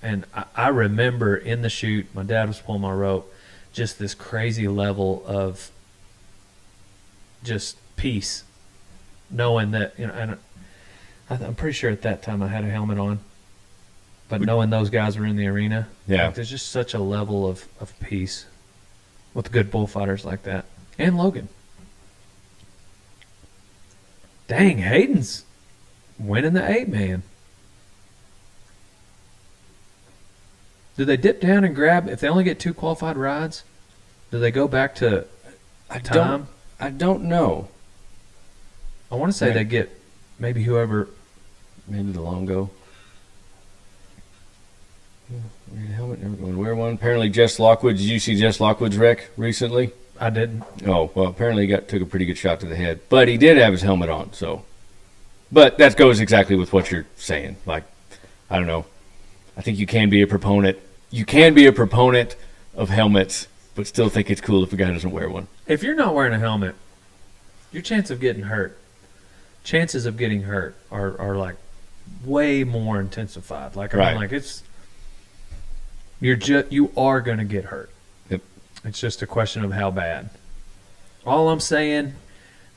And I remember in the chute, my dad was pulling my rope, just this crazy level of just peace, knowing that, and I'm pretty sure at that time I had a helmet on, but knowing those guys were in the arena, Yeah. like, there's just such a level of peace with good bullfighters like that. And Logan. Dang, Hayden's winning the 8-man. Do they dip down and grab, if they only get 2 qualified rides, do they go back to time? I don't know. I want to say Right. they get maybe whoever. Maybe the Longo. Wear a helmet, never going to wear one. Apparently, Jess Lockwood. Did you see Jess Lockwood's wreck recently? I didn't. Oh, well, apparently he took a pretty good shot to the head. But he did have his helmet on, so. But that goes exactly with what you're saying. Like, I don't know. I think you can be a proponent. You can be a proponent of helmets, but still think it's cool if a guy doesn't wear one. If you're not wearing a helmet, your chances of getting hurt are like way more intensified. Like, I Right. mean, like you are going to get hurt. Yep. It's just a question of how bad. All I'm saying,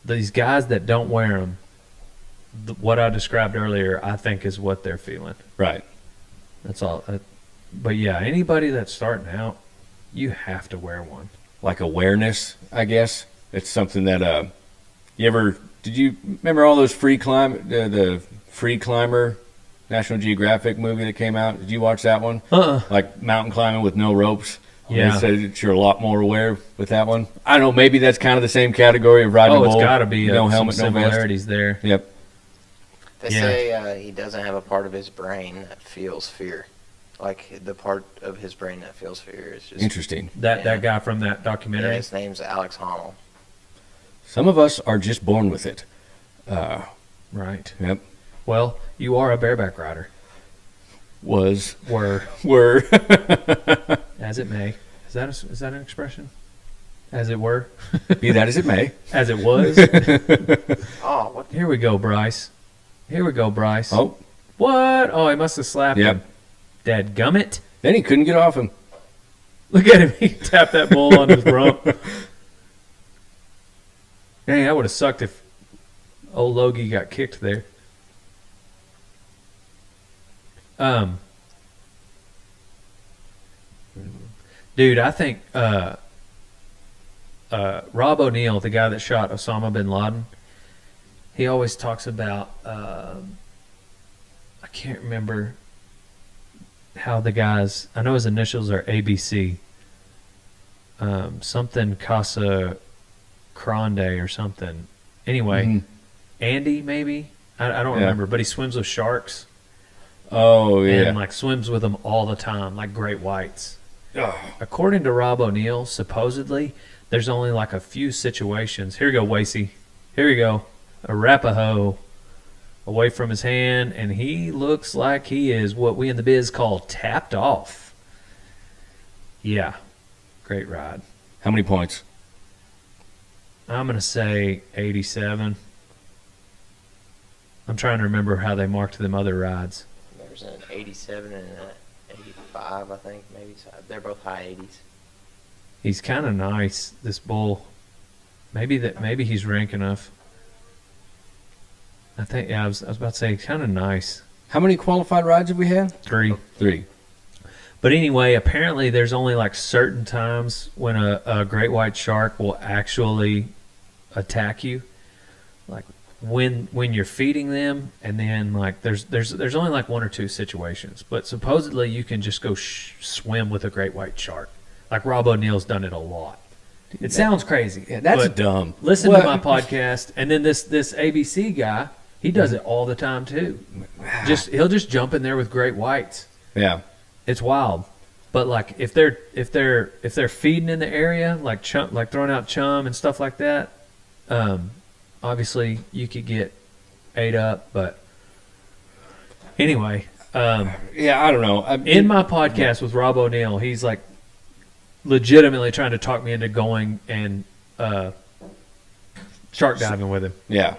these guys that don't wear them, what I described earlier, I think is what they're feeling. Right. That's all. But yeah, anybody that's starting out, you have to wear one. Like awareness, I guess. It's something that did you remember all those the Free Climber National Geographic movie that came out? Did you watch that one? Like mountain climbing with no ropes. Yeah. They said that you're a lot more aware with that one. I don't know, maybe that's kind of the same category of riding a It's bull. got to be no some helmet, no vest. similarities there. Yep. They Yeah. say he doesn't have a part of his brain that feels fear. Like the part of his brain that feels fear is just Interesting. That guy from that Yeah, documentary. his name's Alex Honnold. Some of us are just born with it. Right. Yep. Well, you are a bareback rider. Were as it may. Is that an expression? As it were. Be that as it may. As it was. Oh, what? Here we go, Bryce. Oh, What? Oh, he must have slapped Yep. him. Dadgummit. then he couldn't get off him. Look at him. He tapped that bull on his rump. Dang, that would have sucked if old Logie got kicked there. Dude, I think Rob O'Neill, the guy that shot Osama bin Laden, he always talks about I can't remember how the guys, I know his initials are ABC, something Casa Grande or something. Anyway, Mhm. Andy maybe, I don't Yeah. remember, but he swims with sharks Oh, yeah. and like swims with them all the time, like great whites. Oh. According to Rob O'Neill, supposedly there's only like a few situations. Here you go, Wasey. Here you go. Arapaho away from his hand, and he looks like he is what we in the biz call tapped off. Yeah, great ride. How many points? I'm going to say 87. I'm trying to remember how they marked them other rides. There's an 87 and an 85, I think, maybe. So they're both high 80s. He's kind of nice, this bull. Maybe he's rank enough. I think, I was about to say, kind of nice. How many qualified rides have we had? 3. 3. But anyway, apparently there's only like certain times when a great white shark will actually attack you, like when you're feeding them, and then like there's only like one or two situations. But supposedly you can just go swim with a great white shark. Like Rob O'Neill's done it a lot. It sounds crazy. Yeah, that's but dumb. Listen What? to my podcast, and then this ABC guy, he does it all the time too. He'll just jump in there with great whites. Yeah. It's wild. But like if they're feeding in the area, like throwing out chum and stuff like that, obviously you could get ate up. But anyway, Yeah, I don't know. in my podcast with Rob O'Neill, he's like legitimately trying to talk me into going and shark diving with him. Yeah.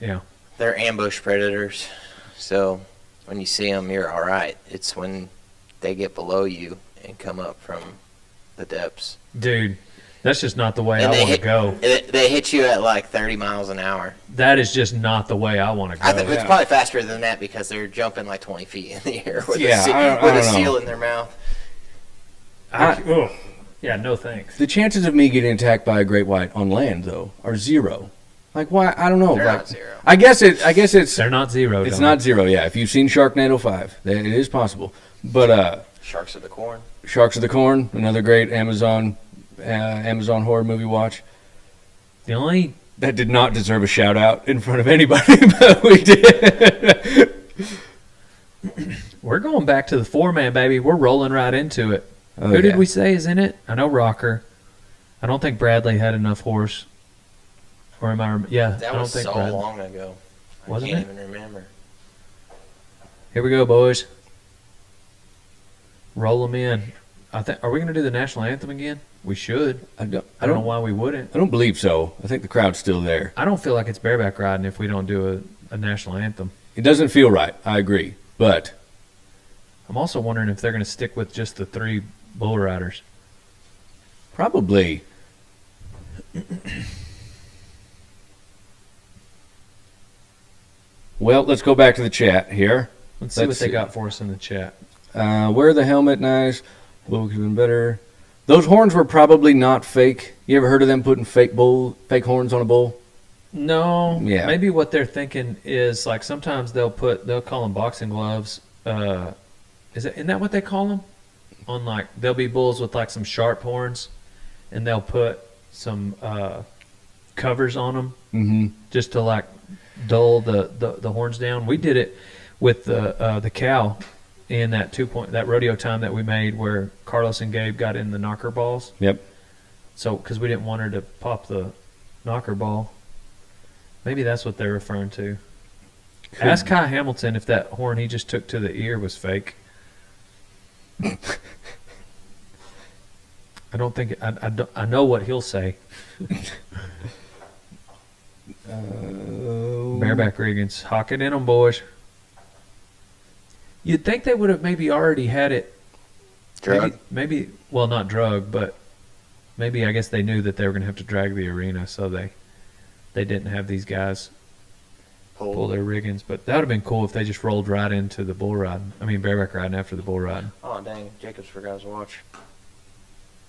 Yeah. They're ambush predators, so when you see them, you're all right. It's when they get below you and come up from the depths. Dude, that's just not the way And I they want to hit- go. They hit you at like 30 miles an hour. That is just not the way I want to go. I think it's probably faster than that because they're jumping like 20 feet in the air with Yeah, I with a don't seal know. in their mouth. Yeah, no thanks. The chances of me getting attacked by a great white on land, though, are zero. Like, why? I don't know. They're like, not zero. I guess it's They're not zero. it's Don. not zero. Yeah, if you've seen Sharknado 5, then it is possible. But Sharks of the corn. Sharks of the Corn, another great Amazon horror movie watch. The only That did not deserve a shout out in front of anybody, but we did. we're going back to the 4-man, baby. We're rolling right into it. Oh, Who yeah. did we say is in it? I know Rocker. I don't think Bradley had enough horse. Or am I? Yeah, That I don't was think so Bradley. long ago. Wasn't I can't it? even remember. Here we go, boys. Roll them in. Are we going to do the national anthem again? We should. I I don't know why we wouldn't. I don't believe so. I think the crowd's still there. I don't feel like it's bareback riding if we don't do a national anthem. It doesn't feel right. I agree, but I'm also wondering if they're going to stick with just the 3 bull riders. probably. Well, let's go back to the chat here. Let's see what they got for us in the chat. Wear the helmet, nice. Bull could have been better. Those horns were probably not fake. You ever heard of them putting fake horns on a bull? No. Yeah. Maybe what they're thinking is like sometimes they'll call them boxing gloves. Isn't that what they call them? On like there'll be bulls with like some sharp horns, and they'll put some covers on them Mm-hmm. just to like dull the horns down. We did it with the cow in that that rodeo time that we made where Carlos and Gabe got in the knocker balls. Yep. So because we didn't want her to pop the knocker ball. Maybe that's what they're referring to. Ask Kai Hamilton if that horn he just took to the ear was fake. I don't think I know what he'll say. Bareback Riggins, hawk it in them, boys. You'd think they would have maybe already had it. Drug? Maybe well, not drug, but maybe I guess they knew that they were going to have to drag the arena, so they didn't have these guys pull their riggins. But that would have been cool if they just rolled right into the bull riding. I mean, bareback riding after the bull riding. Oh, dang. Jacobs forgot his watch.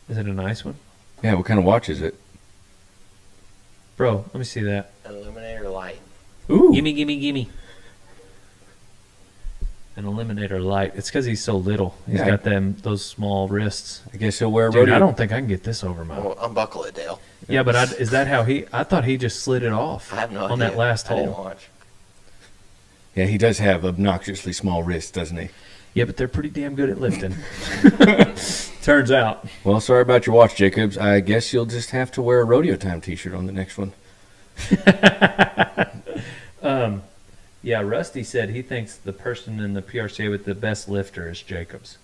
Is it a nice one? Yeah, what kind of watch is it? Bro, let me see that. An Illuminator light. Ooh. Gimme. An Eliminator light. It's because he's so little. He's Yeah. got those small wrists. I guess he'll wear a Dude, rodeo. I don't think I can get this over my. Well, unbuckle it, Dale. Yeah, but is that how I thought he just slid it off I have no idea. on that last I didn't hole. watch. Yeah, he does have obnoxiously small wrists, doesn't he? Yeah, but they're pretty damn good at lifting. Turns out. Well, sorry about your watch, Jacobs. I guess you'll just have to wear a rodeo time T-shirt on the next one. Yeah, Rusty said he thinks the person in the PRCA with the best lifter is Jacobs.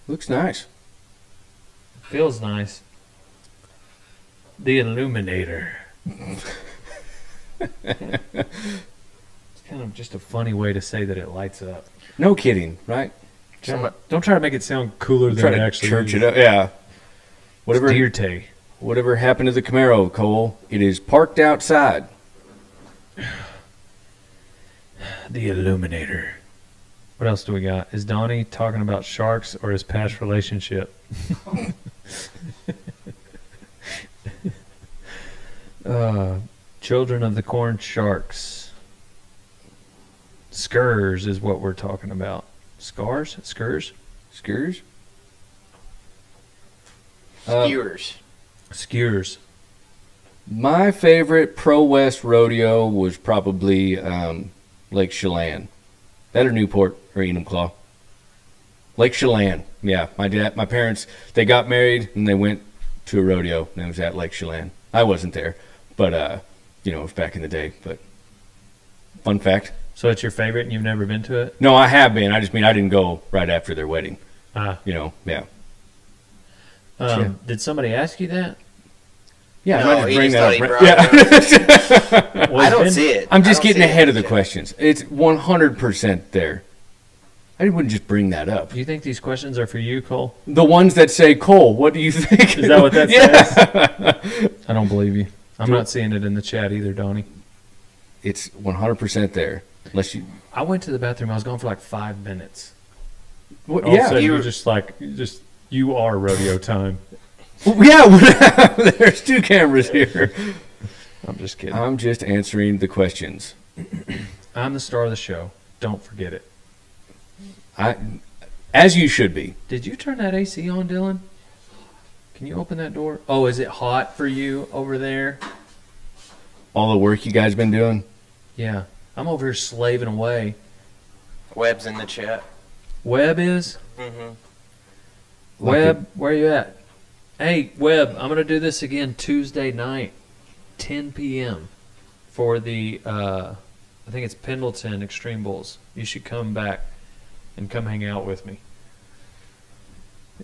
Looks nice. Feels nice. The Illuminator. It's kind of just a funny way to say that it lights up. No kidding, right? Don't try to make it sound cooler Try than it to actually church is. it up. Yeah. Whatever. Steerte. Whatever happened to the Camaro, Cole? It is parked outside. The Illuminator. What else do we got? Is Donnie talking about sharks or his past relationship? Children of the Corn Sharks. Skurs is what we're talking about. Scars? Skurs? Skewers? Skewers. My favorite Pro West rodeo was probably Lake Chelan. That or Newport or Enumclaw. Lake Chelan. Yeah, my parents, they got married and they went to a rodeo and it was at Lake Chelan. I wasn't there, but it was back in the day. But fun fact. So it's your favorite and you've never been to it? No, I have been. I just mean I didn't go right after their wedding. Yeah. Did somebody ask you that? Yeah, No, I'm not he just bring just that thought up. he brought I don't see it. I'm just I don't getting see it ahead in of the chat. questions. It's 100% there. I wouldn't just bring that up. Do you think these questions are for you, Cole? The ones that say, Cole, what do you think? Is that what that Yeah. says? I don't believe you. I'm not seeing it in the chat either, Donnie. It's 100% there. Unless you... I went to the bathroom. I was gone for like 5 minutes. Well, All of a yeah. sudden, you're just like, you are rodeo time. Yeah, there's 2 cameras here. I'm just kidding. I'm just answering the questions. I'm the star of the show. Don't forget it. As you should be. Did you turn that AC on, Dylan? Can you open that door? Oh, is it hot for you over there? All the work you guys been doing. Yeah. I'm over here slaving away. Webb's in the chat. Webb is? Mm-hmm. Webb, where you at? Hey, Webb, I'm going to do this again Tuesday night, 10 p.m. for the, I think it's Pendleton Extreme Bulls. You should come back and come hang out with me.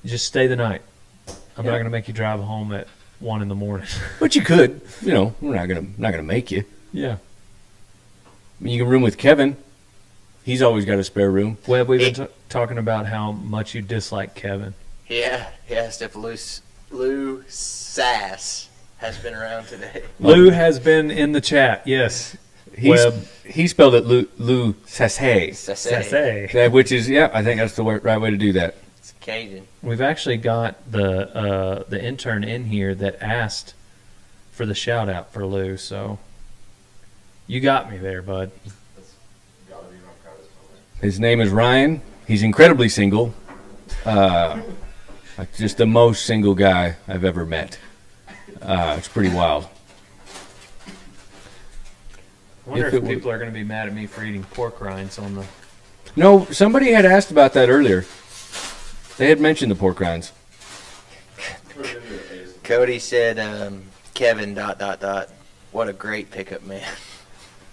Just stay the night. I'm not going to make you drive home at 1 in the morning. But you could. We're not gonna make you. Yeah. I mean, you can room with Kevin. He's always got a spare room. Webb, we've been talking about how much you dislike Kevin. Yeah, if Lou Sass has been around today. Lou has been in the chat, yes. Webb. He spelled it Lou Sassay. Sassay. Which is, I think that's the right way to do that. It's Cajun. We've actually got the intern in here that asked for the shout out for Lou, so you got me there, bud. His name is Ryan. He's incredibly single. Just the most single guy I've ever met. It's pretty wild. I wonder if people are going to be mad at me for eating pork rinds on the... No, somebody had asked about that earlier. They had mentioned the pork rinds. Cody said, Kevin ... What a great pickup man.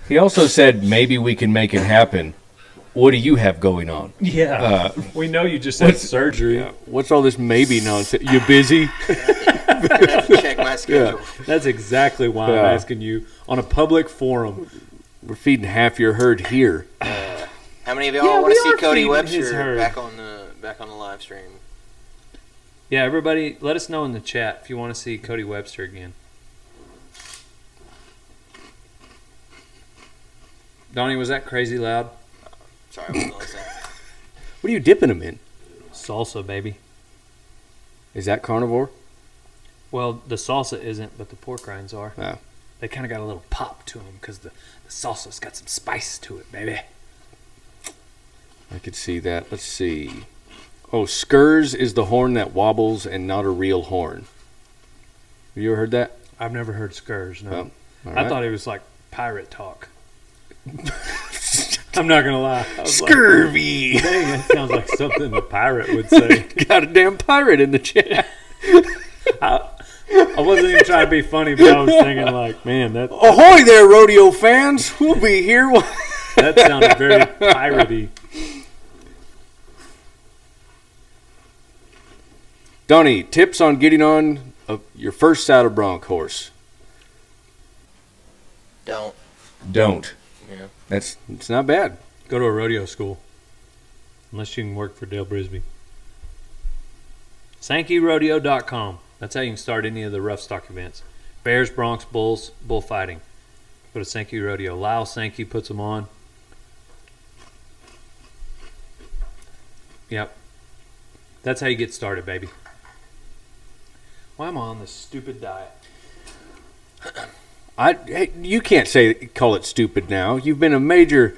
He also said, maybe we can make it happen. What do you have going on? Yeah, we know you just had surgery. What's all this maybe nonsense? You busy? I have to check my schedule. That's exactly why I'm asking you on a public forum. We're feeding half your herd here. How many of y'all want to see Cody feeding his Webster herd. back on the live stream? Yeah, everybody, let us know in the chat if you want to see Cody Webster again. Donnie, was that crazy loud? Sorry, I wasn't listening. What are you dipping them in? Salsa, baby. Is that carnivore? Well, the salsa isn't, but the pork rinds are. Oh. They kind of got a little pop to them because the salsa's got some spice to it, baby. I could see that. Let's see. Oh, skurs is the horn that wobbles and not a real horn. Have you ever heard that? I've never heard skurs, no. Oh, all I right. thought it was like pirate talk. I'm not going to lie. I was Scurvy! Like, dang, that sounds like something a pirate would say. Got a damn pirate in the chat. I wasn't even trying to be funny, but I was thinking like, man, that Ahoy there, rodeo fans! We'll be here. that sounded very piratey. Donnie, tips on getting on your first saddle bronc horse. Don't. Yeah. It's not bad. Go to a rodeo school. Unless you can work for Dale Brisby. SankeyRodeo.com. That's how you can start any of the rough stock events. Bears, broncs, bulls, bullfighting. Go to Sankey Rodeo. Lyle Sankey puts them on. Yep. That's how you get started, baby. Why am I on this stupid diet? Hey, you can't call it stupid now. You've been a major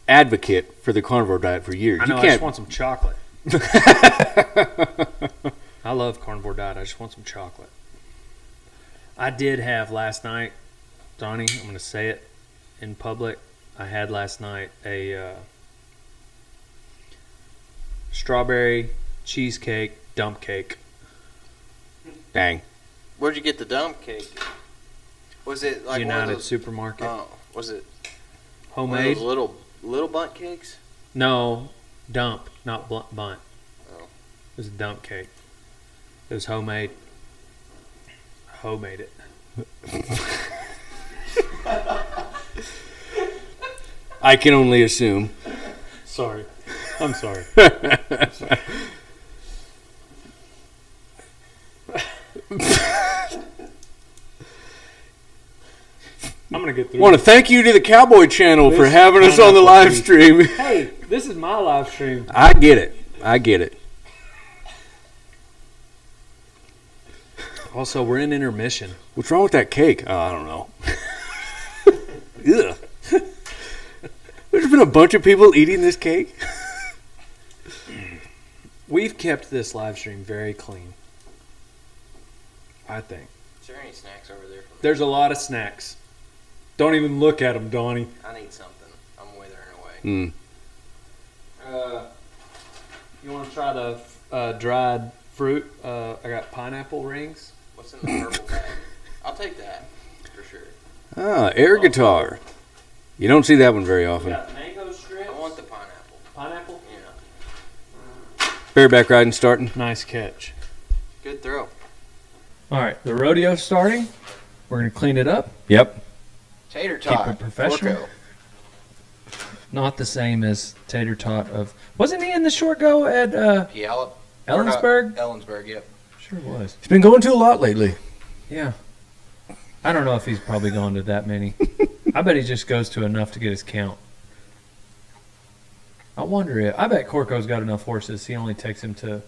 advocate for the carnivore diet for years. I know, You I can't. just want some chocolate. I love carnivore diet. I just want some chocolate. I did have last night, Donnie, I'm going to say it in public. I had last night a strawberry cheesecake dump cake. Dang. Where'd you get the dump cake? Was it like one United of those? Supermarket. Was it Homemade? one of those little bunt cakes? No, dump, not bunt. Oh. It was a dump cake. It was homemade. Homemade it. I can only assume. Sorry. I'm sorry. I'm going to get through Want to this. thank you to the Cowboy channel for This having us on the pineapple live piece. stream. Hey, this is my live stream. I get it. Also, we're in intermission. What's wrong with that cake? Oh, I don't know. Ugh. There's been a bunch of people eating this cake. We've kept this live stream very clean. I think. Is there any snacks over there? For me? There's a lot of snacks. Don't even look at them, Donnie. I need something. I'm withering away. You want to try the dried fruit? I got pineapple rings. What's in the purple bag? I'll take that for sure. Ah, air guitar. You don't see that one very often. Mango strips. I want the pineapple. Pineapple? Yeah. Bareback riding starting. Nice catch. Good throw. All right, the rodeo's starting. We're going to clean it up. Yep. Tater Keep tot. it professional. Porco. Not the same as Tater Tot of... Wasn't he in the short go at Puyallup. Ellensburg? Ellensburg, yep. Sure was. He's been going to a lot lately. Yeah. I don't know if he's probably gone to that many. I bet he just goes to enough to get his count. I wonder if... I bet Corco's got enough horses. He only takes him to...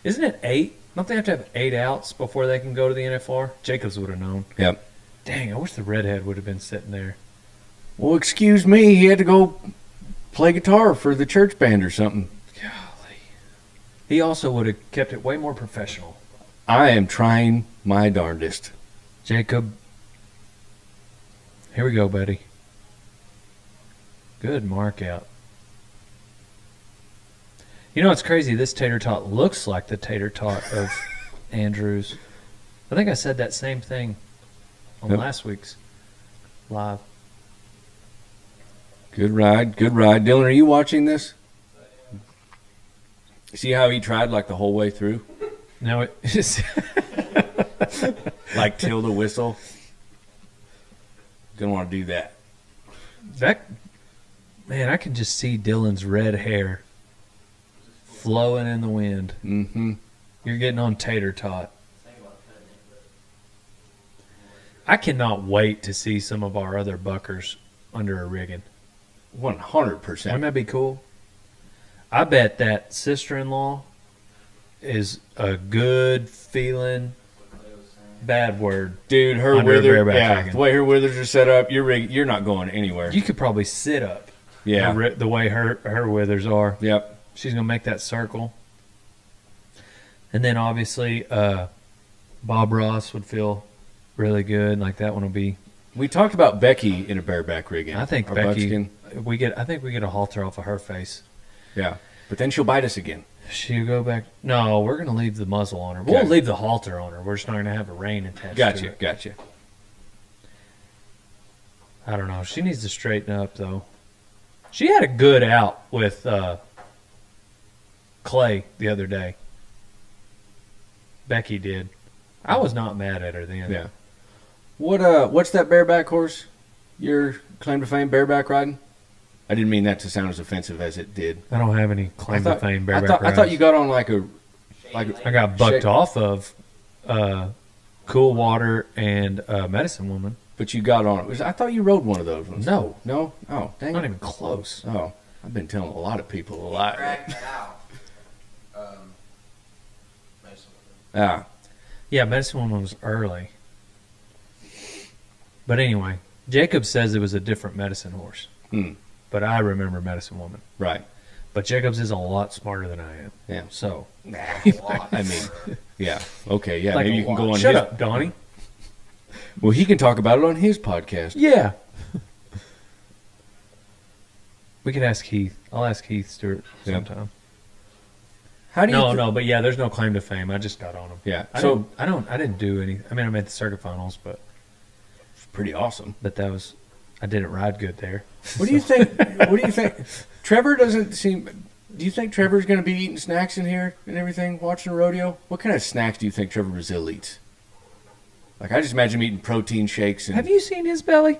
Isn't it 8? Don't they have to have 8 outs before they can go to the NFR? Jacobs would have known. Yep. Dang, I wish the redhead would have been sitting there. Well, excuse me. He had to go play guitar for the church band or something. Golly. He also would have kept it way more professional. I am trying my darndest. Jacob. Here we go, buddy. Good mark out. You know, it's crazy. This tater tot looks like the tater tot of Andrews. I think I said that same thing on Yep. last week's live. Good ride. Dylan, are you watching this? See how he tried like the whole way through? No, it is. Like till the whistle? Didn't want to do that. That man, I can just see Dylan's red hair flowing in the wind. Mm-hmm. You're getting on tater tot. I cannot wait to see some of our other buckers under a rigging. 100%. Wouldn't that be cool? I bet that sister-in-law is a good feeling, bad word. Dude, her Under a withers, bareback yeah, rigging. the way her withers are set up, you're not going anywhere. You could probably sit up. Yeah. The way her withers are. Yep. She's going to make that circle. And then obviously Bob Ross would feel really good. Like that one will be. We talked about Becky in a bareback rigging. I think Our Becky. buckskin. I think we get a halter off of her face. Yeah. But then she'll bite us again. She'll go back. No, we're going to leave the muzzle on her. We'll Okay. leave the halter on her. We're just not going to have a rein attached to it. Gotcha. I don't know. She needs to straighten up, though. She had a good out with Clay the other day. Becky did. I was not mad at her then. Yeah. What's that bareback horse? Your claim to fame bareback riding? I didn't mean that to sound as offensive as it did. I don't have any claim to fame I bareback thought rides. you got on like a I got bucked Shake- off of Cool Water and Medicine Woman. but you got on it. I thought you rode one of those ones. No, No? Oh, dang not it. even close. Oh, I've been telling a lot of people a lot. Crack it out. Ah, Yeah, Medicine Woman was early. But anyway, Jacob says it was a different medicine horse. Hmm. But I remember Medicine Woman. right. But Jacobs is a lot smarter than I am. Yeah. So, I mean, yeah. Okay, yeah. like maybe a you can lot. go on Shut his. up, Donnie. Well, he can talk about it on his podcast. Yeah. We could ask Heath. I'll ask Heath Stewart Yeah. sometime. How do you? No, but yeah, there's no claim to fame. I just got on him. Yeah. I So didn't do any. I mean, I made the circuit finals, but it's pretty awesome. that was, I didn't ride good there. What do you think? What do you think? Trevor doesn't seem. Do you think Trevor's going to be eating snacks in here and everything, watching a rodeo? What kind of snacks do you think Trevor Brazil eats? Like, I just imagine him eating protein shakes. And, Have you seen his belly?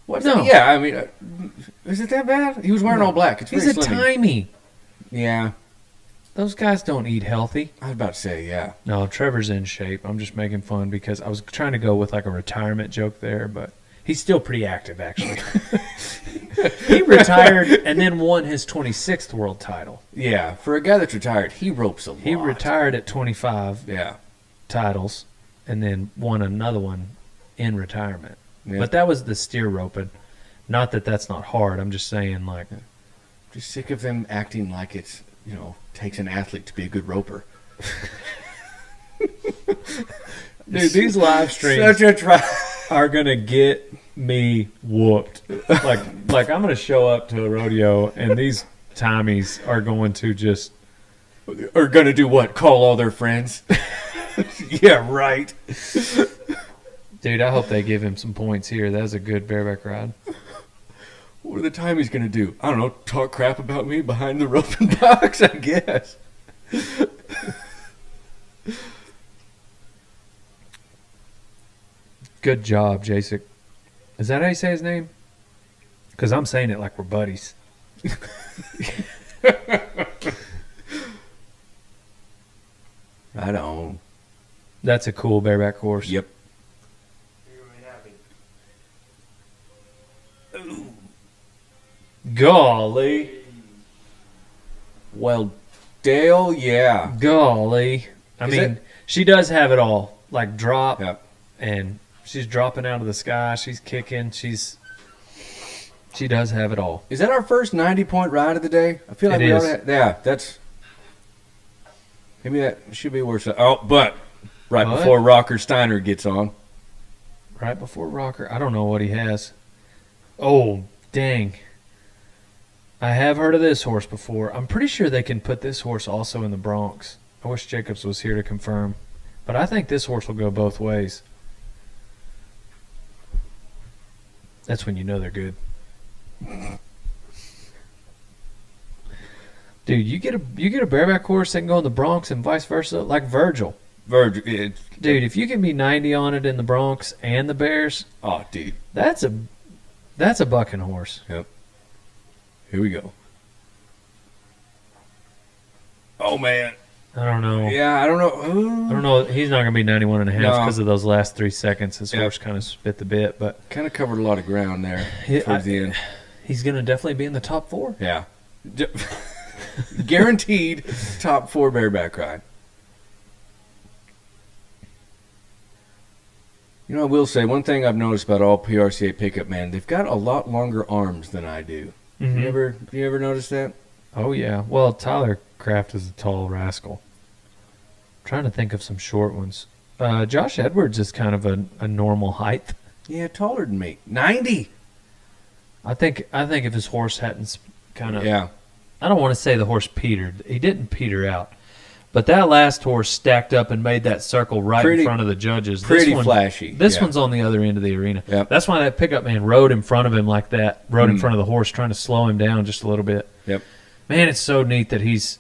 What? No. Yeah, I mean, is it that bad? He was wearing all black. It's very He's a slimming. tiny. Yeah, Those guys don't eat healthy. I was about to say, yeah. No, Trevor's in shape. I'm just making fun because I was trying to go with like a retirement joke there, but he's still pretty active, actually. He retired and then won his 26th world title. Yeah, for a guy that's retired, he ropes a lot. He retired at 25 Yeah. titles and then won another one in retirement. Yeah. But that was the steer roping. Not that that's not hard. I'm just saying, like, Just sick of them acting like it's, takes an athlete to be a good roper. dude, these live streams Such a try. are gonna get me whooped. Like I'm gonna show up to a rodeo and these Tommies are going to just Are going to do what? Call all their friends? Yeah, right. dude, I hope they give him some points here. That was a good bareback ride. What are the Tommies going to do? I don't know, talk crap about me behind the roping box, I guess. Good job, Jasek. Is that how you say his name? Because I'm saying it like we're buddies. Right on. That's a cool bareback horse. Yep. Golly. Well, Dale, yeah. Golly. I Is mean, it- she does have it all. Like drop, Yep. and she's dropping out of the sky. She's kicking. She does have it all. Is that our first 90-point ride of the day? I feel like It we is. ought to. Yeah, that's. Maybe that should be worse. Oh, but right What? before Rocker Steiner gets on. Right before Rocker. I don't know what he has. Oh, dang. I have heard of this horse before. I'm pretty sure they can put this horse also in the Bronx. I wish Jacobs was here to confirm. But I think this horse will go both ways. That's when you know they're good. Dude, you get a bareback horse that can go in the Bronx and vice versa, like Virgil. Virgil. Dude, if you can be 90 on it in the Bronx and the Bears, Oh, dude. that's a bucking horse. Yep. Here we go. Oh, man. I don't know. Yeah, I don't know. I don't know. He's not going to be 91 and a half No. because of those last 3 seconds. His Yep. horse kind of spit the bit, but Kind of covered a lot of ground there Yeah, towards the end. he's going to definitely be in the top 4. Yeah. Guaranteed top 4 bareback ride. I will say one thing I've noticed about all PRCA pickup men, they've got a lot longer arms than I do. Mhm. You ever notice that? Oh, yeah. Well, Tyler Kraft is a tall rascal. I'm trying to think of some short ones. Josh Edwards is kind of a normal height. Yeah, taller than me. 90. I think if his horse hadn't kind of, Yeah. I don't want to say the horse petered. He didn't peter out. But that last horse stacked up and made that circle right Pretty- in front of the judges. Pretty flashy. This Yeah. one's on the other end of the arena. Yep. That's why that pickup man rode in front of him like that, rode in Mm. front of the horse, trying to slow him down just a little bit. Yep. Man, it's so neat that it's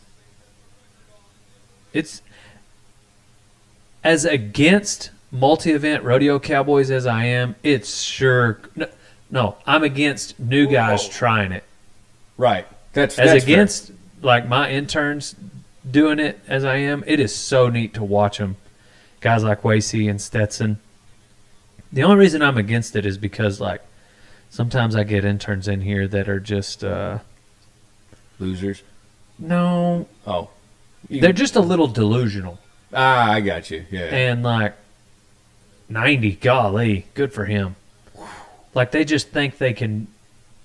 as against multi-event rodeo cowboys as I am, it's sure, no, I'm against new guys trying it. Right. That's As fair. against like my interns doing it as I am, it is so neat to watch them. Guys like Wasey and Stetson. The only reason I'm against it is because like sometimes I get interns in here that are just Losers. no, Oh. they're just a little delusional. I got you. Yeah. And like 90, golly, good for him. Like they just think they can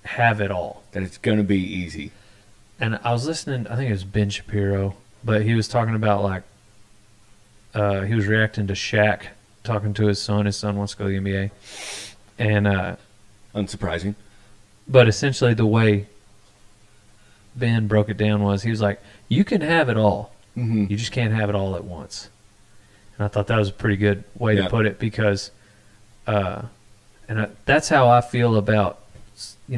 have it all. That it's going to be easy. And I was listening, I think it was Ben Shapiro, but he was talking about like, he was reacting to Shaq talking to his son. His son wants to go to the NBA. And, Unsurprising. but essentially the way Ben broke it down was he was like, you can have it all. Mm-hmm. You just can't have it all at once. And I thought that was a pretty good way Yeah. to put it because, that's how I feel about,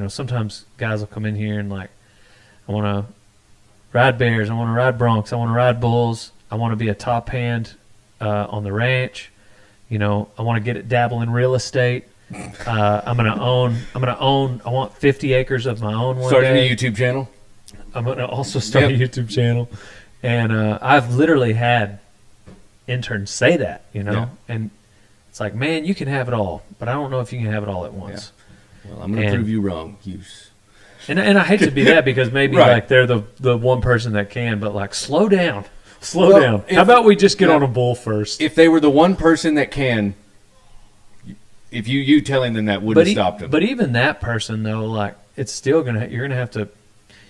sometimes guys will come in here and like, I want to ride bears, I want to ride broncs, I want to ride bulls, I want to be a top hand on the ranch. I want to get it dabble in real estate. I'm gonna own. I want 50 acres of my own one Starting day. a YouTube channel. I'm gonna also start Yep. a YouTube channel, and I've literally had interns say that, Yeah. and it's like, man, you can have it all, but I don't know if you can have it all at once. Well, I'm going to And- prove you wrong. And I hate to be that because maybe Right. like they're the one person that can, but like slow down. Well, How if- about we just get yeah. on a bull first? If they were the one person that can, if you telling them that wouldn't stop them. But even that person though, like it's still you're gonna have to.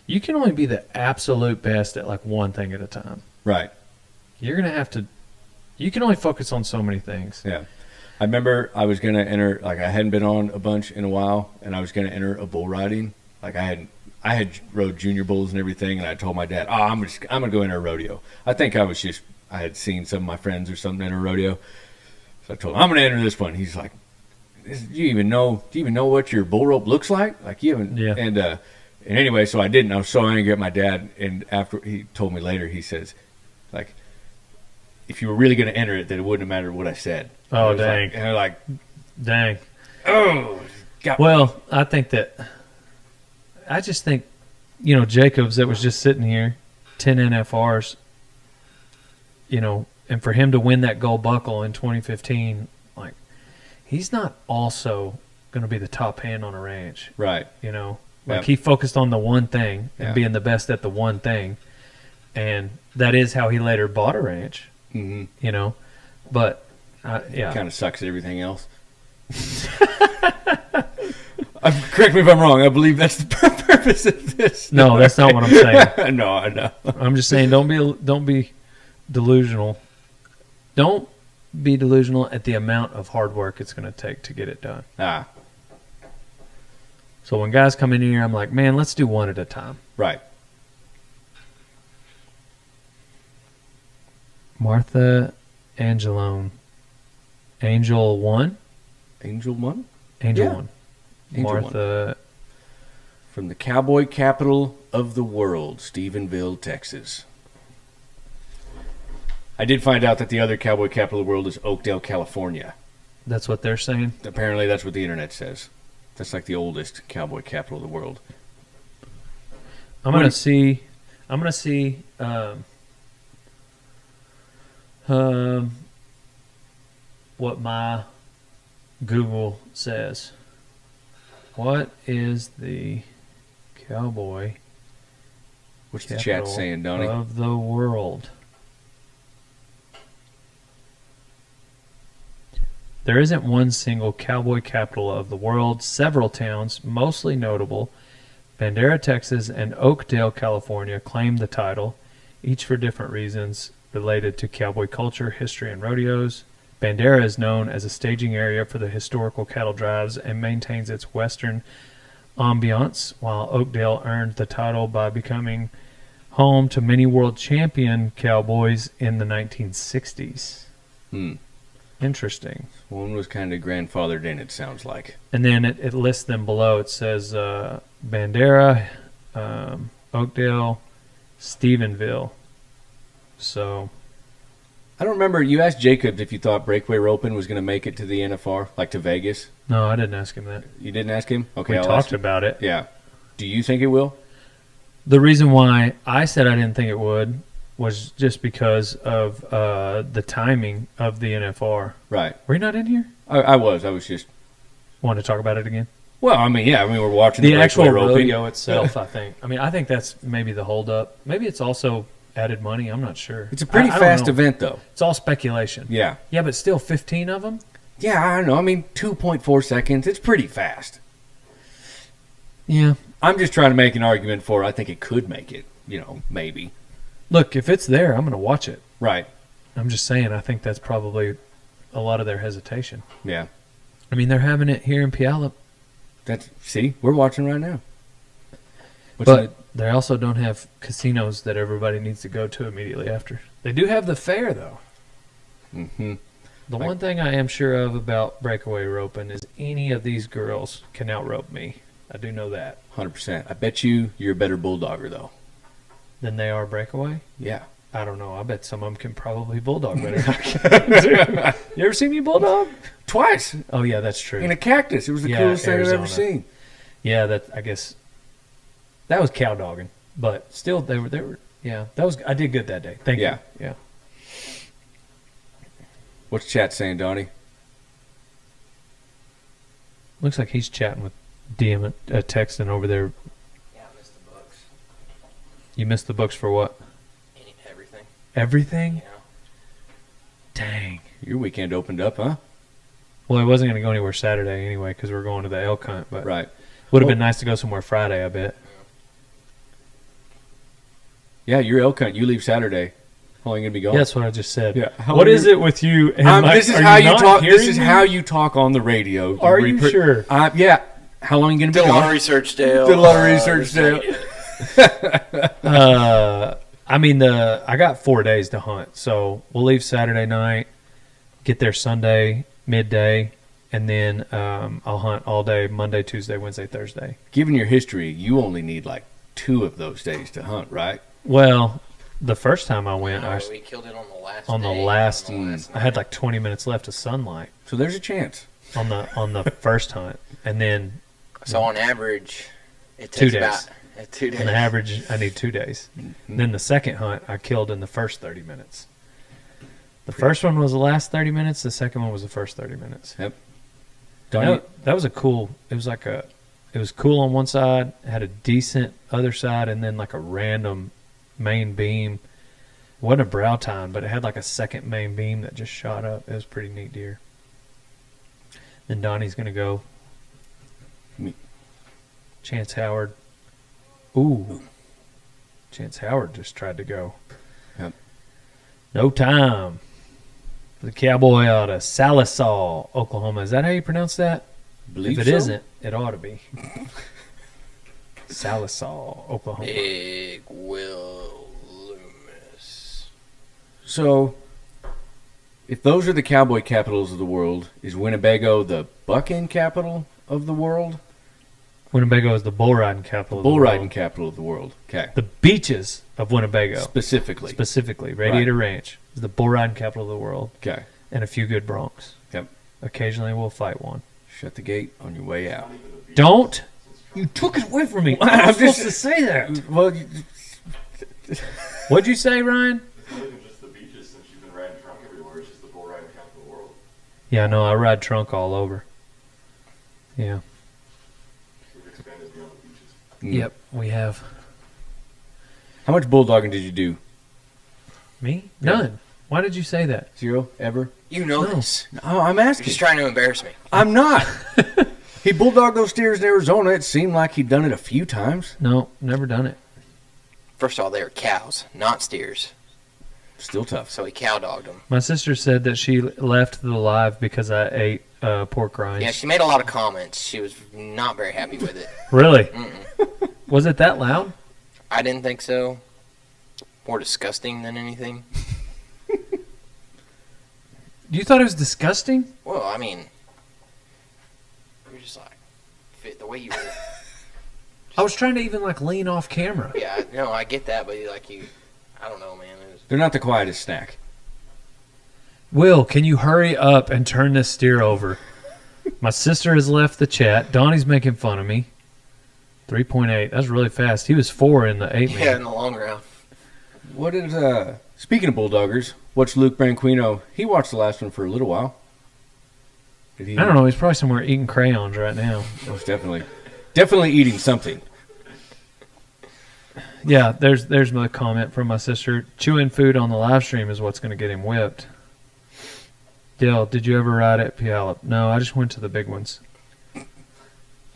You can only be the absolute best at like one thing at a time. Right. You're gonna have to. You can only focus on so many things. Yeah. I remember I was going to enter, like I hadn't been on a bunch in a while, and I was going to enter a bull riding. Like I had rode junior bulls and everything, and I told my dad, I'm going to go enter a rodeo. I think I had seen some of my friends or something enter a rodeo. So I told him, I'm going to enter this one. He's like, do you even know what your bull rope looks like? Like you haven't. Yeah. And anyway, so I didn't. I was so angry at my dad, and after he told me later, he says, like, if you were really going to enter it, then it wouldn't have mattered what I said. Oh, It was dang. Like, and they're like, Dang. oh, got Well, I just think, Jacobs that was just sitting here, 10 NFRs, and for him to win that gold buckle in 2015, like, he's not also going to be the top hand on a ranch, right. Like Yeah. he focused on the one thing and Yeah. being the best at the one thing. And that is how he later bought a ranch, Mm-hmm. but yeah. Kind of sucks at everything else. Correct me if I'm wrong. I believe that's the purpose of this. No, that's not what I'm saying. No, I know. I'm just saying don't be delusional. Don't be delusional at the amount of hard work it's going to take to get it done. So when guys come in here, I'm like, man, let's do one at a time. Right. Martha Angelone. Angel 1? Angel one Angel Yeah. 1. Angel Martha. from the cowboy capital of the world, Stephenville, Texas. I did find out that the other cowboy capital of the world is Oakdale, California. That's what they're saying. Apparently, that's what the internet says. That's like the oldest cowboy capital of the world. I'm gonna see what my Google says. What is the cowboy What's the capital chat saying, Donnie? of the world? There isn't one single cowboy capital of the world. Several towns, mostly notable, Bandera, Texas, and Oakdale, California, claim the title, each for different reasons related to cowboy culture, history, and rodeos. Bandera is known as a staging area for the historical cattle drives and maintains its western ambiance, while Oakdale earned the title by becoming home to many world champion cowboys in the 1960s. Interesting. One was kind of grandfathered in, it sounds like. And then it lists them below. It says Bandera, Oakdale, Stephenville. So I don't remember. You asked Jacobs if you thought breakaway roping was going to make it to the NFR, like to Vegas. no, I didn't ask him that. You didn't ask him? Okay, We I'll talked ask him. about it. Yeah. Do you think it will? The reason why I said I didn't think it would was just because of the timing of the NFR. Right. Were you not in here? I was. I was just. Want to talk about it again? Well, I mean, yeah. I mean, we're watching The breakaway actual roping. rodeo itself, I think. I mean, I think that's maybe the holdup. Maybe it's also added money. I'm not sure. It's a pretty I don't fast know. event, though. It's all speculation. Yeah. Yeah, but still 15 of them? Yeah, I don't know. I mean, 2.4 seconds. It's pretty fast. Yeah. I'm just trying to make an argument for I think it could make it, maybe. Look, if it's there, I'm going to watch it. Right. I'm just saying, I think that's probably a lot of their hesitation. Yeah. I mean, they're having it here in Puyallup. See, we're watching right now. But they also don't have casinos that everybody needs to go to immediately after. They do have the fair, though. Mm-hmm. The one thing I am sure of about breakaway roping is any of these girls can outrope me. I do know that. 100%. I bet you're a better bulldogger, though. Than they are breakaway? Yeah. I don't know. I bet some of them can probably bulldog better than I can. You ever seen me bulldog? Twice. Oh, yeah, that's true. In a cactus. It was the Yeah, coolest thing I've ever Arizona. seen. Yeah, I guess that was cow dogging, but still they were yeah, I did good that day. Thank Yeah. you. Yeah. What's chat saying, Donnie? Looks like he's chatting with DM texting over there. Yeah, I missed the books. You missed the books for what? Everything. Everything? Yeah. Dang. Your weekend opened up, huh? Well, I wasn't going to go anywhere Saturday anyway because we're going to the elk hunt, but Right. would have been nice to go somewhere Friday, I bet. Yeah, your elk hunt. You leave Saturday. How long are you going to be gone? Yeah, that's what I just said. Yeah. How What long is you- it with you? And This is are how you not talk. This hearing is me? how you talk on the radio. Are you sure? Yeah. How long are you going to Did be a lot of gone? research, Dale. Did a lot of research, Dale. I mean, I got 4 days to hunt, so we'll leave Saturday night, get there Sunday midday, and then I'll hunt all day Monday, Tuesday, Wednesday, Thursday. Given your history, you only need like 2 of those days to hunt, right? Well, the first time I went, We killed it on the last on the day, last, on the last I had night. like 20 minutes left of sunlight So there's a chance. on the first hunt, and then So on average, it 2 takes days. about 2 days. on the average I need 2 days. Then the second hunt I killed in the first 30 minutes. The first one was the last 30 minutes. The second one was the first 30 minutes. Yep. Donnie, That was a cool. It was cool on one side, had a decent other side, and then like a random main beam. It wasn't a brow tine, but it had like a second main beam that just shot up. It was a pretty neat deer. Then Donnie's gonna go. Me. Chance Howard. Ooh. Chance Howard just tried to go. Yep. No time. The cowboy out of Salisaw, Oklahoma. Is that how you pronounce that? believe If it so? isn't, it ought to be. Salisaw, Oklahoma. Big Will Loomis. So, if those are the cowboy capitals of the world, is Winnebago the buck-end capital of the world? Winnebago is the bull riding capital. Bull of the riding world. capital of the world. Okay. The beaches of Winnebago, Specifically. specifically, Radiator Ranch, is the bull riding capital of the world, Okay. and a few good broncs. Yep. Occasionally, we'll fight one. Shut the gate on your way out. Don't. You took it away from me. I'm just- supposed to say that. Well, What'd you say, Ryan? It's not even just the beaches since you've been riding trunk everywhere. It's just the bull riding capital of the world. Yeah, no, I ride trunk all over. Yeah. We've expanded beyond the beaches. Yep, we have. how much bulldogging did you do? Me? Yeah. None. Why did you say that? 0 ever? You know No. this. Oh, I'm You're asking. just trying to embarrass me. I'm not. He bulldogged those steers in Arizona. It seemed like he'd done it a few times. No, never done it. First of all, they were cows, not steers. Still tough. So he cow dogged them. My sister said that she left the live because I ate pork rinds. Yeah, she made a lot of comments. She was not very happy with it. Really? Mm-mm. Was it that loud? I didn't think so. More disgusting than anything. You thought it was disgusting? Well, I mean, you're just like, fit the way you were. I was trying to even like lean off camera. Yeah, no, I get that, but like you, I don't know, man. It was, They're not the quietest snack. Will, can you hurry up and turn this steer over? My sister has left the chat. Donnie's making fun of me. 3.8. That's really fast. He was 4 in the 8 yeah, man. in the long round. What is speaking of bulldoggers, what's Luke Branquino? He watched the last one for a little while. Did he? I don't know. He's probably somewhere eating crayons right now. Most definitely eating something. Yeah, there's my comment from my sister. Chewing food on the live stream is what's going to get him whipped. Dale, did you ever ride at Puyallup? No, I just went to the big ones.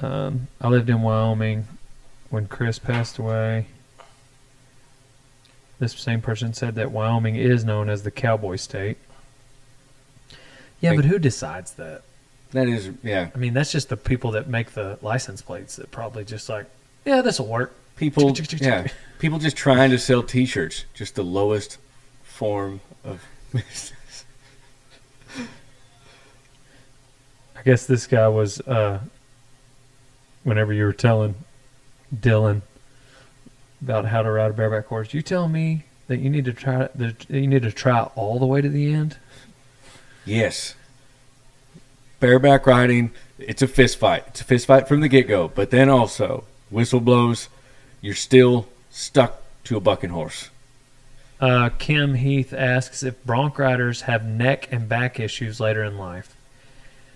I lived in Wyoming when Chris passed away. This same person said that Wyoming is known as the cowboy state. Yeah, but who decides that? That is, yeah. I mean, that's just the people that make the license plates that probably just like, yeah, this will work. People, yeah. People just trying to sell T-shirts. Just the lowest form of business. I guess this guy was, whenever you were telling Dylan about how to ride a bareback horse, you tell me that you need to try all the way to the end. Yes. Bareback riding, it's a fist fight. It's a fist fight from the get-go. But then also, whistle blows, you're still stuck to a bucking horse. Kim Heath asks if bronc riders have neck and back issues later in life.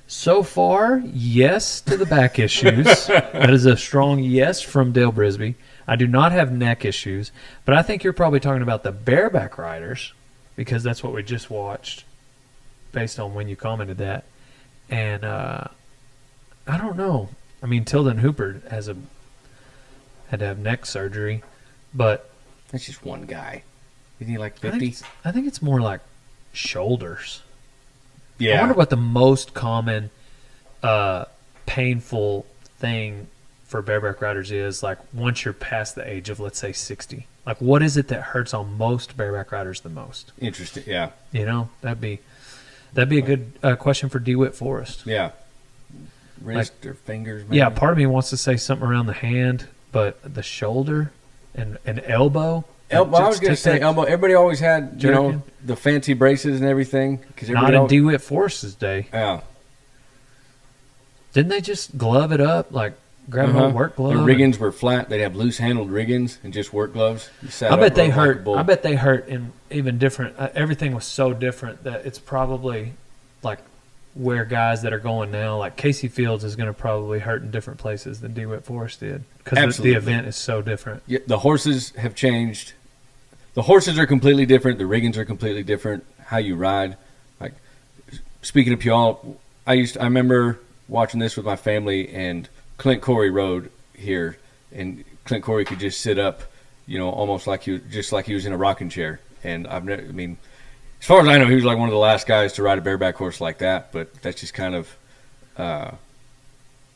So far, yes to the back issues. That is a strong yes from Dale Brisby. I do not have neck issues, but I think you're probably talking about the bareback riders because that's what we just watched based on when you commented that. And I don't know. I mean, Tilden Hooper had to have neck surgery, but That's just one guy. Isn't he like 50? I think it's more like shoulders. Yeah. I wonder what the most common painful thing for bareback riders is, like once you're past the age of, let's say, 60. Like, what is it that hurts on most bareback riders the most? Interesting, yeah. You know, that'd be a good question for DeWitt Forrest. Yeah. Wrist or fingers, maybe? Yeah, part of me wants to say something around the hand, but the shoulder and elbow. I was going to say elbow. Everybody always had, the fancy braces and everything. Not in DeWitt Forrest's day. Yeah. Didn't they just glove it up, like grab an old work glove? The riggins were flat. They'd have loose-handled riggins and just work gloves. I bet they hurt. I bet they hurt in even different. Everything was so different that it's probably like where guys that are going now, like Casey Fields, is going to probably hurt in different places than DeWitt Forrest did because the event is so different. Yeah, the horses have changed. The horses are completely different. The riggins are completely different. How you ride. Like, speaking of Puyallup, I remember watching this with my family, and Clint Corey rode here, and Clint Corey could just sit up, almost like he was in a rocking chair. And as far as I know, he was like one of the last guys to ride a bareback horse like that. But that's just kind of,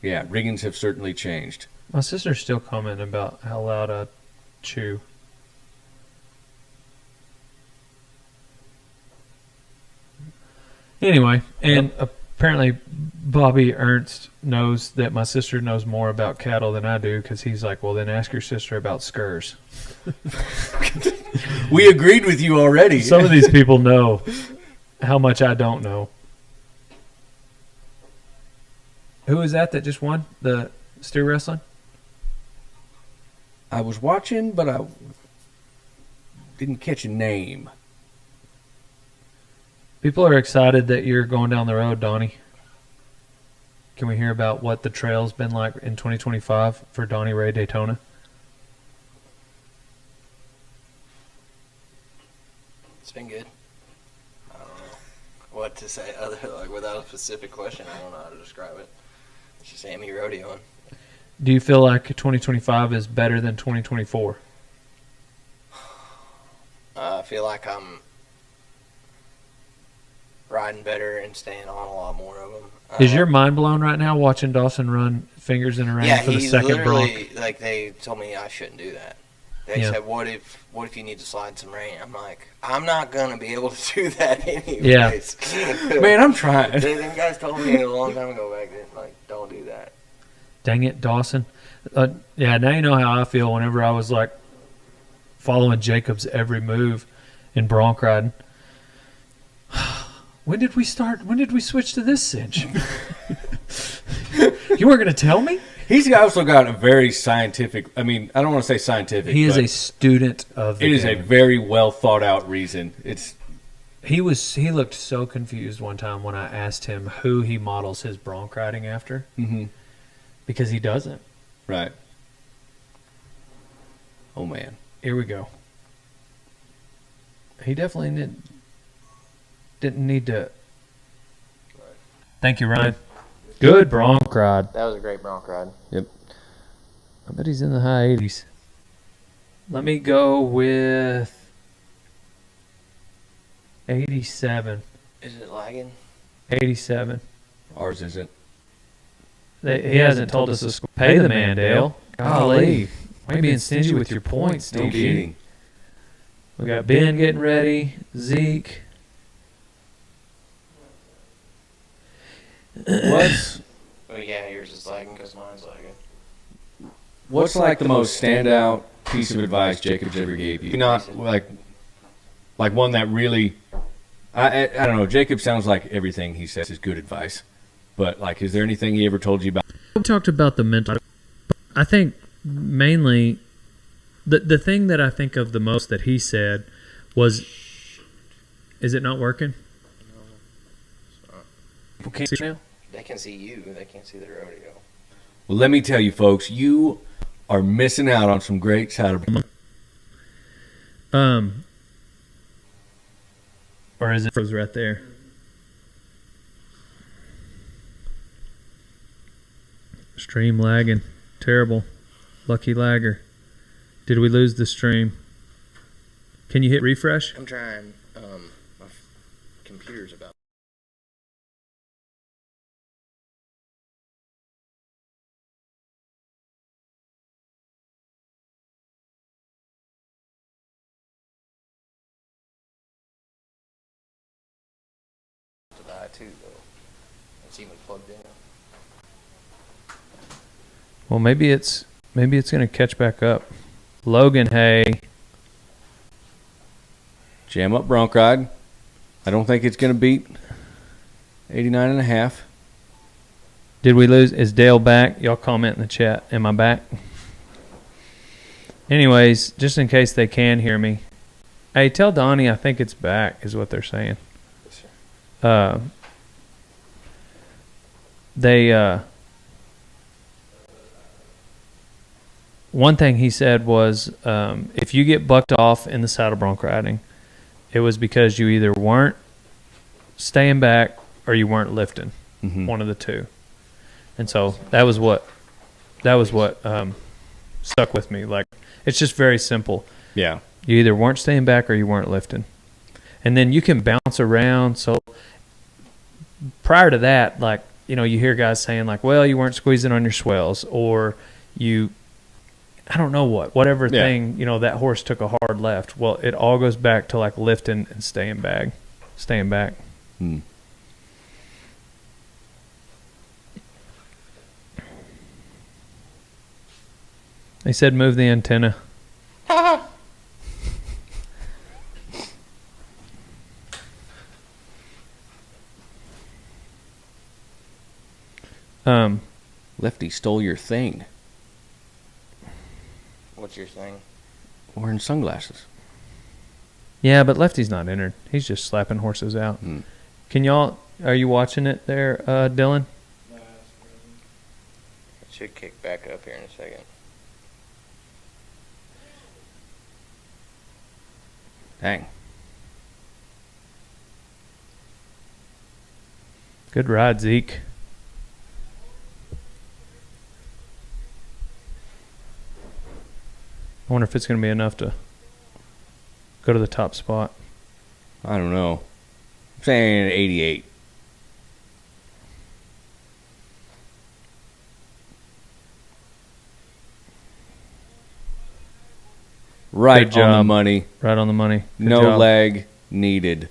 riggins have certainly changed. My sister's still commenting about how loud I chew. Anyway, and apparently Bobby Ernst knows that my sister knows more about cattle than I do because he's like, well, then ask your sister about skurs. We agreed with you already. Some of these people know how much I don't know. Who is that just won the steer wrestling? I was watching, but I didn't catch a name. People are excited that you're going down the road, Donnie. Can we hear about what the trail's been like in 2025 for Donnie Ray Daytona? It's been good. I don't know what to say without a specific question. I don't know how to describe it. It's just Amy rodeoing. Do you feel like 2025 is better than 2024? I feel like I'm riding better and staying on a lot more of them. Is your mind blown right now watching Dawson run fingers in a rein for the second bronc? Like they told me I shouldn't do that. They said, "What if you need to slide some rein?" I'm like, I'm not gonna be able to do that anyways. Yeah. Man, I'm trying. Them guys told me a long time ago back then, like, don't do that. Dang it, Dawson. Yeah, now you know how I feel whenever I was like following Jacob's every move in bronc riding. When did we start? When did we switch to this cinch? You weren't going to tell me? He's also got a very scientific, I don't want to say scientific. He is a student of the game. It is a very well thought out reason. He looked so confused one time when I asked him who he models his bronc riding after. Mm-hmm. Because he doesn't. Right. Oh man. Here we go. He definitely didn't need to. Thank you, Ryan. Good bronc ride. That was a great bronc ride. Yep. I bet he's in the high 80s. Let me go with 87. Is it lagging? 87. Ours isn't. He hasn't told us to pay the man, Dale. Golly. Why are you being stingy with your points, No dude? kidding. We got Ben getting ready. Zeke. What's Oh yeah, yours is lagging because mine's lagging. What's like the most standout piece of advice Jacob's ever gave you? Not like one that really. I don't know. Jacob sounds like everything he says is good advice, but like, is there anything he ever told you about? We talked about the mental. I think mainly the thing that I think of the most that he said was, is it not working? People can't see now? They can see you. They can't see the rodeo. Well, let me tell you, folks, you are missing out on some great saddle. Or is it right there? Stream lagging. Terrible. Lucky lagger. Did we lose the stream? Can you hit refresh? I'm trying. My computer's about. To die too, though. It's even plugged in. Well, maybe it's going to catch back up. Logan, hey. Jam up bronc ride. I don't think it's going to beat 89.5. Did we lose? Is Dale back? Y'all comment in the chat. Am I back? Anyways, just in case they can hear me. Hey, tell Donnie I think it's back is what they're saying. One thing he said was, if you get bucked off in the saddle bronc riding, it was because you either weren't staying back or you weren't lifting. Mm-hmm. One of the two. And so that was what stuck with me. Like, it's just very simple. Yeah. You either weren't staying back or you weren't lifting. And then you can bounce around. So prior to that, like, you know, you hear guys saying like, well, you weren't squeezing on your swells, or I don't know whatever thing, you know, that horse took a hard left. Well, it all goes back to like lifting and staying back. Hmm. They said move the antenna. Lefty stole your thing. What's your thing? Wearing sunglasses. Yeah, but Lefty's not entered. He's just slapping horses out. Are you watching it there, Dylan? It should kick back up here in a second. Dang. Good ride, Zeke. I wonder if it's going to be enough to go to the top spot. I don't know. I'm saying 88. Right Good on the job. money. Right on the money. Good No job. leg needed.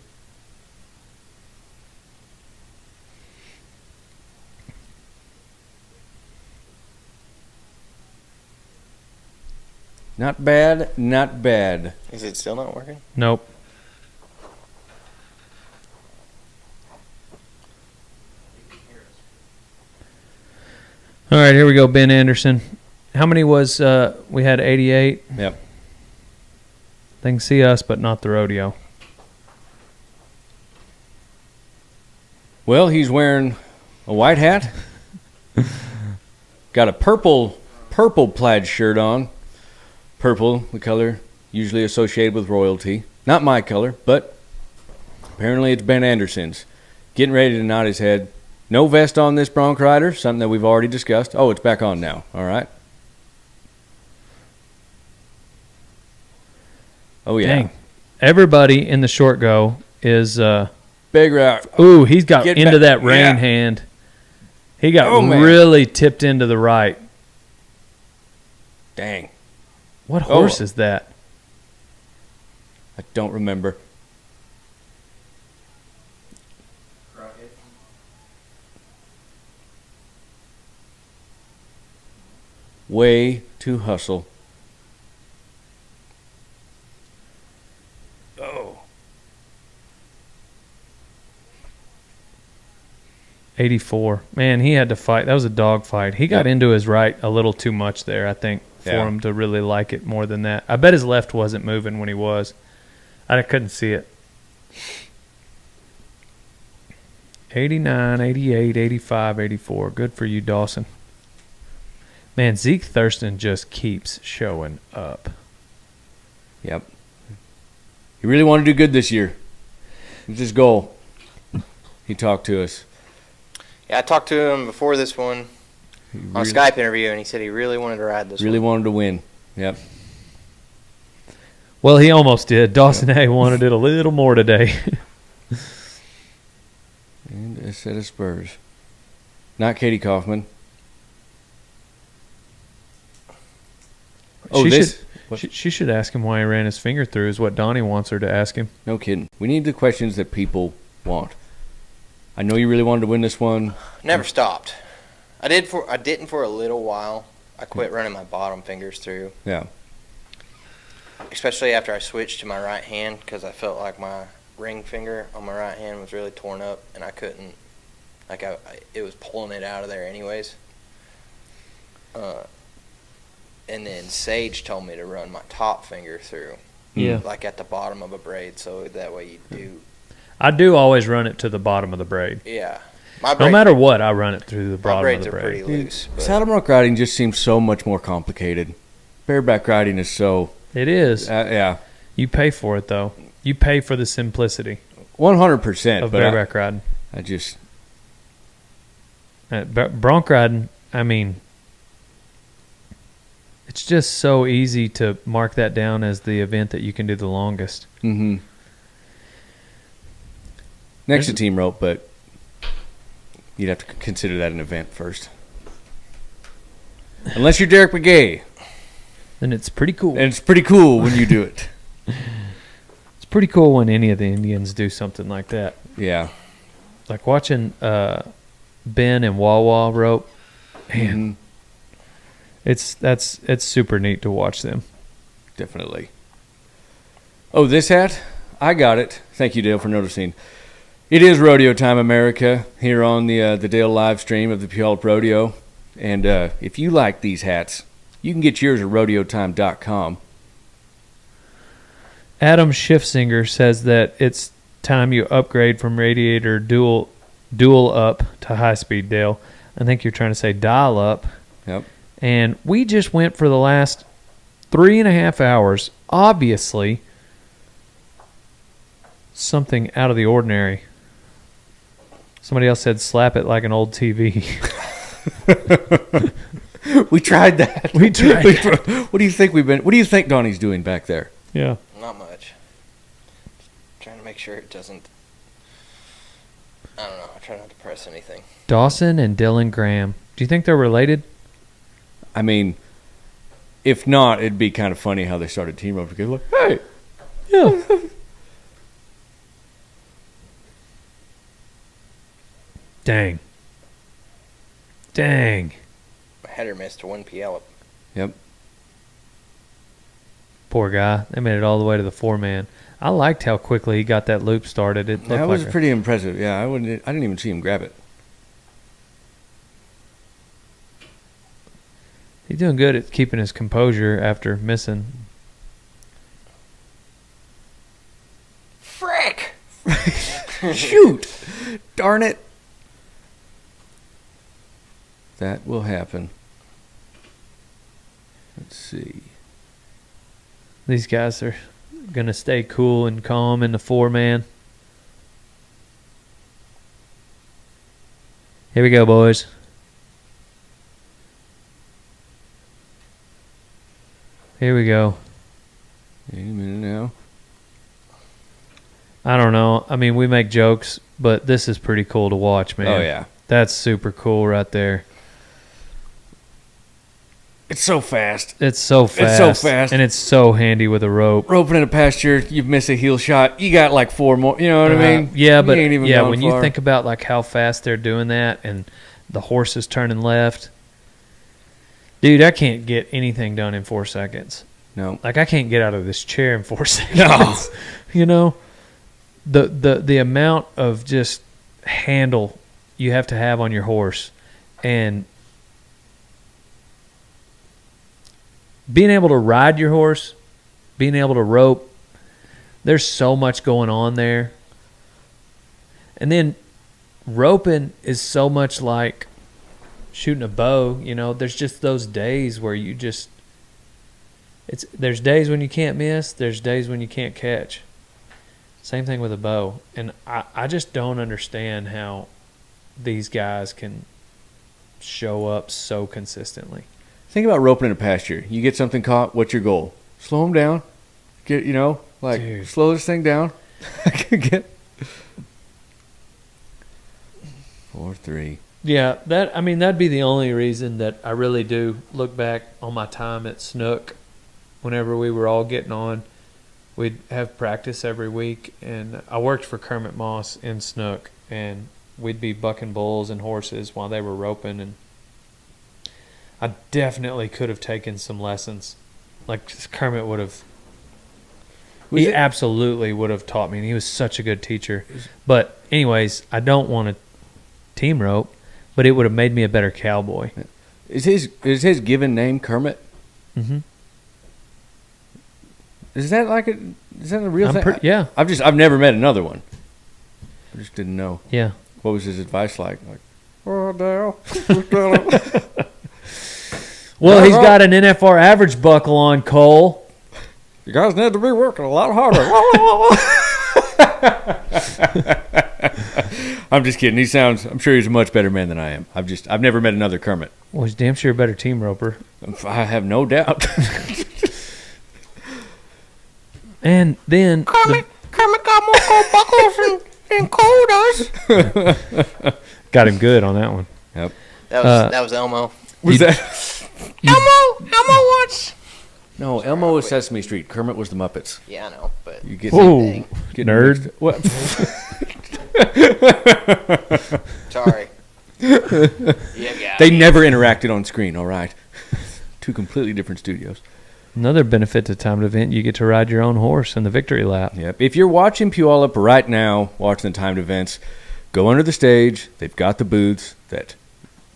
Not bad, not bad. Is it still not working? Nope. All right, here we go, Ben Anderson. How many was, we had 88? Yep. They can see us, but not the rodeo. Well, he's wearing a white hat. Got a purple plaid shirt on. Purple, the color usually associated with royalty. Not my color, but apparently it's Ben Anderson's. Getting ready to nod his head. No vest on this bronc rider, something that we've already discussed. Oh, it's back on now. All right. Oh, yeah. Dang. Everybody in the short go is Big route. ooh, he's got Get into back. that rein Yeah. hand. He got Oh, man. really tipped into the right. Dang. What horse is that? I don't remember. Way to hustle. Oh. 84. Man, he had to fight. That was a dog fight. He got into his right a little too much there, I think, for Yeah. him to really like it more than that. I bet his left wasn't moving when he was. I couldn't see it. 89, 88, 85, 84. Good for you, Dawson. Man, Zeke Thurston just keeps showing up. Yep. He really wanted to do good this year. It was his goal. He talked to us. Yeah, I talked to him before this one He on a really, Skype interview, and he said he really wanted to ride this really one. wanted to win. Yep. Well, he almost did. Dawson A wanted it a little more today. And a set of spurs. Not Katie Kaufman. Oh, she this. she should ask him why he ran his finger through is what Donnie wants her to ask him. No kidding. We need the questions that people want. I know you really wanted to win this one. Never stopped. I didn't for a little while. I quit running my bottom fingers through, Yeah. especially after I switched to my right hand because I felt like my ring finger on my right hand was really torn up, and I couldn't. Like it was pulling it out of there anyways. And then Sage told me to run my top finger through, Yeah. like at the bottom of a braid, so that way you do. I do always run it to the bottom of the braid. Yeah, my No braid, matter what, I run it through the my bottom of braids the are braid. pretty loose. But Saddle bronc riding just seems so much more complicated. Bareback riding is so. It is. Yeah. You pay for it, though. You pay for the simplicity 100%. of But bareback riding. I just. Bronc riding, I mean, it's just so easy to mark that down as the event that you can do the longest. Mm-hmm. Next to team rope, but you'd have to consider that an event first. Unless you're Derek McGay. And it's pretty cool. And it's pretty cool when you do it. It's pretty cool when any of the Indians do something like that. Yeah. Like watching Ben and Wawa rope. Man, Mhm. it's super neat to watch them. Definitely. Oh, this hat? I got it. Thank you, Dale, for noticing. It is Rodeo Time America here on the Dale live stream of the Puyallup Rodeo. And if you like these hats, you can get yours at rodeotime.com. Adam Schiffsinger says that it's time you upgrade from radiator dual up to high speed, Dale. I think you're trying to say dial up. Yep. And we just went for the last 3.5 hours. Obviously, something out of the ordinary. Somebody else said slap it like an old TV. We tried that. We tried. What do you think what do you think Donnie's doing back there? Yeah. not much. Trying to make sure it doesn't. I don't know. I try not to press anything. Dawson and Dylan Graham. Do you think they're related? I mean, if not, it'd be kind of funny how they started team up together. Like, hey, Yeah. Dang. Header missed to one Puyallup. yep. Poor guy. They made it all the way to the 4-man. I liked how quickly he got that loop started. It looked That was like pretty impressive. Yeah, I didn't even see him grab it. he's doing good at keeping his composure after missing. Frick! Shoot! Darn it! That will happen. Let's see. These guys are going to stay cool and calm in the 4-man. Here we go, boys. Here we go. Wait a minute now. I don't know. I mean, we make jokes, but this is pretty cool to watch, man. Oh, yeah. That's super cool right there. It's so fast. It's so fast. It's so fast. And it's so handy with a rope. Roping in a pasture, you miss a heel shot. You got like 4 more. You know what I mean? Yeah, but You ain't even yeah, gone when far. you think about like how fast they're doing that and the horse is turning left, dude, I can't get anything done in 4 seconds. No. Like I can't get out of this chair in 4 seconds. No. You know, the amount of just handle you have to have on your horse, and being able to ride your horse, being able to rope. There's so much going on there. And then roping is so much like shooting a bow. You know, there's just those days where you just there's days when you can't miss, there's days when you can't catch. Same thing with a bow. And I just don't understand how these guys can show up so consistently. Think about roping in a pasture. You get something caught. What's your goal? Slow them down. Get Dude. slow this thing down. Get 4-3. Yeah, that'd be the only reason that I really do look back on my time at Snook. Whenever we were all getting on, we'd have practice every week, and I worked for Kermit Moss in Snook, and we'd be bucking bulls and horses while they were roping, and I definitely could have taken some lessons. Like Kermit would have. He absolutely would have taught me, and he was such a good teacher. But anyways, I don't want to team rope, but it would have made me a better cowboy. Is his given name Kermit? Mm-hmm. Is that a real thing? Yeah, I've never met another one. I just didn't know. yeah. What was his advice like? Like, Rodeo. Well, he's got an NFR average buckle on, Cole. You guys need to be working a lot harder. I'm just kidding. I'm sure he's a much better man than I am. I've never met another Kermit. Well, he's damn sure a better team roper. I have no doubt. And then Kermit got more gold buckles than Cole does. got him good on that one. Yep. That was Elmo. Was that? Elmo wants. No, Elmo was Sesame Street. Kermit was the Muppets. Yeah, I know, but You get Whoa, thing. get nerd. mixed- What? sorry. Yeah, They never interacted on screen. All right. 2 completely different studios. Another benefit to timed event, you get to ride your own horse in the victory lap. Yep. If you're watching Puyallup right now, watching the timed events, go under the stage. They've got the booths that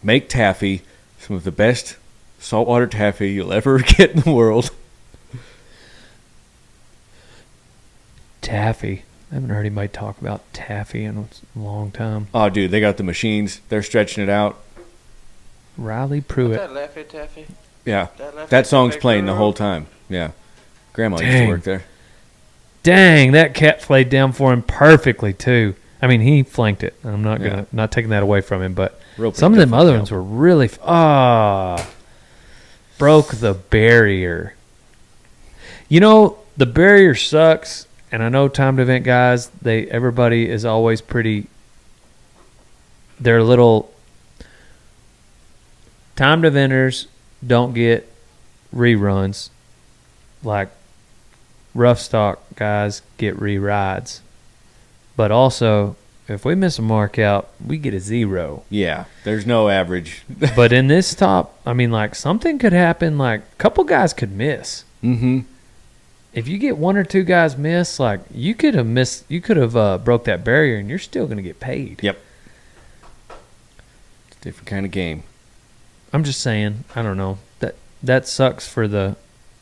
make taffy, some of the best saltwater taffy you'll ever get in the world. Taffy. I haven't heard anybody talk about taffy in a long time. Oh, dude, they got the machines. They're stretching it out. Riley Pruitt. that Laffy Taffy? Yeah. Laffy That song's Taffy playing the girl? whole time. Yeah. Grandma used to Dang. work there. Dang, that cat played down for him perfectly too. I mean, he flanked it. I'm not not taking that away from him, but Rope some of them definitely other ones were really broke the barrier. You know, the barrier sucks, and I know timed event guys, everybody is always pretty. They're little. Timed eventers don't get reruns like rough stock guys get re-rides. But also, if we miss a mark out, we get a 0. Yeah. There's no average. But in this top, I mean, like, something could happen. Like, a couple guys could miss. Mm-hmm. If you get 1 or 2 guys miss, like, you could have missed. You could have broke that barrier, and you're still going to get paid. Yep. It's a different kind of game. I'm just saying. I don't know. That sucks for the.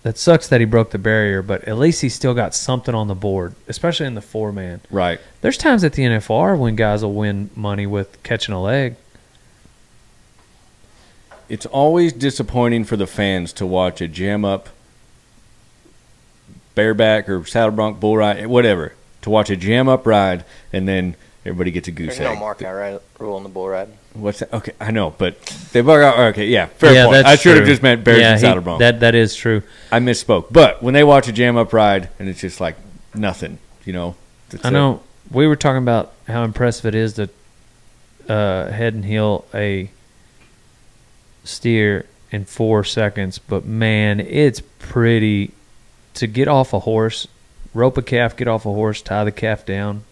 That sucks that he broke the barrier, but at least he still got something on the board, especially in the 4-man. Right. There's times at the NFR when guys will win money with catching a leg. It's always disappointing for the fans to watch a jam up bareback or saddle bronc bull ride, whatever, to watch a jam up ride, and then everybody gets a goose There's egg. no mark out rule in the bull ride. What's that? Okay, I know, but they bug out. Okay, yeah, fair Yeah, point. that's I should have true. just meant bears Yeah, and saddle bronc. that is true. I misspoke. But when they watch a jam up ride and it's just like nothing, it's I know we were talking about how impressive it is to head and heel a steer in 4 seconds, but man, it's pretty to get off a horse, rope a calf, get off a horse, tie the calf down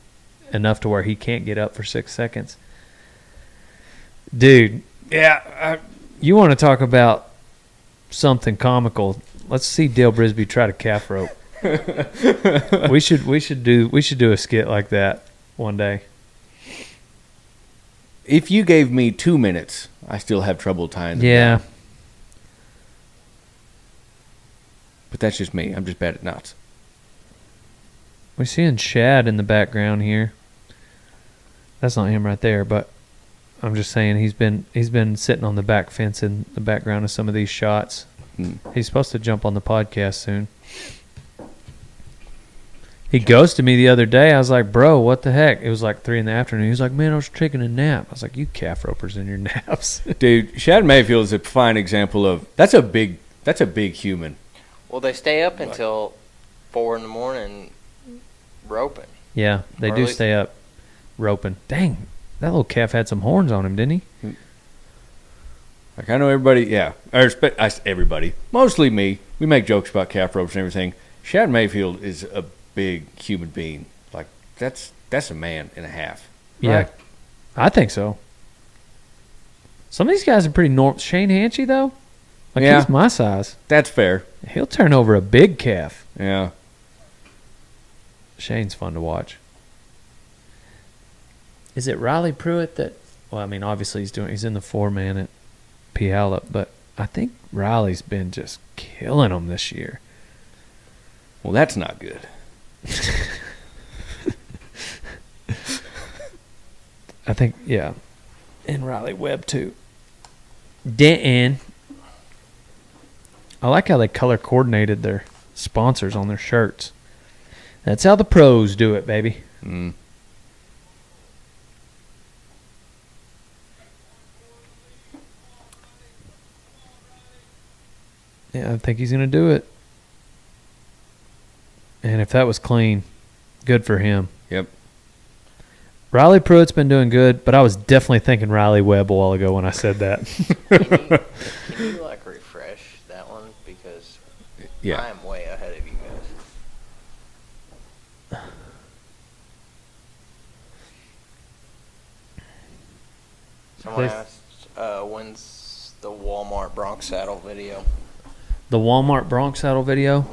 enough to where he can't get up for 6 seconds. Dude, you want to talk about something comical? Let's see Dale Brisby try to calf rope. we should do a skit like that one day. If you gave me 2 minutes, I still have trouble tying them Yeah. down. But that's just me. I'm just bad at knots. We're seeing Shad in the background here. That's not him right there, but I'm just saying he's been sitting on the back fence in the background of some of these shots. He's supposed to jump on the podcast soon. He ghosted me the other day. I was like, bro, what the heck? It was like 3 p.m. He was like, man, I was taking a nap. I was like, you calf ropers in your naps. Dude, Shad Mayfield is a fine example of that's a big human. Well, they stay up until 4 a.m. roping. Yeah, they Or do at least- stay up roping. Dang, that little calf had some horns on him, didn't he? Like, I know everybody, everybody, mostly me. We make jokes about calf ropes and everything. Shad Mayfield is a big human being. Like, that's a man and a half. Yeah, Right? I think so. Some of these guys are pretty normal. Shane Hanchy, though, like Yeah. he's my size. That's fair. He'll turn over a big calf. Yeah. Shane's fun to watch. Is it Riley Pruitt that? Well, I mean, obviously he's in the 4-man at Puyallup, but I think Riley's been just killing them this year. Well, that's not good. I think, yeah. And Riley Webb, too. Dan. I like how they color coordinated their sponsors on their shirts. That's how the pros do it, baby. Mm. Yeah, I think he's going to do it. And if that was clean, good for him. Yep. Riley Pruitt's been doing good, but I was definitely thinking Riley Webb a while ago when I said that. Can you like refresh that one because Yeah. I am way ahead of you guys. Someone They- asked, when's the Walmart Bronx saddle video? The Walmart Bronx saddle video.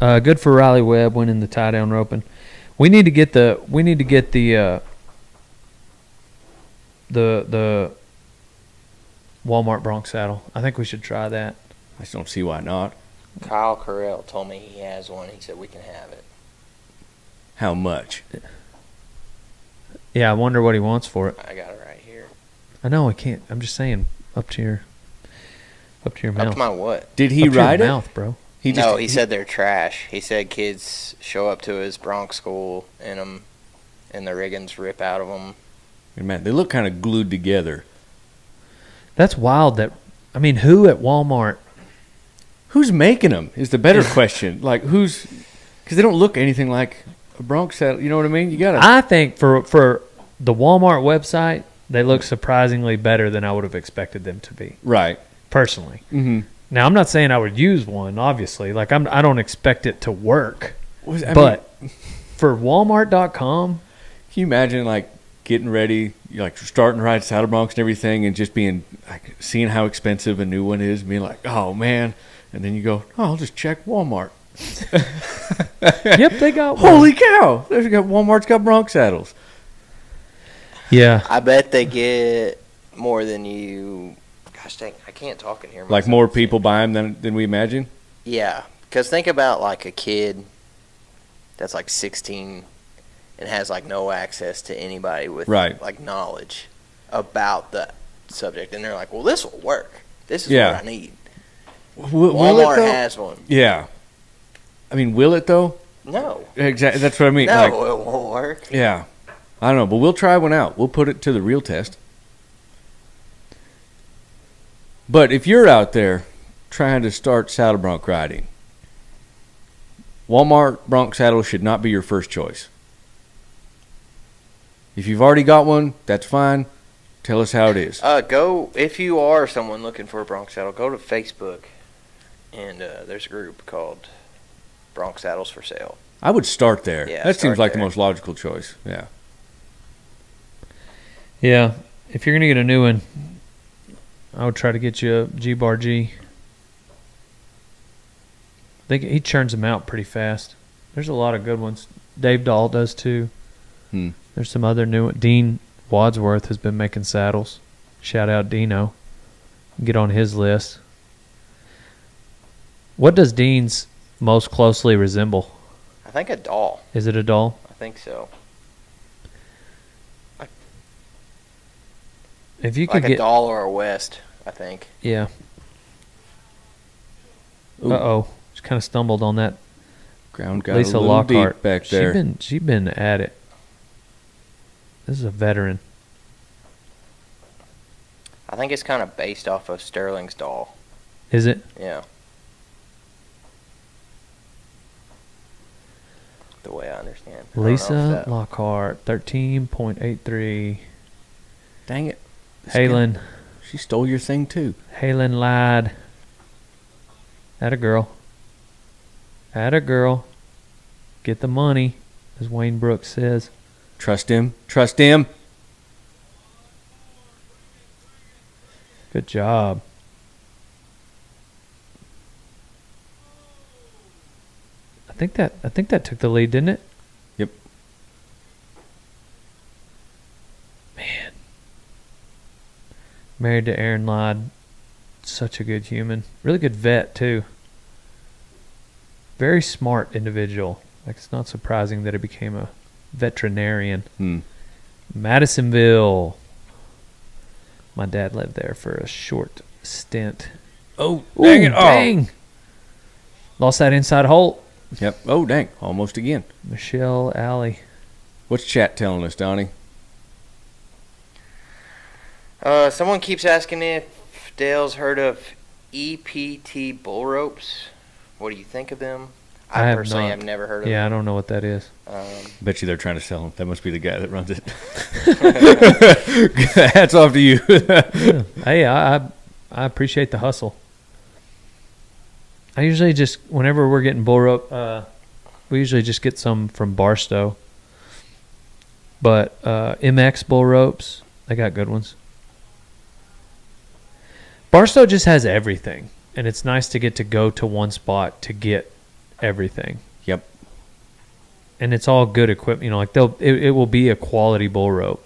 Yeah. Good for Riley Webb winning the tie down roping. We need to get the Walmart Bronx saddle. I think we should try that. I just don't see why not. Kyle Carell told me he has one. He said we can have it. How much? Yeah, I wonder what he wants for it. I got it right here. I know I can't. I'm just saying up to your mouth. Up to my what? Did he Up to your ride it? mouth, bro. He said they're trash. He said kids show up to his Bronx school in them, and the riggins rip out of them. Man, they look kind of glued together. That's wild. Who at Walmart? Who's making them is the better question. Like, who's... Because they don't look anything like a Bronx saddle. You know what I mean? You got to... I think for the Walmart website, they look surprisingly better than I would have expected them to be. Right. Personally. Mm-hmm. Now, I'm not saying I would use one, obviously. Like, I don't expect it to work. But for Walmart.com, can you imagine, like, getting ready, you're like starting to ride saddle broncs and everything, and just being like seeing how expensive a new one is, and being like, oh man, and then you go, oh, I'll just check Walmart. yep, they got one. Holy cow! Walmart's got bronc saddles. Yeah. I bet they get more than you. Gosh dang, I can't talk in here. Like myself. more people buy them than we imagine. Yeah, because think about like a kid that's like 16 and has like no access to anybody with like knowledge about the subject, and they're like, "Well, this will work. This is what I need." Will Walmart it, has one. Yeah. I mean, will it though? No. Exactly. That's what I mean. No, Like, it won't work. yeah. I don't know, but we'll try one out. We'll put it to the real test. But if you're out there trying to start saddle bronc riding, Walmart bronc saddle should not be your first choice. If you've already got one, that's fine. Tell us how it is. Go if you are someone looking for a bronc saddle. Go to Facebook, and there's a group called Bronc Saddles for Sale. I would start there. Yeah, that seems start like there. the most logical choice. Yeah. Yeah, if you're gonna get a new one, I would try to get you a G-Bar G. He churns them out pretty fast. There's a lot of good ones. Dave Dahl does too. There's some other new ones. Dean Wadsworth has been making saddles. Shout out Dino. Get on his list. What does Dean's most closely resemble? I think a doll. Is it a doll? I think so. If you Like could a get doll or a West, I think. yeah. Ooh. Uh-oh. Just kind of stumbled on that. Ground got Lisa a little Lockhart deep back there. She been at it. This is a veteran. I think it's kind of based off of Sterling's doll. Is it? Yeah. The way I understand. I don't know if Lisa that- Lockhart, 13.83. Dang it. Halen. She stole your thing too. Halen lied. Atta girl. Atta girl. Get the money, as Wayne Brooks says. Trust him. Trust him. Good job. I think that took the lead, didn't it? Yep. Man. Married to Aaron Ladd. Such a good human. Really good vet, too. Very smart individual. Like, it's not surprising that he became a veterinarian. Madisonville. My dad lived there for a short stint. Oh, Ooh, dang it. Oh. dang. Lost that inside hole. Yep. Oh, dang. Almost again. Michelle Alley. What's chat telling us, Donnie? Someone keeps asking if Dale's heard of EPT bull ropes. What do you think of them? I I have personally not. have never heard of Yeah, I them. don't know what that is. Bet you they're trying to sell him. That must be the guy that runs it. Hats off to you. Hey, I appreciate the hustle. I usually just, whenever we're getting bull rope, we usually just get some from Barstow. But MX bull ropes, they got good ones. Barstow just has everything, and it's nice to get to go to one spot to get everything. Yep. And it's all good equipment. You know, like it will be a quality bull rope.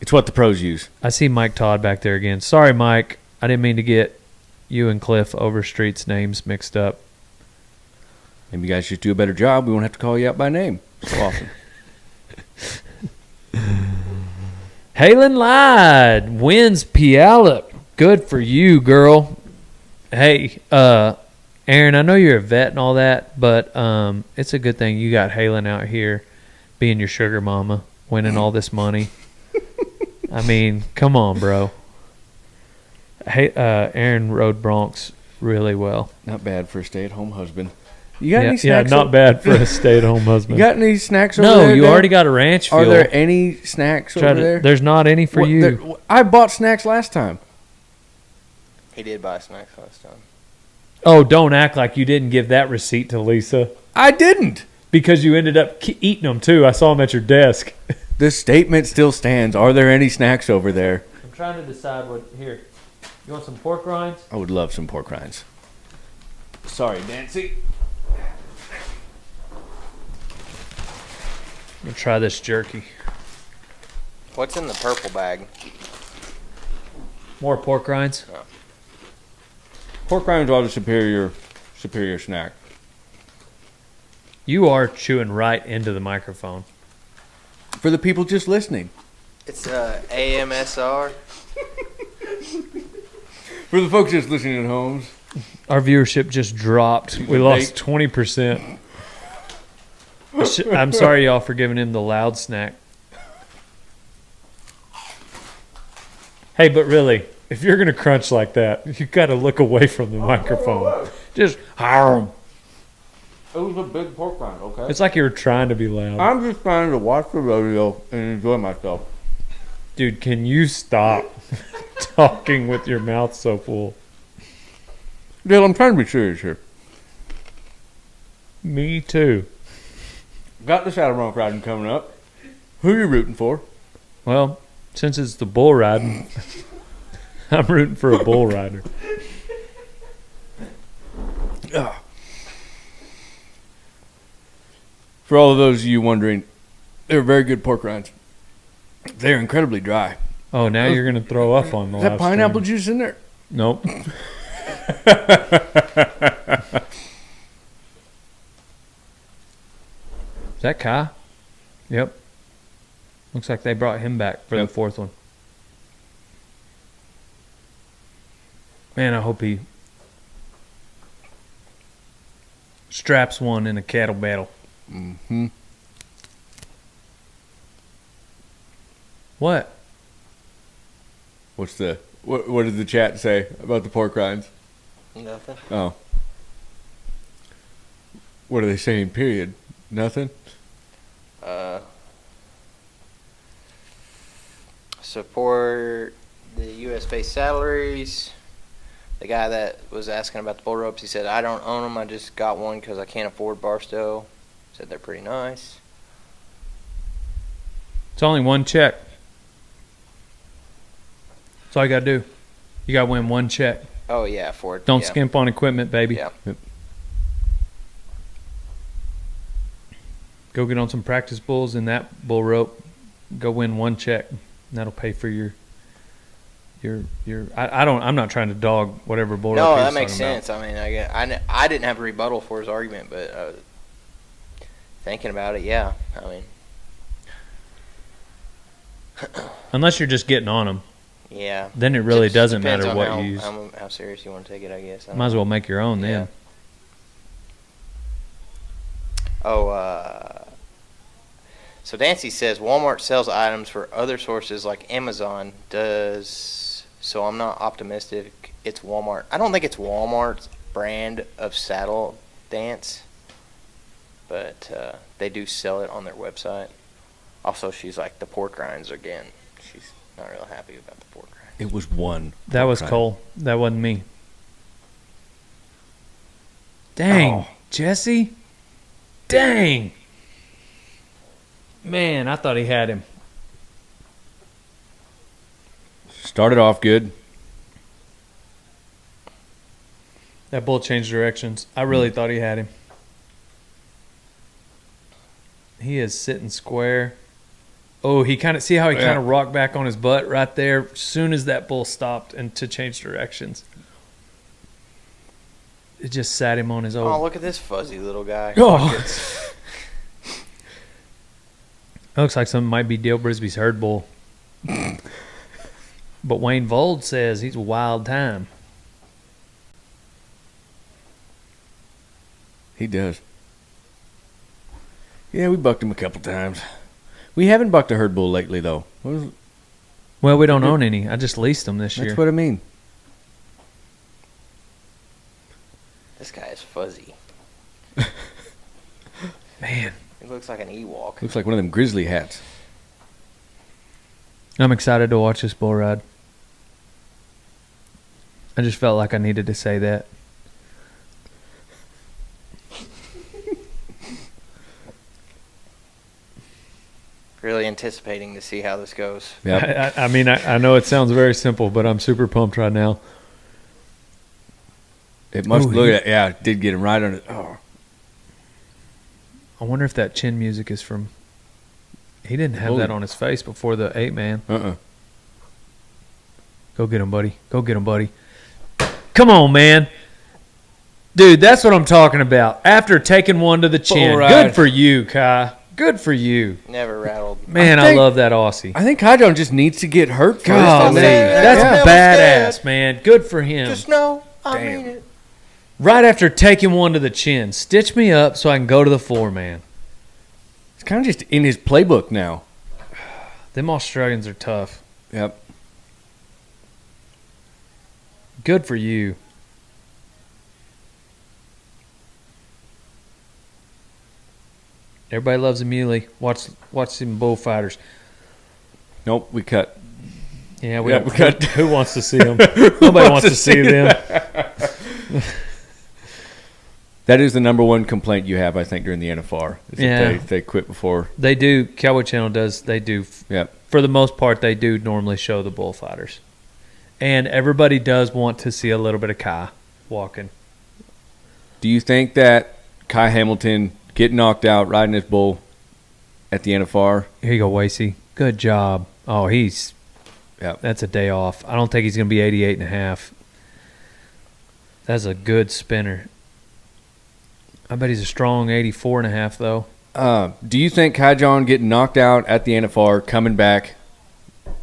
It's what the pros use. I see Mike Todd back there again. Sorry, Mike. I didn't mean to get you and Cliff Overstreet's names mixed up. Maybe you guys just do a better job. We won't have to call you out by name so often. Halen lied. Wins Puyallup. Good for you, girl. Hey, Aaron, I know you're a vet and all that, but it's a good thing you got Halen out here being your sugar mama, winning all this money. I mean, come on, bro. Hey, Aaron rode broncs really well. Not bad for a stay-at-home husband. You got any snacks? not bad for a stay-at-home husband. You got any snacks over no, there? you Dan? already got a ranch fuel. Are there any snacks over there? There's not any for What, you. I bought snacks last time. He did buy snacks last time. Oh, don't act like you didn't give that receipt to Lisa. I didn't. Because you ended up eating them, too. I saw them at your desk. The statement still stands. Are there any snacks over there? I'm trying to decide what... Here. You want some pork rinds? I would love some pork rinds. Sorry, Nancy. I'm going to try this jerky. What's in the purple bag? More pork rinds? Pork rinds are the superior snack. You are chewing right into the microphone. For the people just listening. It's AMSR. For the folks just listening at home, Our viewership just dropped. We lost 20%. I'm sorry, y'all, for giving him the loud snack. Hey, but really, if you're going to crunch like that, you got to look away from the microphone. Just harm. It was a big pork rind, okay? It's like you were trying to be loud. I'm just trying to watch the rodeo and enjoy myself. Dude, can you stop talking with your mouth so full? Dude, I'm trying to be serious here. Me too. Got the saddle bronc riding coming up. Who you rooting for? Well, since it's the bull riding, I'm rooting for a bull rider. For all of those of you wondering, they're very good pork rinds. They're incredibly dry. Oh, now you're going to throw up on the Is that live pineapple stream. juice in there? Nope. Is that Kai? Yep. Looks like they brought him back for the fourth one. Man, I hope he straps one in a cattle battle. Mm-hmm. What? What did the chat say about the pork rinds? Nothing. Oh. What are they saying, period? Nothing? Support the U.S.-based salaries. The guy that was asking about the bull ropes, he said, I don't own them. I just got one because I can't afford Barstow. Said they're pretty nice. It's only one check. That's all you got to do. You got to win one check. Oh, yeah, for it. Don't yeah. skimp on equipment, baby. Yeah. Go get on some practice bulls in that bull rope. Go win one check. And that'll pay for your. I'm not trying to dog whatever bull rope. No, he that was makes talking sense. I mean, I didn't have a rebuttal for his argument, but thinking about it, yeah. I mean, Unless you're just getting on them, yeah. then it really Just doesn't depends matter on what how, you use. how serious you want to take it, I guess. Might as well make your own then. Oh, so Dancy says Walmart sells items for other sources like Amazon does, so I'm not optimistic it's Walmart. I don't think it's Walmart's brand of saddle dance, but they do sell it on their website. Also, she's like, the pork rinds again. She's not real happy about the pork rinds. It was one. That was Cole. That wasn't me. Dang, Jesse. Dang. Man, I thought he had him. Started off good. That bull changed directions. I really thought he had him. He is sitting square. Oh, he kind of see how he kind of rocked back on his butt right there as soon as that bull stopped and to change directions. It just sat him on his old. Oh, look at this fuzzy little guy. Oh. It looks like something might be Dale Brisby's herd bull. But Wayne Vold says he's a wild time. He does. Yeah, we bucked him a couple times. We haven't bucked a herd bull lately, though. Well, we don't own any. I just leased them this year. That's what I mean. This guy is fuzzy. Man. He looks like an Ewok. Looks like one of them grizzly hats. I'm excited to watch this bull ride. I just felt like I needed to say that. Really anticipating to see how this goes. Yep. I mean, I know it sounds very simple, but I'm super pumped right now. It must look at it. Yeah, it did get him right on it. Oh. I wonder if that chin music is from. He didn't have that on his face before the 8-man. Go get him, buddy. Go get him, buddy. Come on, man. Dude, that's what I'm talking about. After taking one to the chin. Good for you, Kai. Good for you. Never rattled. Man, I love that Aussie. I think Hydron just needs to get hurt first. Golly, that's badass, man. Good for him. Just know, I mean it. Right after taking one to the chin. Stitch me up so I can go to the floor, man. It's kind of just in his playbook now. Them Australians are tough. Yep. Good for you. Everybody loves a muley. Watch some bullfighters. Nope, we cut. Yeah, we cut. Who wants to see them? Nobody wants to see them. That is the number one complaint you have, I think, during the NFR. Is Yeah. that they quit before. They do. Cowboy Channel does. They do. Yep. For the most part, they do normally show the bullfighters. And everybody does want to see a little bit of Kai walking. Do you think that Kai Hamilton getting knocked out riding his bull at the NFR? Here you go, Wasey. Good job. Oh, Yep. that's a day off. I don't think he's going to be 88 and a half. That's a good spinner. I bet he's a strong 84 and a half, though. Do you think Kai John getting knocked out at the NFR, coming back,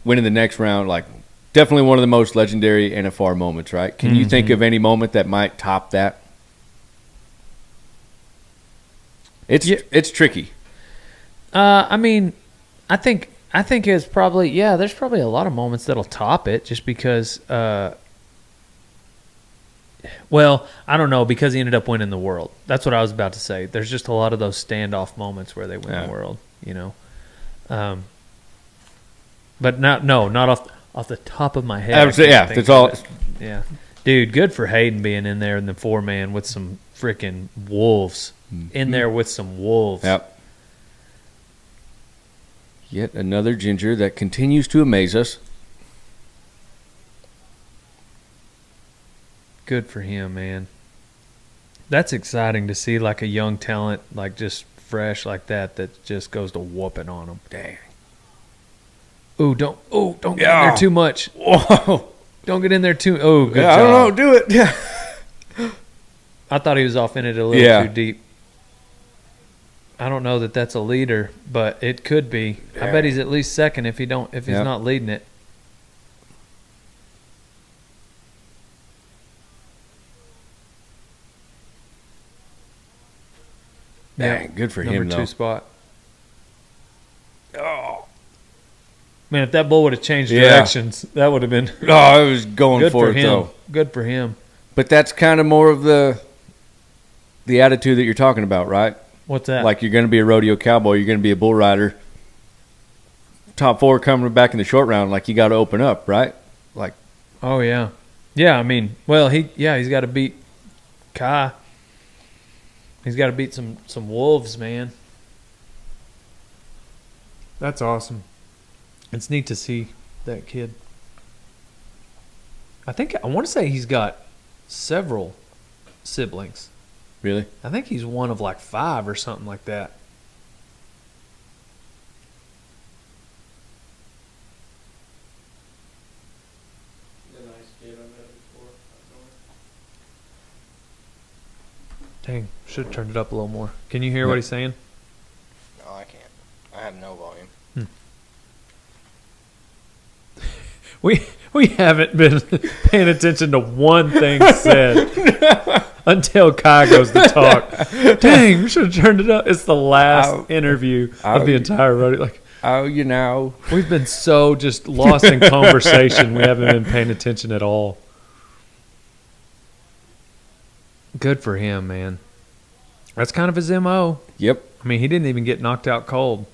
winning the next round, like definitely one of the most legendary NFR moments, right? Can you think of any moment that might top that? It's tricky. I mean, I think it's probably there's probably a lot of moments that'll top it just because well, I don't know, because he ended up winning the world. That's what I was about to say. There's just a lot of those standoff moments where they win the world, you know. But not off the top of my head. I would say, yeah, that's all. Yeah. Dude, good for Hayden being in there in the 4-man with some freaking wolves. In there with some wolves. Yep. Yet another ginger that continues to amaze us. Good for him, man. That's exciting to see, like a young talent, like just fresh like that just goes to whooping on them. Dang. Don't get in there too much. Whoa. Don't get in there too. Oh, good job. I don't know. Do it. Yeah. I thought he was off in it a little too deep. I don't know that that's a leader, but it could be. I bet he's at least second if he's not leading it. Dang, good for him, Number 2 though. spot. Oh. Man, if that bull would have changed directions, that would have been Oh, I was going good for it, him. though. Good for him. But that's kind of more of the attitude that you're talking about, right? What's that? Like, you're going to be a rodeo cowboy. You're going to be a bull rider. Top 4 coming back in the short round, like, you got to open up, right? Like, oh, yeah. Yeah, I mean, well, he's got to beat Kai. He's got to beat some wolves, man. That's awesome. It's neat to see that kid. I want to say he's got several siblings. really? I think he's one of like 5 or something like that. Dang, should have turned it up a little more. Can you hear what he's saying? No, I can't. I have no volume. We haven't been paying attention to one thing said until Kai goes to talk. Dang, we should have turned it up. It's the last interview of the entire rodeo. Like, Oh, you know. we've been so just lost in conversation. We haven't been paying attention at all. Good for him, man. That's kind of his MO. Yep. I mean, he didn't even get knocked out cold.